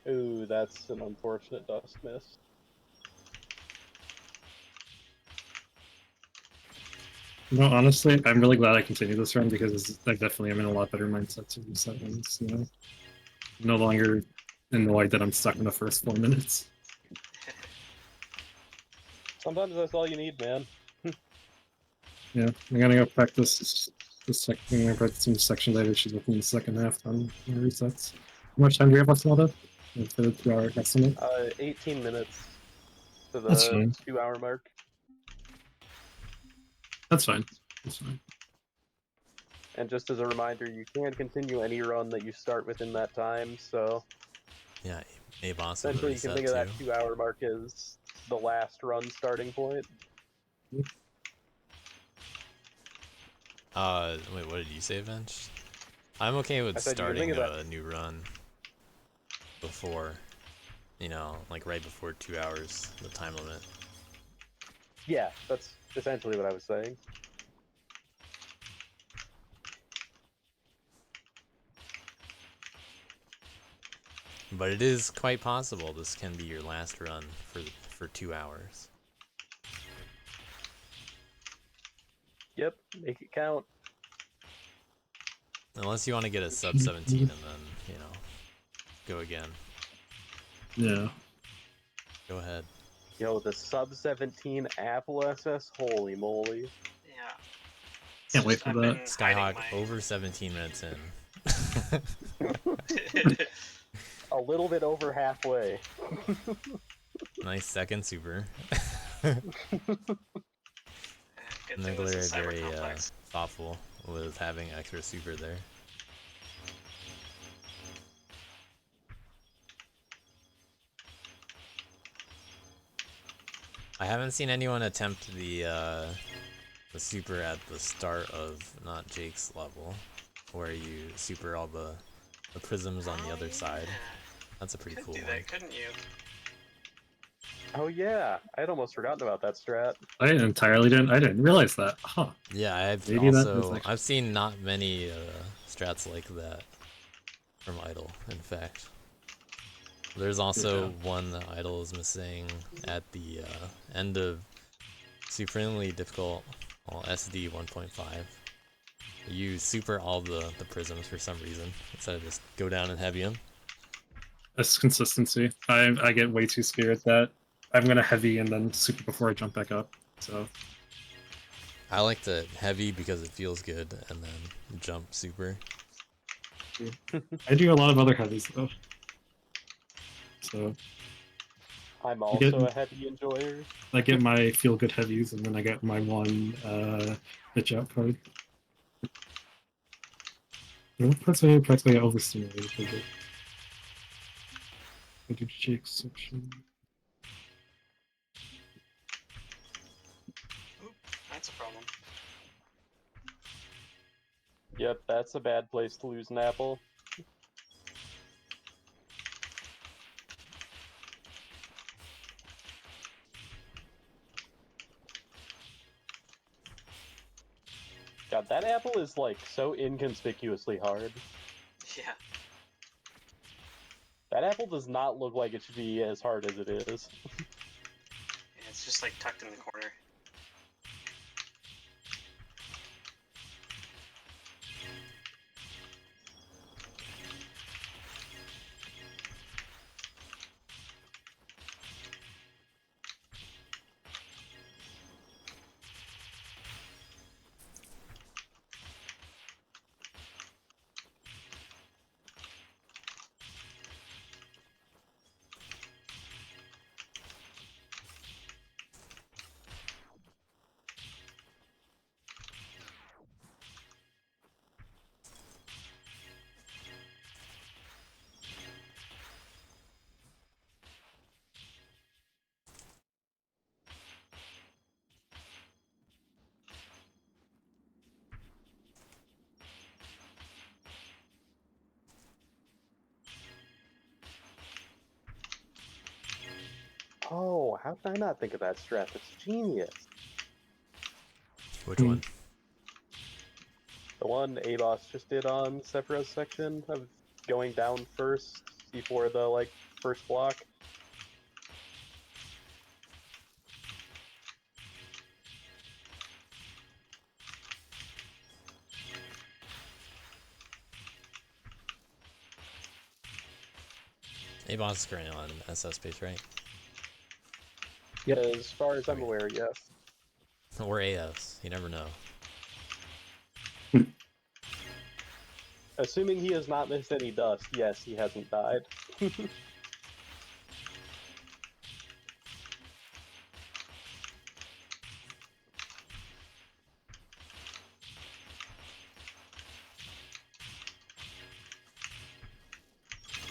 Ooh, that's an unfortunate dust miss. No, honestly, I'm really glad I continued this run because I definitely am in a lot better mindset to reset ones, you know? I'm no longer annoyed that I'm stuck in the first 4 minutes. Sometimes that's all you need, man. Yeah, I'm gonna go practice I'm gonna practice some sections I issues within the second half on my resets. How much time do you have left, Zelda? For the 2-hour estimate? 18 minutes to That's the fine. 2-hour mark. That's fine. That's fine. And just as a reminder, you can continue any run that you start within that time, so Yeah, ABoss with a essentially you can reset think of that too. 2-hour mark as the last run starting point. Wait, what did you say, Bench? I'm okay with I said you can think starting of that. a new run before, you know, like right before 2 hours, the time limit. Yeah, that's essentially what I was saying. But it is quite possible this can be your last run for 2 hours. Yep, make it count. Unless you want to get a sub 17 and then, you know, go again. Yeah. Go ahead. Yo, the sub 17 Apple SS, holy moly. Yeah. It's Can't wait just- for I've that. been Skyhawk hiding over 17 minutes in. A little bit over halfway. Nice second super. Good thing this Niggler is cyber very complex. thoughtful with having extra super there. I haven't seen anyone attempt the super at the start of not Jake's level, where you super all the prisms on the other side. That's a pretty Could cool do one. that, couldn't you? Oh yeah, I'd almost forgotten about that strat. I entirely didn't. I didn't realize that. Huh. Yeah, Maybe that is actually... I've seen not many strats like that from Idle, in fact. There's also one that Idle is missing at the end of supremely difficult SD 1.5. You super all the prisms for some reason instead of just go down and heavy them. That's consistency. I get way too scared that I'm gonna heavy and then super before I jump back up. So I like to heavy because it feels good and then jump super. I do a lot of other heavies though. So I'm also a heavy enjoyer. I get my feel good heavies and then I get my one bitch out card. Practically overstimulated with it. I do Jake's section. Oop, that's a problem. Yep, that's a bad place to lose an apple. God, that apple is like so inconspicuously hard. Yeah. That apple does not look like it should be as hard as it is. Yeah, it's just like tucked in the corner. how did I not think of that strat? That's genius. Which one? The one ABoss just did on Sephiroth's section of going down first before the first block. ABoss is currently on SS pace, right? Yeah, as far as I'm aware, yes. Or AS, you never know. Assuming he has not missed any dust, yes, he hasn't died.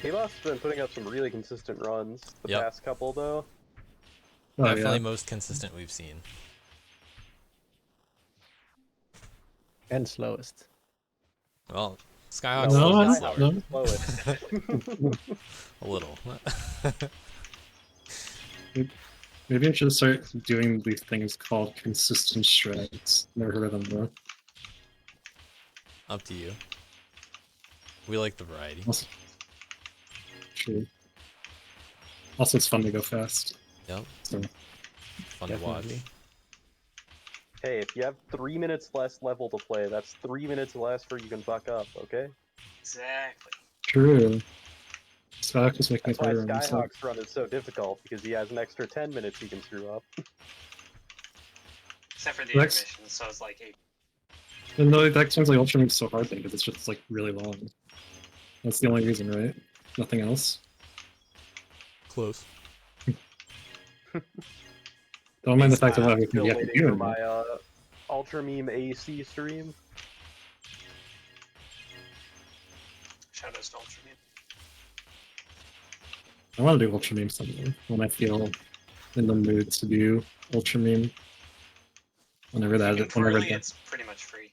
ABoss has been putting up some really consistent runs the Yep. past couple, though. Oh, Definitely yeah. most consistent we've seen. And slowest. Well, Skyhawk's No, a little bit Skyhawk. slower. No. Slowest. A little. Maybe I should start doing these things called consistent strats. Never heard of them though. Up to you. We like the variety. Also, true. Also, it's fun to go fast. Yep. So, Fun to watch. Definitely. Hey, if you have 3 minutes less level to play, that's 3 minutes less where you can fuck up, okay? Exactly. true. Skyhawk is making That's it why harder on himself. Skyhawk's run is so difficult, because he has an extra 10 minutes he can screw up. Except for the Next. intermission, so it's like 8. And no, that sounds like Ultra Move's so hard then, because it's just like really long. That's the only reason, right? Nothing else. Close. Don't mind the fact I'm about everything still you have to waiting do for in my there. Ultra Meme AC stream. Shadows to Ultra Meme. I want to do Ultra Meme someday when I feel in the mood to do Ultra Meme. Whenever If you that, can whenever twirly, that. it's pretty much free.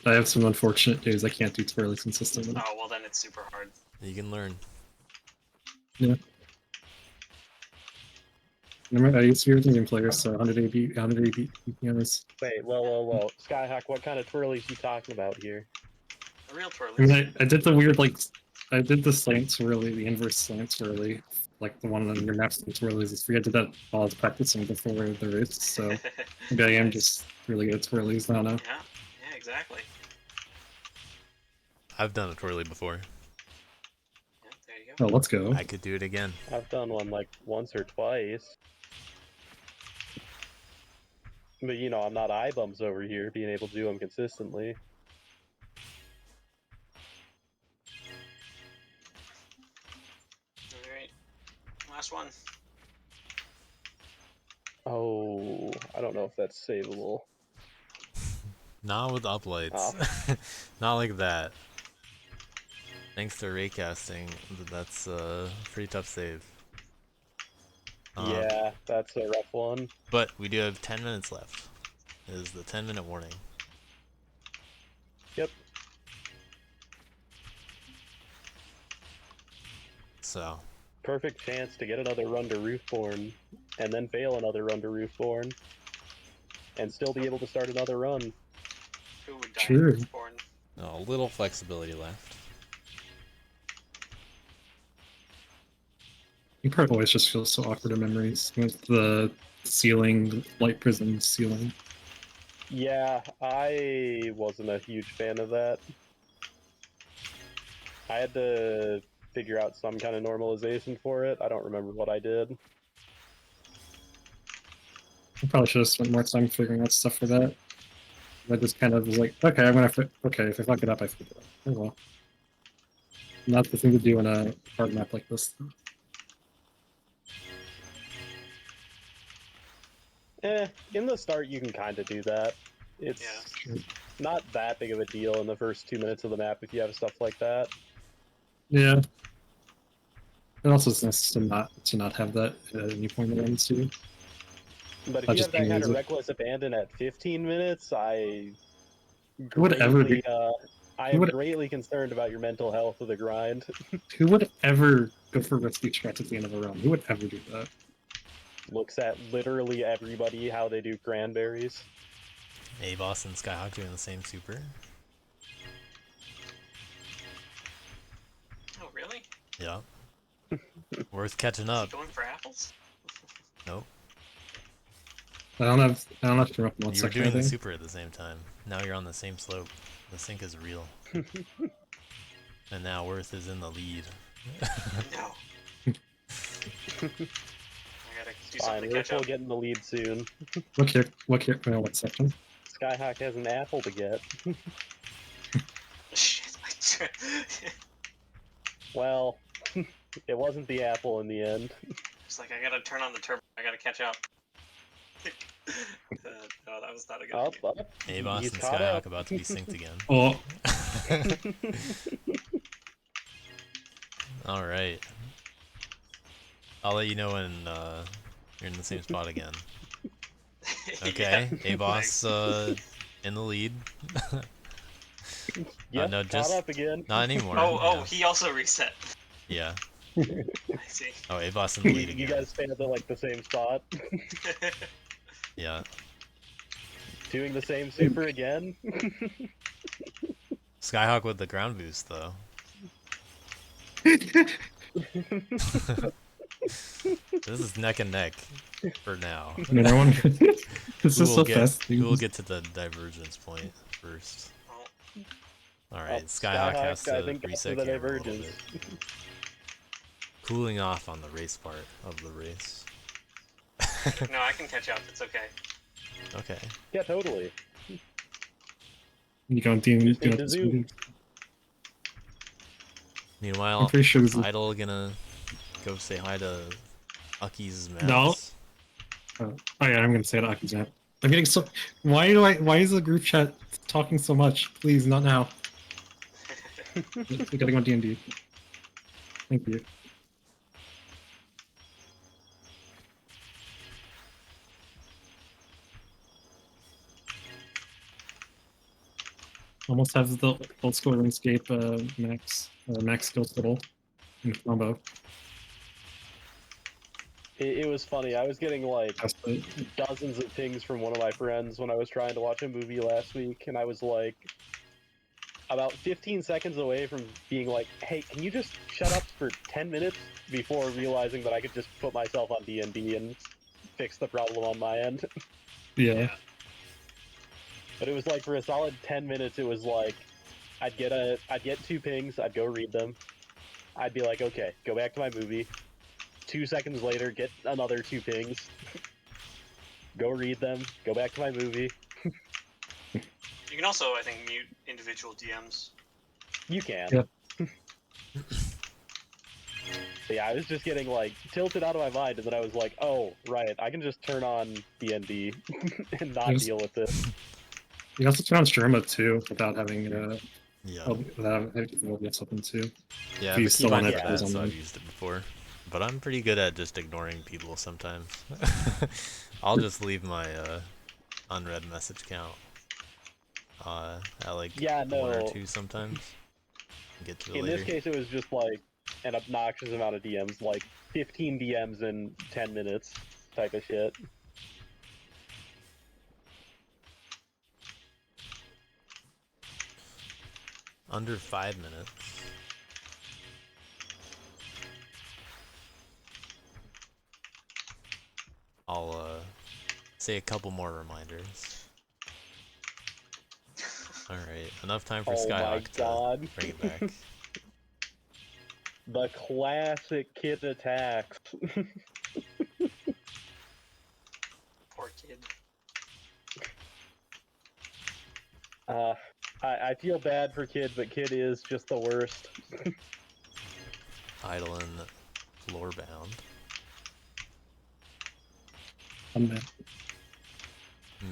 I have some unfortunate days I can't do twirlies consistently. Oh, well then it's super hard. You can learn. Remember, I used to be a Ultra Meme player, so 100 AB, 100 AB, BPMs. Wait, whoa. Skyhawk, what kind of twirlies you talking about here? The real I mean, twirlies. I did the weird, like, I did the slant twirly, the inverse slant twirly, like the one on your map slant twirlies. I forget to do that while I was practicing before the race, so maybe I am Nice. just really good at twirlies now. Yeah, exactly. I've done a twirly before. Yeah, there you go. Oh, let's go. I could do it again. I've done one like once or twice. But you know, I'm not iBums over here being able to do them consistently. Alright. Last one. Oh, I don't know if that's savable. Not with uplights. Not like that. Thanks to raycasting, that's a pretty tough save. Yeah, that's a rough one. But we do have 10 minutes left. It is the 10-minute warning. Yep. So, Perfect chance to get another run to Roofborn, and then fail another run to Roofborn, and still be able to start another run. Who would die Sure. in Born? a little flexibility left. You probably always just feel so awkward in memories with the ceiling, light prism ceiling. Yeah, I wasn't a huge fan of that. I had to figure out some kind of normalization for it. I don't remember what I did. I probably should have spent more time figuring out stuff for that. I just kind of was like, okay, I'm gonna. Okay, if I fuck it up, I fuck it up. Oh well. Not the thing to do in a hard map like this. In the start you can kind of do that. It's not that big of a deal in the first 2 minutes of the map if you have stuff like that. Yeah. It also is nice to not have that at any point in the game too. But if I'll you just have that kind of use it. reckless abandon at 15 minutes, I would ever do- I who am would- greatly concerned about your mental health of the grind. Who would ever go for risky strats at the end of a run? Who would ever do that? looks at literally everybody how they do cranberries. ABoss and Skyhawk doing the same super. Oh, really? Yeah. Worth catching Is up. he going for apples? Nope. I don't have to rep one You were second. doing the super at the same time. Now you're on the same slope. The sync is real. And now Worth is in the lead. No. I gotta do something Fine, to Rick catch will up. get in the lead soon. Look here. What section? Skyhawk has an apple to get. Shit. Well, it wasn't the apple in the end. It's like I gotta turn on the turbo. I gotta catch up. No, that was not a good Up, idea. up. ABoss He's and caught Skyhawk up. about to be synced again. Oh, Alright. I'll let you know when you're in the same spot again. Okay, Yeah, ABoss in the lead. Yep, no, caught just up again. not anymore. Oh, yeah. he also reset. Yeah. I see. Oh, ABoss in the lead You again. guys stand at like the same spot, Yeah. doing the same super again. Skyhawk with the ground boost though. This is neck and neck for now. everyone. This Who is will so get fast. who will get to the divergence point first? Oh, Alright, Oh, Skyhawk has I to think, got reset to the camera a little divergence. bit. Cooling off on the race part of the race. no, I can catch up. It's okay. Okay. Yeah, totally. You going to Just need to zoom. I'm Meanwhile, pretty sure this is. Idyll gonna go say hi to Ucky's mouse. No. Oh yeah, I'm gonna say it. I'm getting so. Why is the group chat talking so much? Please, not now. We gotta go on D&D. Thank you. Almost have the old school RuneScape max skill total in combo. It was funny. I was getting like That's it. dozens of pings from one of my friends when I was trying to watch a movie last week, and I was like about 15 seconds away from being like, hey, can you just shut up for 10 minutes before realizing that I could just put myself on D&D and fix the problem on my end. Yeah. But it was like for a solid 10 minutes, it was like I'd get 2 pings, I'd go read them. I'd be like, okay, go back to my movie. 2 seconds later, get another 2 pings. Go read them, go back to my movie. You can also, I think, mute individual DMs. You can. Yep. But yeah, I was just getting like tilted out of my mind, and then I was like, oh, right, I can just turn on D&D and not Yes. deal with this. You can also turn on Sherma too without having Yeah. without having OBS open too. Yeah, If you the still keyboard want for to have that, close on so I've them. used it before. But I'm pretty good at just ignoring people sometimes. I'll just leave my unread message count at like Yeah, 1 or no. 2 sometimes. Get to it In later. this case, it was just like an obnoxious amount of DMs, like 15 DMs in 10 minutes type of shit. Under 5 minutes. I'll say a couple more reminders. Alright, enough time for Oh my Skyhawk to god. bring it back. The classic kid attacks. Poor kid. I feel bad for Kid, but Kid is just the worst. Idle and floor bound. I'm there.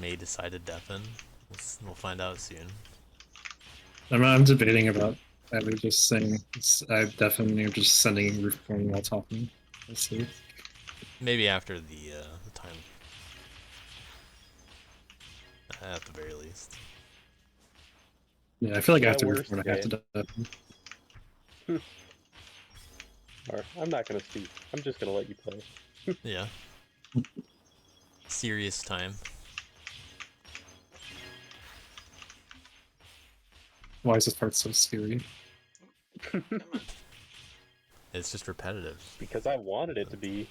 May decide to deafen. We'll find out soon. I'm debating about either just saying I definitely am just sending roof form while talking. Let's see. Maybe after the time. At the very least. Yeah, I feel like Yeah, after roof worst form I have to deafen. Or, I'm not gonna speak. I'm just gonna let you play. Yeah. serious time. Why is this part so scary? Come on. It's just repetitive. Because I wanted it to be.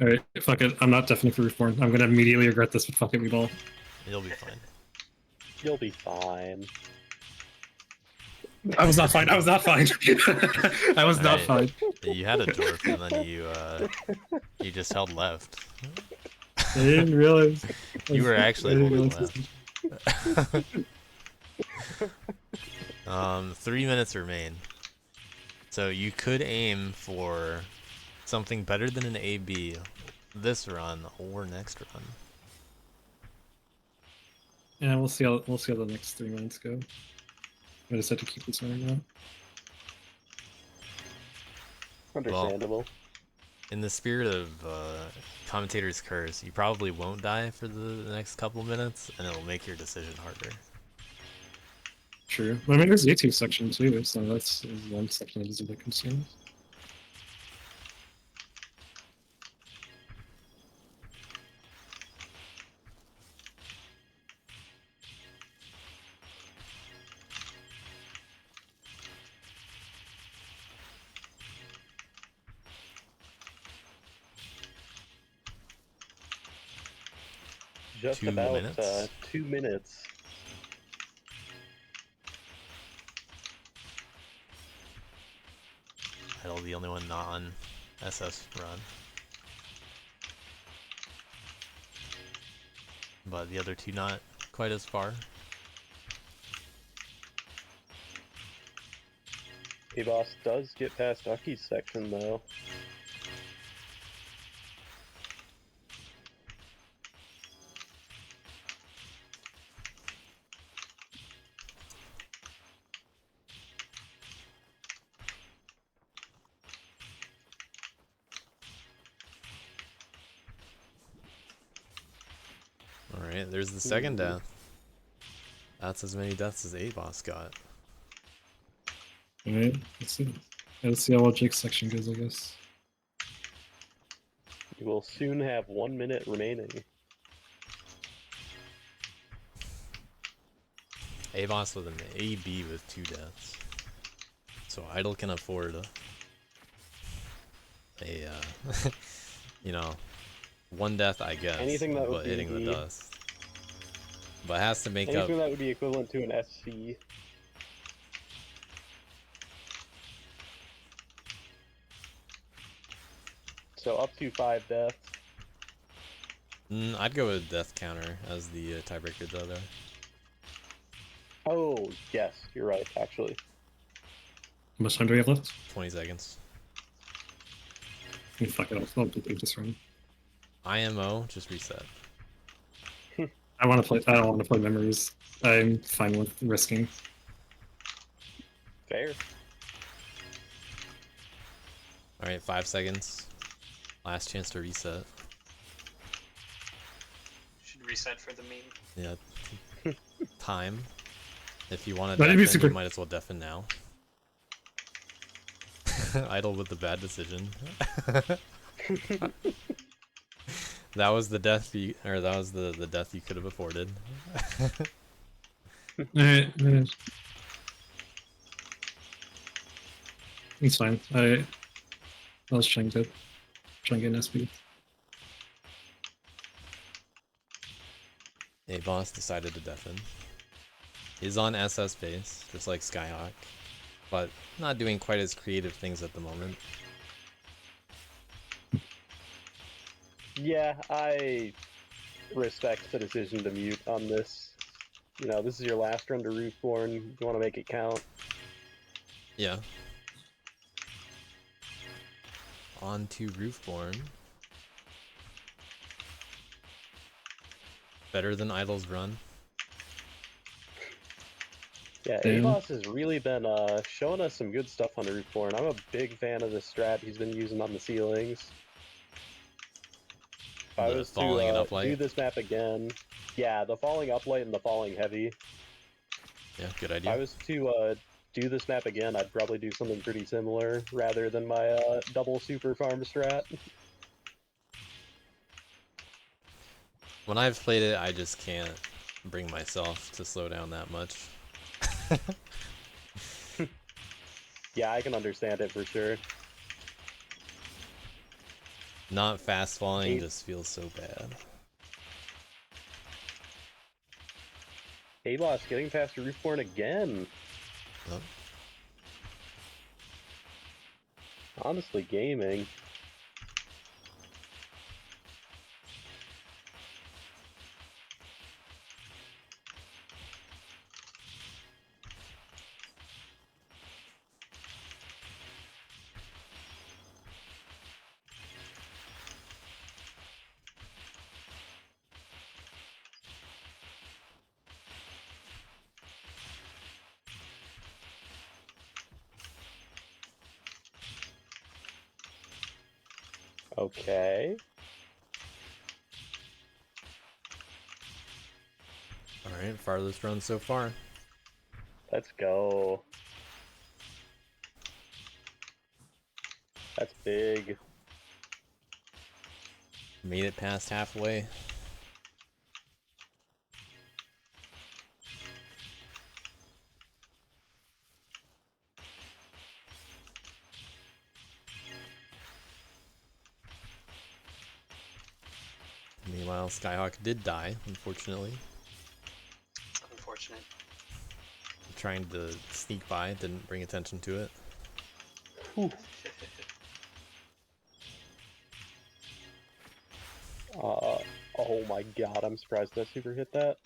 Alright, fuck it. I'm not deafening for Reform. I'm gonna immediately regret this, but fuck it, we ball. You'll be fine. You'll be fine. I was not fine. I was not fine. I was not fine. Alright. You had a dwarf, and then you just held left. I didn't realize. You were actually I didn't holding realize left. 3 minutes remain. So you could aim for something better than an AB this run or next run. Yeah, we'll see how the next 3 minutes go. I just have to keep this running now. Understandable. In the spirit of commentator's curse, you probably won't die for the next couple minutes, and it'll make your decision harder. True. Well, I mean, there's the A2 section too, so that's one section that is a bit concerning. Just 2 about minutes. 2 minutes. Idle, the only one not on SS run. But the other two not quite as far. ABoss does get past Ucky's section though. Alright, there's the second death. That's as many deaths as ABoss got. Alright, let's see. Let's see how well Jake's section goes, I guess. You will soon have 1 minute remaining. ABoss with an AB with 2 deaths. So Idle can afford a you know, 1 death, I guess, Anything that would but hitting be the dust. But has to make anything up. that would be equivalent to an SC. So up to 5 deaths. I'd go with death counter as the tiebreaker though there. Oh, yes, you're right, actually. How much time do we have left? 20 seconds. Fuck it, I'll complete this run. IMO, just reset. I want to play. I don't want to play memories. I'm fine with risking. Fair. Alright, 5 seconds. Last chance to reset. Should reset for the meme. Yeah. Time. If you want to That'd be deafen, super- you might as well deafen now. Idle with the bad decision. That was the death you, or that was the death you could have afforded. Alright, it's fine. I was trying to get an SP. ABoss decided to deafen. He's on SS base, just like Skyhawk, but not doing quite as creative things at the moment. Yeah, I respect the decision to mute on this. You know, this is your last run to Rootborn. You want to make it count. Yeah. On to Roofborn. Better than Idle's run. Yeah, Damn. ABoss has really been showing us some good stuff on Rootborn. I'm a big fan of the strat he's been using on the ceilings. If I The was falling and to uplight? do this map again, yeah, the falling uplight and the falling heavy. Yeah, good If I idea. was to do this map again, I'd probably do something pretty similar rather than my double super farm strat. When I've played it, I just can't bring myself to slow down that much. Yeah, I can understand it for sure. Not fast falling Eight. just feels so bad. ABoss getting past Roofborn again. Oh, Honestly, gaming. Okay. alright, farthest run so far. Let's go. That's big. Made it past halfway. Meanwhile, Skyhawk did die, unfortunately. Unfortunate. Trying to sneak by, didn't bring attention to it. Whew. Oh my god, I'm surprised that super hit that.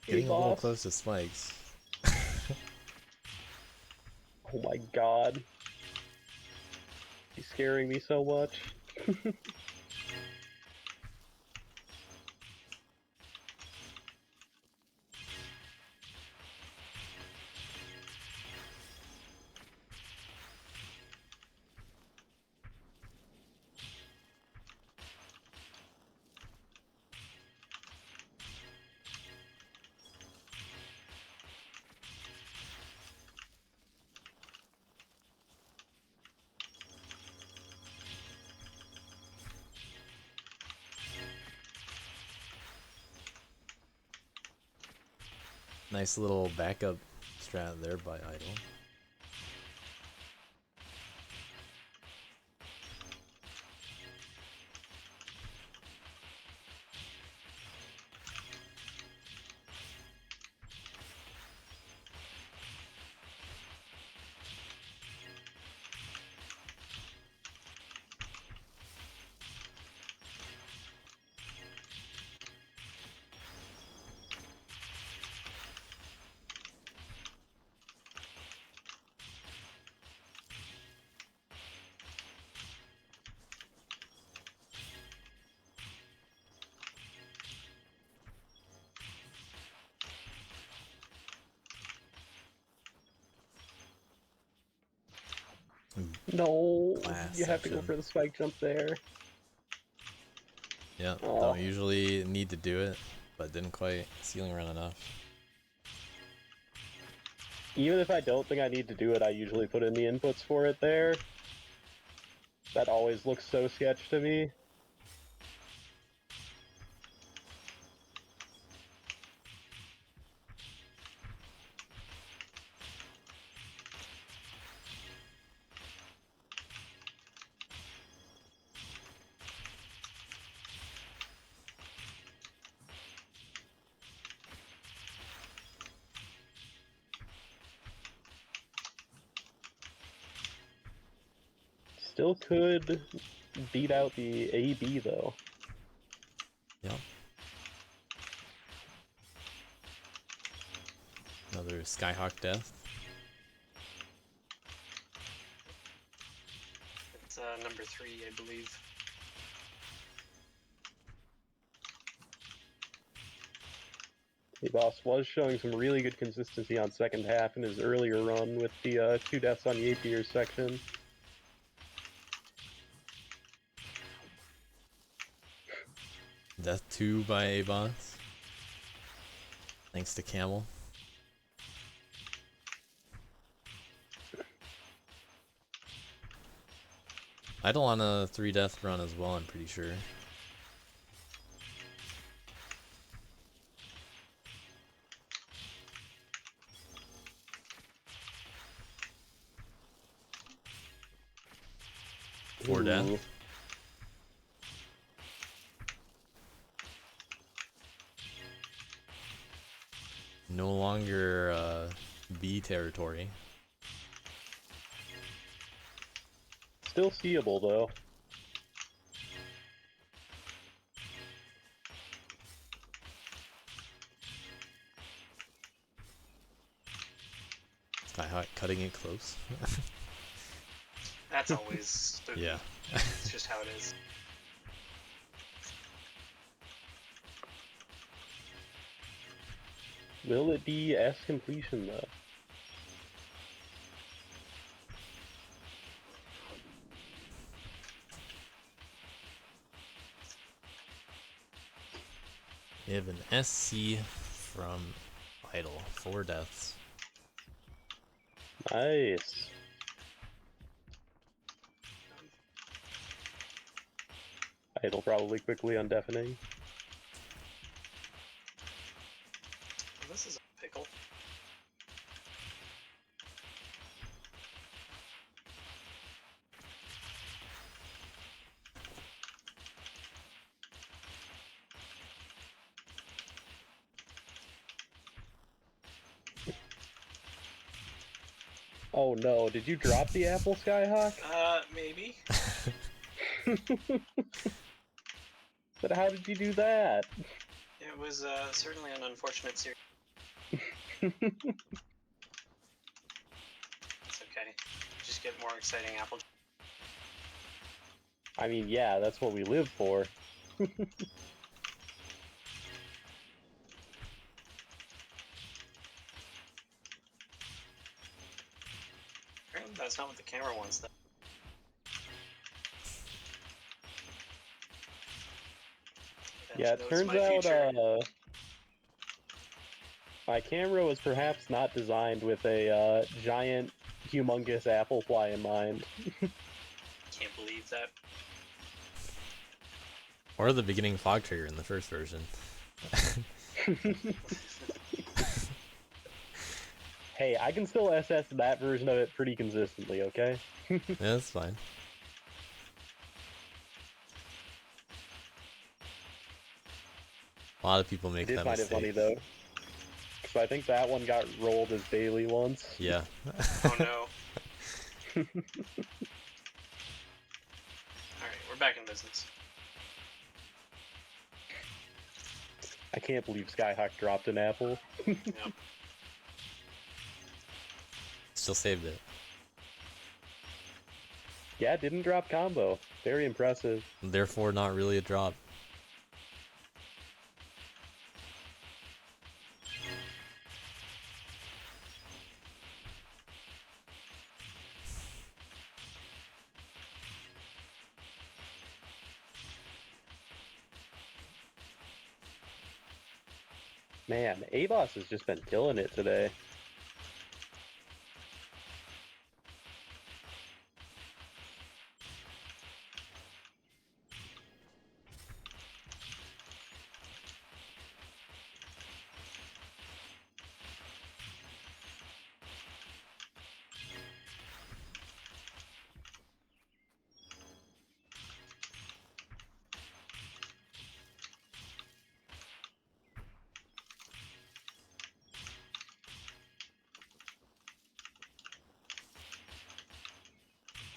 Getting a little ABoss. close to spikes. Oh my god. He's scaring me so much. Nice little backup strat there by Idle. No, Class you have to go section. for the spike jump there. Yeah, Oh. don't usually need to do it, but didn't quite ceiling run enough. Even if I don't think I need to do it, I usually put in the inputs for it there. That always looks so sketch to me. Still could beat out the AB though. Yep. Another Skyhawk death. It's number 3, I believe. ABoss was showing some really good consistency on second half in his earlier run with the 2 deaths on the 8 tier section. Death 2 by ABoss. Thanks to Camel. Idyll on a 3 death run as well, I'm pretty sure. Four death. Ooh. No longer B territory. Still seeable though. Skyhawk cutting it close. That's always spooky. Yeah. It's just how it is. Will it be S completion though? We have an SC from Idyll. 4 deaths. Nice. It'll probably quickly undeafening. Well, this is a pickle. Oh no, did you drop the apple, Skyhawk? Maybe. But how did you do that? It was certainly an unfortunate series. It's okay. Just get more exciting apple. I mean, yeah, that's what we live for. Apparently that's not what the camera wants, though. Yeah, it turns out my camera was perhaps not designed with a giant, humongous apple fly in mind. Can't believe that. Or the beginning fog trigger in the first version. Hey, I can still SS that version of it pretty consistently, okay? Yeah, that's fine. A lot of people I make did that find mistake. it funny though. So I think that one got rolled as daily once. Yeah. Oh no. Alright, we're back in business. I can't believe Skyhawk dropped an apple. Yep. Still saved it. Yeah, didn't drop combo. Very impressive. Therefore, not really a drop. Man, ABoss has just been killing it today.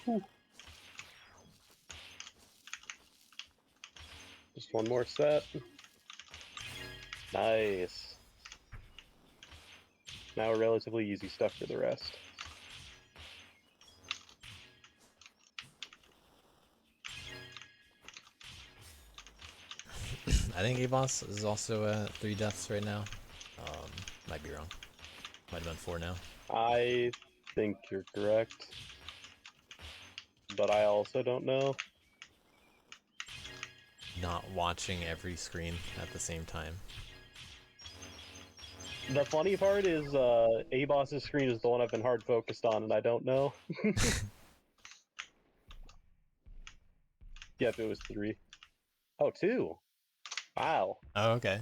Whew. Just one more set. Nice. Now relatively easy stuff for the rest. I think ABoss is also at 3 deaths right now. Might be wrong. Might have been 4 now. I think you're correct, but I also don't know. Not watching every screen at the same time. The funny part is, ABoss's screen is the one I've been hard focused on, and I don't know. Yep, it was 3. Oh, 2. Wow. Oh, okay.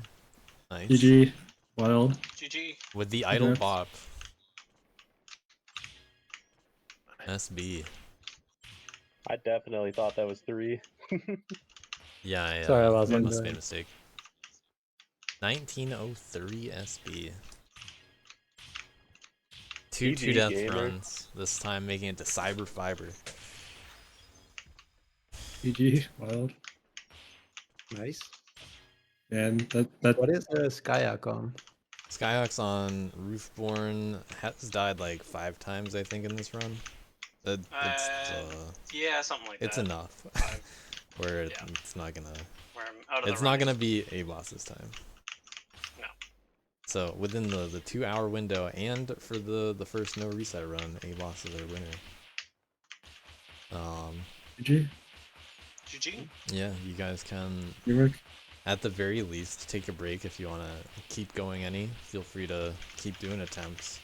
Nice. GG. Wild. GG. With the idle Congrats. bop. SB. I definitely thought that was 3. Yeah, Sorry, I I wasn't must have made doing- a mistake. 1903 SB. Two GG, death gamer. runs. This time making it to Cyber Fiber. GG. Wild. Nice. And that What is Skyhawk on? Skyhawk's on Roofborn. Has died like 5 times, I think, in this run. Yeah, something like It's that. enough. 5, Where Yeah. it's not gonna. where I'm out of It's the not running. gonna be ABoss this time. No. So within the 2-hour window and for the first no reset run, ABoss is our winner. GG. GG. Yeah, you guys can Good work. at the very least take a break if you want to keep going any. Feel free to keep doing attempts.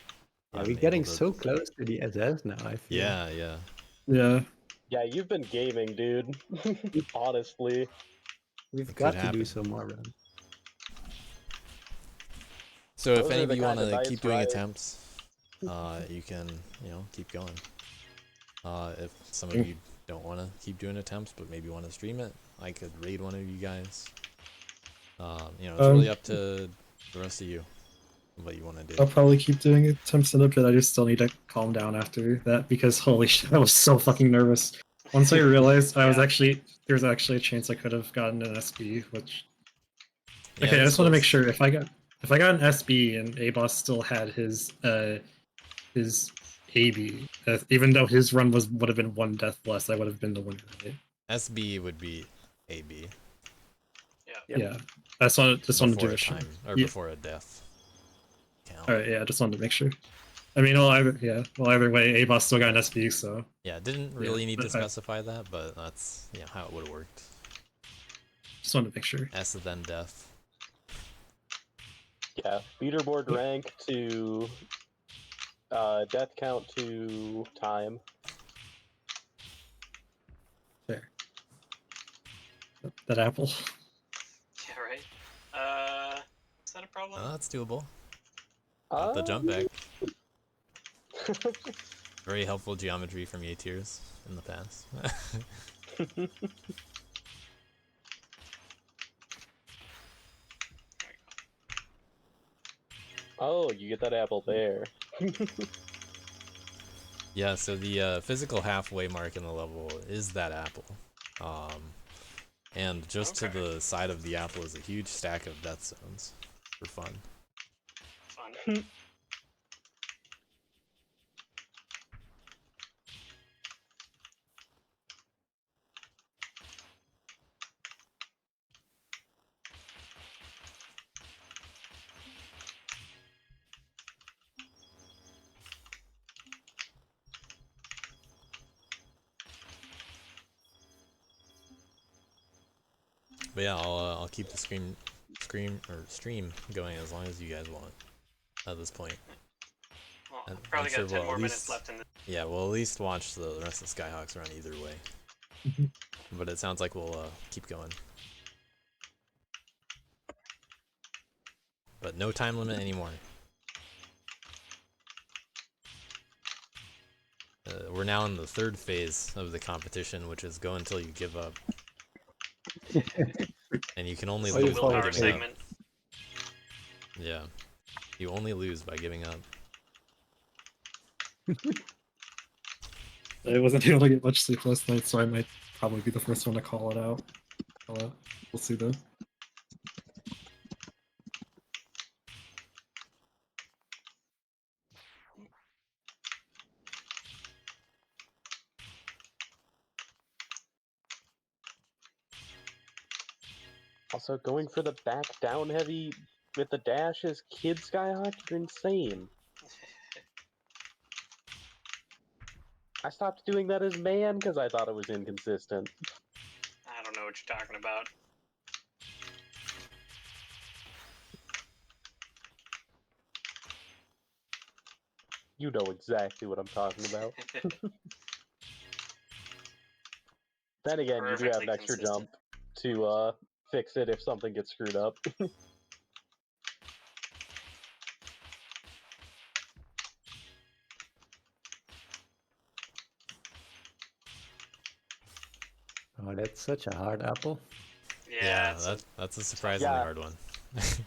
Are I'm we getting able to- so close to the SS now? I feel. Yeah, yeah. Yeah. Yeah, you've been gaming, dude. Honestly. We've It got could to do happen. some more runs. So if Those any are of the you want kind of to nights keep doing where I- attempts, you can, keep going. If some of you don't want to keep doing attempts, but maybe want to stream it, I could raid one of you guys. It's really up to the rest of you, what you want to do. I'll probably keep doing attempts in a bit. I just still need to calm down after that because holy shit, I was so fucking nervous. Once I realized I was Yeah. there's actually a chance I could have gotten an SB, which Yeah, okay, I this just want to make was- sure if I got an SB and ABoss still had his AB, even though his run would have been 1 death less, I would have been the winner. Right? SB would be AB Yeah. Yep. Yeah, I just wanted to before do a a sure. time or Yeah. before a death count. All right, yeah, I just wanted to make sure. I mean, either way, ABoss still got an SB, so Yeah, didn't really need to but I- specify that, but that's how it would have worked. just wanted to make sure. S then death. Yeah, leaderboard rank to death count to time. There. That apple. Yeah, right. Is that a problem? That's doable. Got the jump back. Very helpful geometry from A tiers in the past. Oh, you get that apple there. Yeah, so the physical halfway mark in the level is that apple. And just to Okay. the side of the apple is a huge stack of death zones for fun. Fun. But yeah, I'll keep the stream going as long as you guys want at this point. Well, I'm I've probably sure got 10 we'll more at minutes least- left in this. Yeah, we'll at least watch the rest of Skyhawks run either way. Mhm. But it sounds like we'll keep going. But no time limit anymore. We're now in the 3rd phase of the competition, which is go until you give up. And you can only Oh, you lose by followed Willpower giving up. segment. Yeah. You only lose by giving up. I wasn't able to get much sleep last night, so I might probably be the first one to call it out. We'll see though. Also, going for the back down heavy with the dash as Kid Skyhawk? You're insane. I stopped doing that as man because I thought it was inconsistent. I don't know what you're talking about. You know exactly what I'm talking about. Then again, you do have an Perfectly extra consistent. jump to fix it if something gets screwed up. Oh, that's such a hard apple. Yeah, it's that's a surprisingly Yeah. hard one. The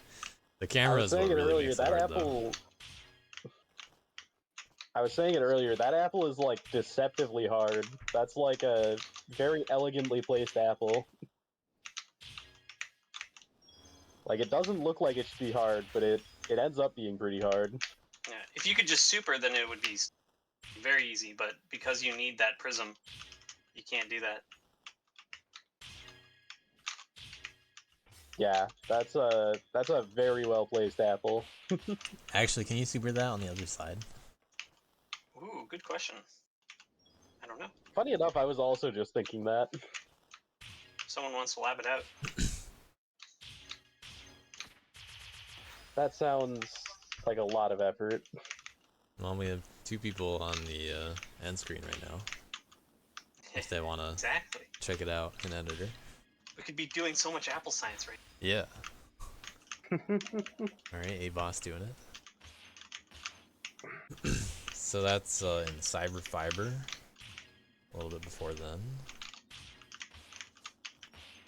I camera was is what saying it really earlier, makes it that hard, apple... I was saying it earlier, that apple is, like, deceptively hard. That's, like, a very elegantly placed apple. Like, it doesn't look like it should be hard, but it ends up being pretty hard. yeah. If you could just super, then it would be very easy. But because you need that prism, you can't do that. Yeah, that's a very well placed apple. though. Actually, can you super that on the other side? Ooh, good question. I don't know. Funny enough, I was also just thinking that. Someone wants to lab it out. That sounds like a lot of effort. Well, we have 2 people on the end screen right now. If they want to Exactly. check it out in editor. We could be doing so much apple science right Yeah. Alright, ABoss doing it. So that's in Cyber Fiber. A little bit before then.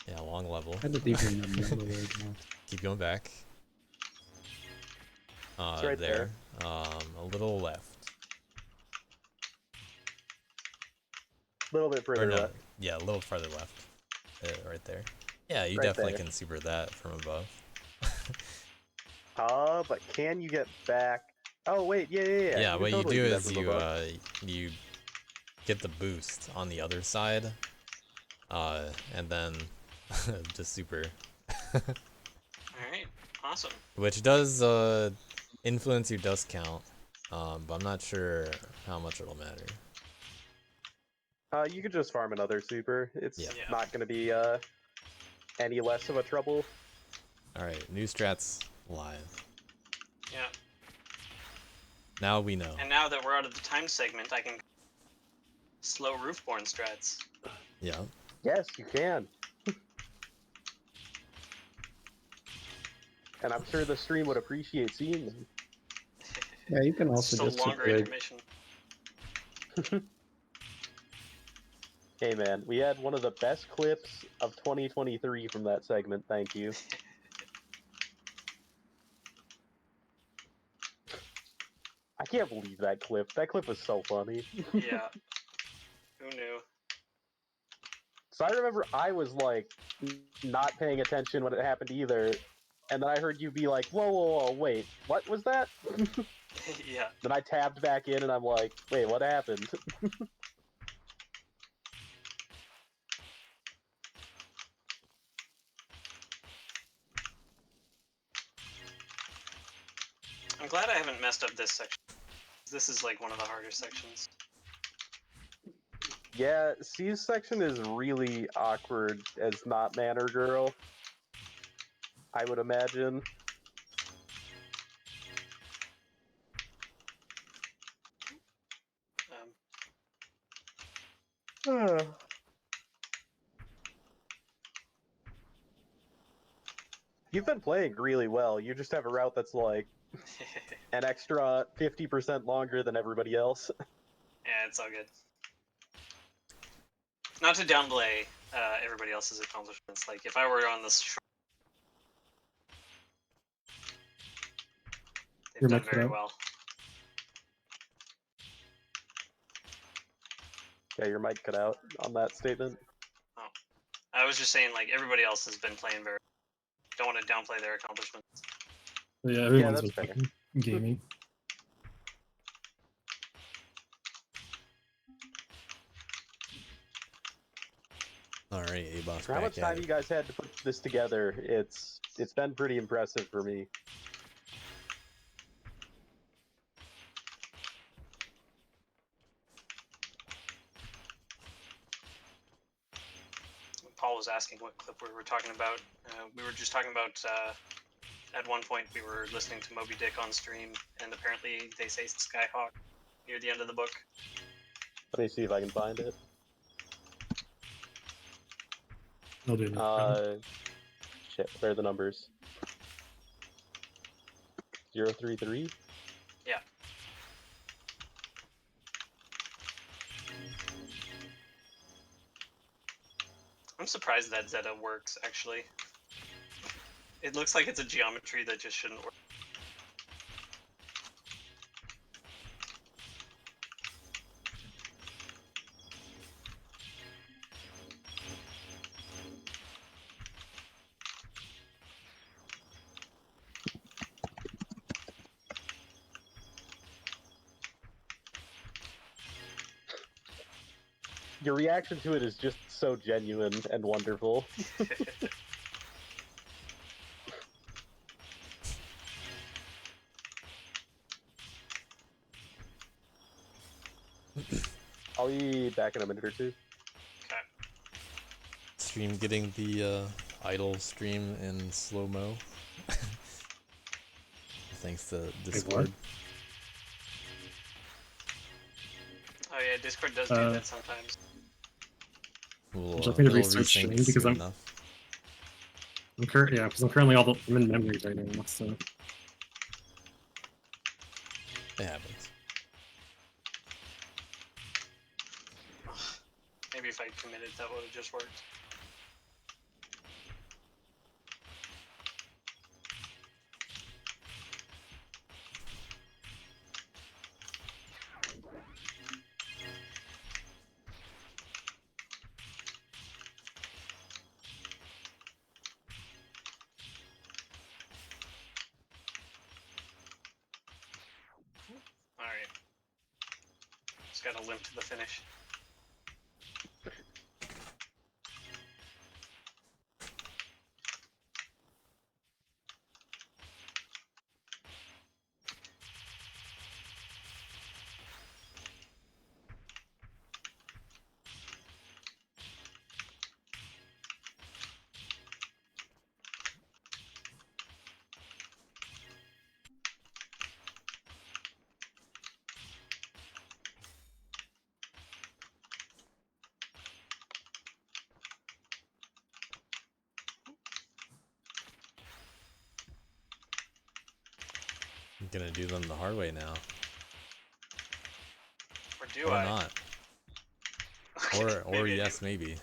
Yeah, long level. I don't even remember where it was. Keep going back. It's right there. A little left. A little bit Or further no, left. yeah, a little farther left. Right there. Yeah, you Right definitely there. can super that from above. But can you get back? Oh wait, yeah. Yeah, You what can totally you do that is from you above. you get the boost on the other side, and then just super, Alright, awesome. which does influence your dust count, but I'm not sure how much it'll matter. You could just farm another super. It's Yeah. Yeah. not gonna be any less of a trouble. All right, new strats live. Yeah. Now we know. And now that we're out of the time segment, I can slow roofborn strats. Yeah. Yes, you can. And I'm sure the stream would appreciate seeing them. Yeah, you can It's also just a just longer super it. intermission. Hey man, we had one of the best clips of 2023 from that segment, thank you. I can't believe that clip. That clip was so funny. Yeah. Who knew? So I remember I was like not paying attention when it happened either, and then I heard you be like, whoa, wait, what was that? Yeah. Then I tabbed back in and I'm like, wait, what happened? I'm glad I haven't messed up this section. This is like one of the harder sections. Yeah, C's section is really awkward as not Manor Girl, I would imagine. You've been playing really well. You just have a route that's like an extra 50% longer than everybody else. Yeah, it's all good. Not to downplay everybody else's accomplishments. Like, if I were on this, they've Your done mic very cut out. well. Yeah, your mic cut out on that statement. Oh, I was just saying, like, everybody else has been playing very. Don't want to downplay their accomplishments. Yeah, everyone's that's been fair. fucking gaming. All right, ABoss For how back much at time it. you guys had to put this together, it's it's been pretty impressive for me. Paul was asking what clip we were talking about. We were just talking about, at one point we were listening to Moby Dick on stream, and apparently they say Skyhawk near the end of the book. Let me see if I can find it. I'll do that. Shit, where are the numbers? 033? Yeah. I'm surprised that Zeta works, actually. It looks like it's a geometry that just shouldn't work. Your reaction to it is just so genuine and wonderful. I'll be back in a minute or two. Okay. Stream getting the idyll stream in slow-mo. Thanks to Discord. Oh yeah, Discord does do that sometimes. We'll, Just need to it'll research resync stream because soon I'm enough. because I'm currently I'm in memories right now. So It happens. Maybe if I committed, that would have just worked. Alright. Just gotta limp to the finish. I'm gonna do them the hard way now. Or do Or I? not. Okay, Or maybe I yes, do. maybe.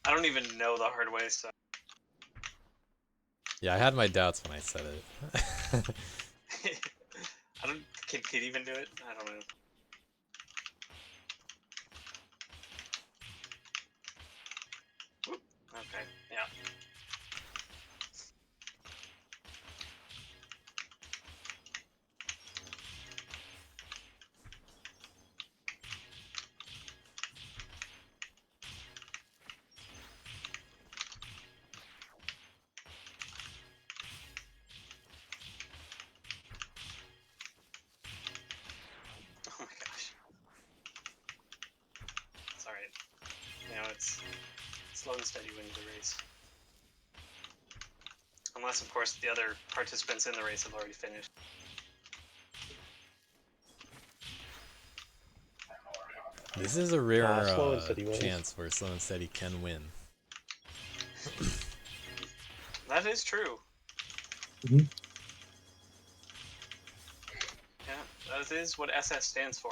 I don't even know the hard way, so. Yeah, I had my doubts when I said it. I don't. Can Kid even do it? I don't know. Whoop. Okay. Yeah. Oh my gosh. It's alright. You know, it's slow and steady wins the race. Unless, of course, the other participants in the race have already finished. This is a rare Slow and Steady wins. chance where Slow and Steady can win. That is true. Mhm. Yeah, that is what SS stands for.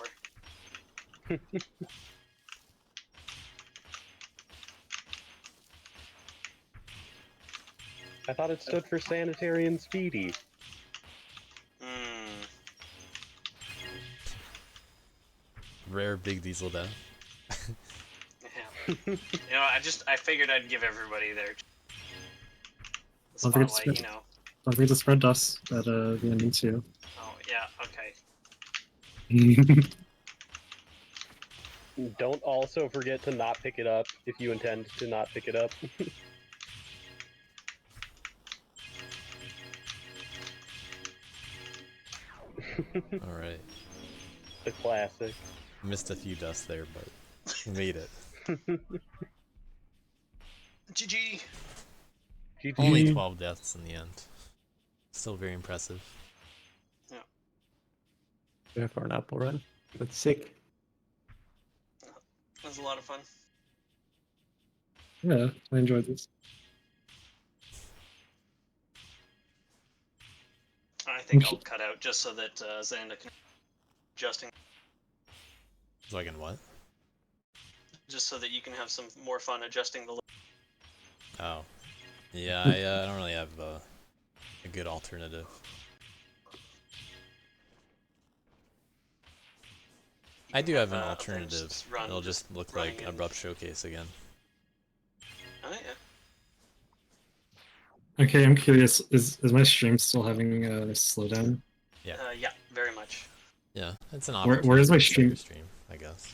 I thought it stood for sanitary and speedy. Hmm. Rare Big Diesel death. Yeah. You know, I figured I'd give everybody their Don't forget to spotlight, spit. you know. don't forget to spread dust at the ending too. Oh, yeah, okay. Don't also forget to not pick it up if you intend to not pick it up. All right. The classic. Missed a few deaths there, but made it. GG. GG. Only 12 deaths in the end. Still very impressive. Yeah, for an apple run. That's sick. That was a lot of fun. Yeah, I enjoyed this. I think I'll cut out just so that Xanda can adjusting, So I can what? just so that you can have some more fun adjusting the. Oh. Yeah, I don't really have a good alternative. I do have an alternative. It'll just look like Abrupt Showcase again. Oh yeah. Okay, I'm curious. Is my stream still having a slowdown? Yeah. Yeah, very much. Yeah, it's an Where is my opportunity to start stream? your stream, I guess.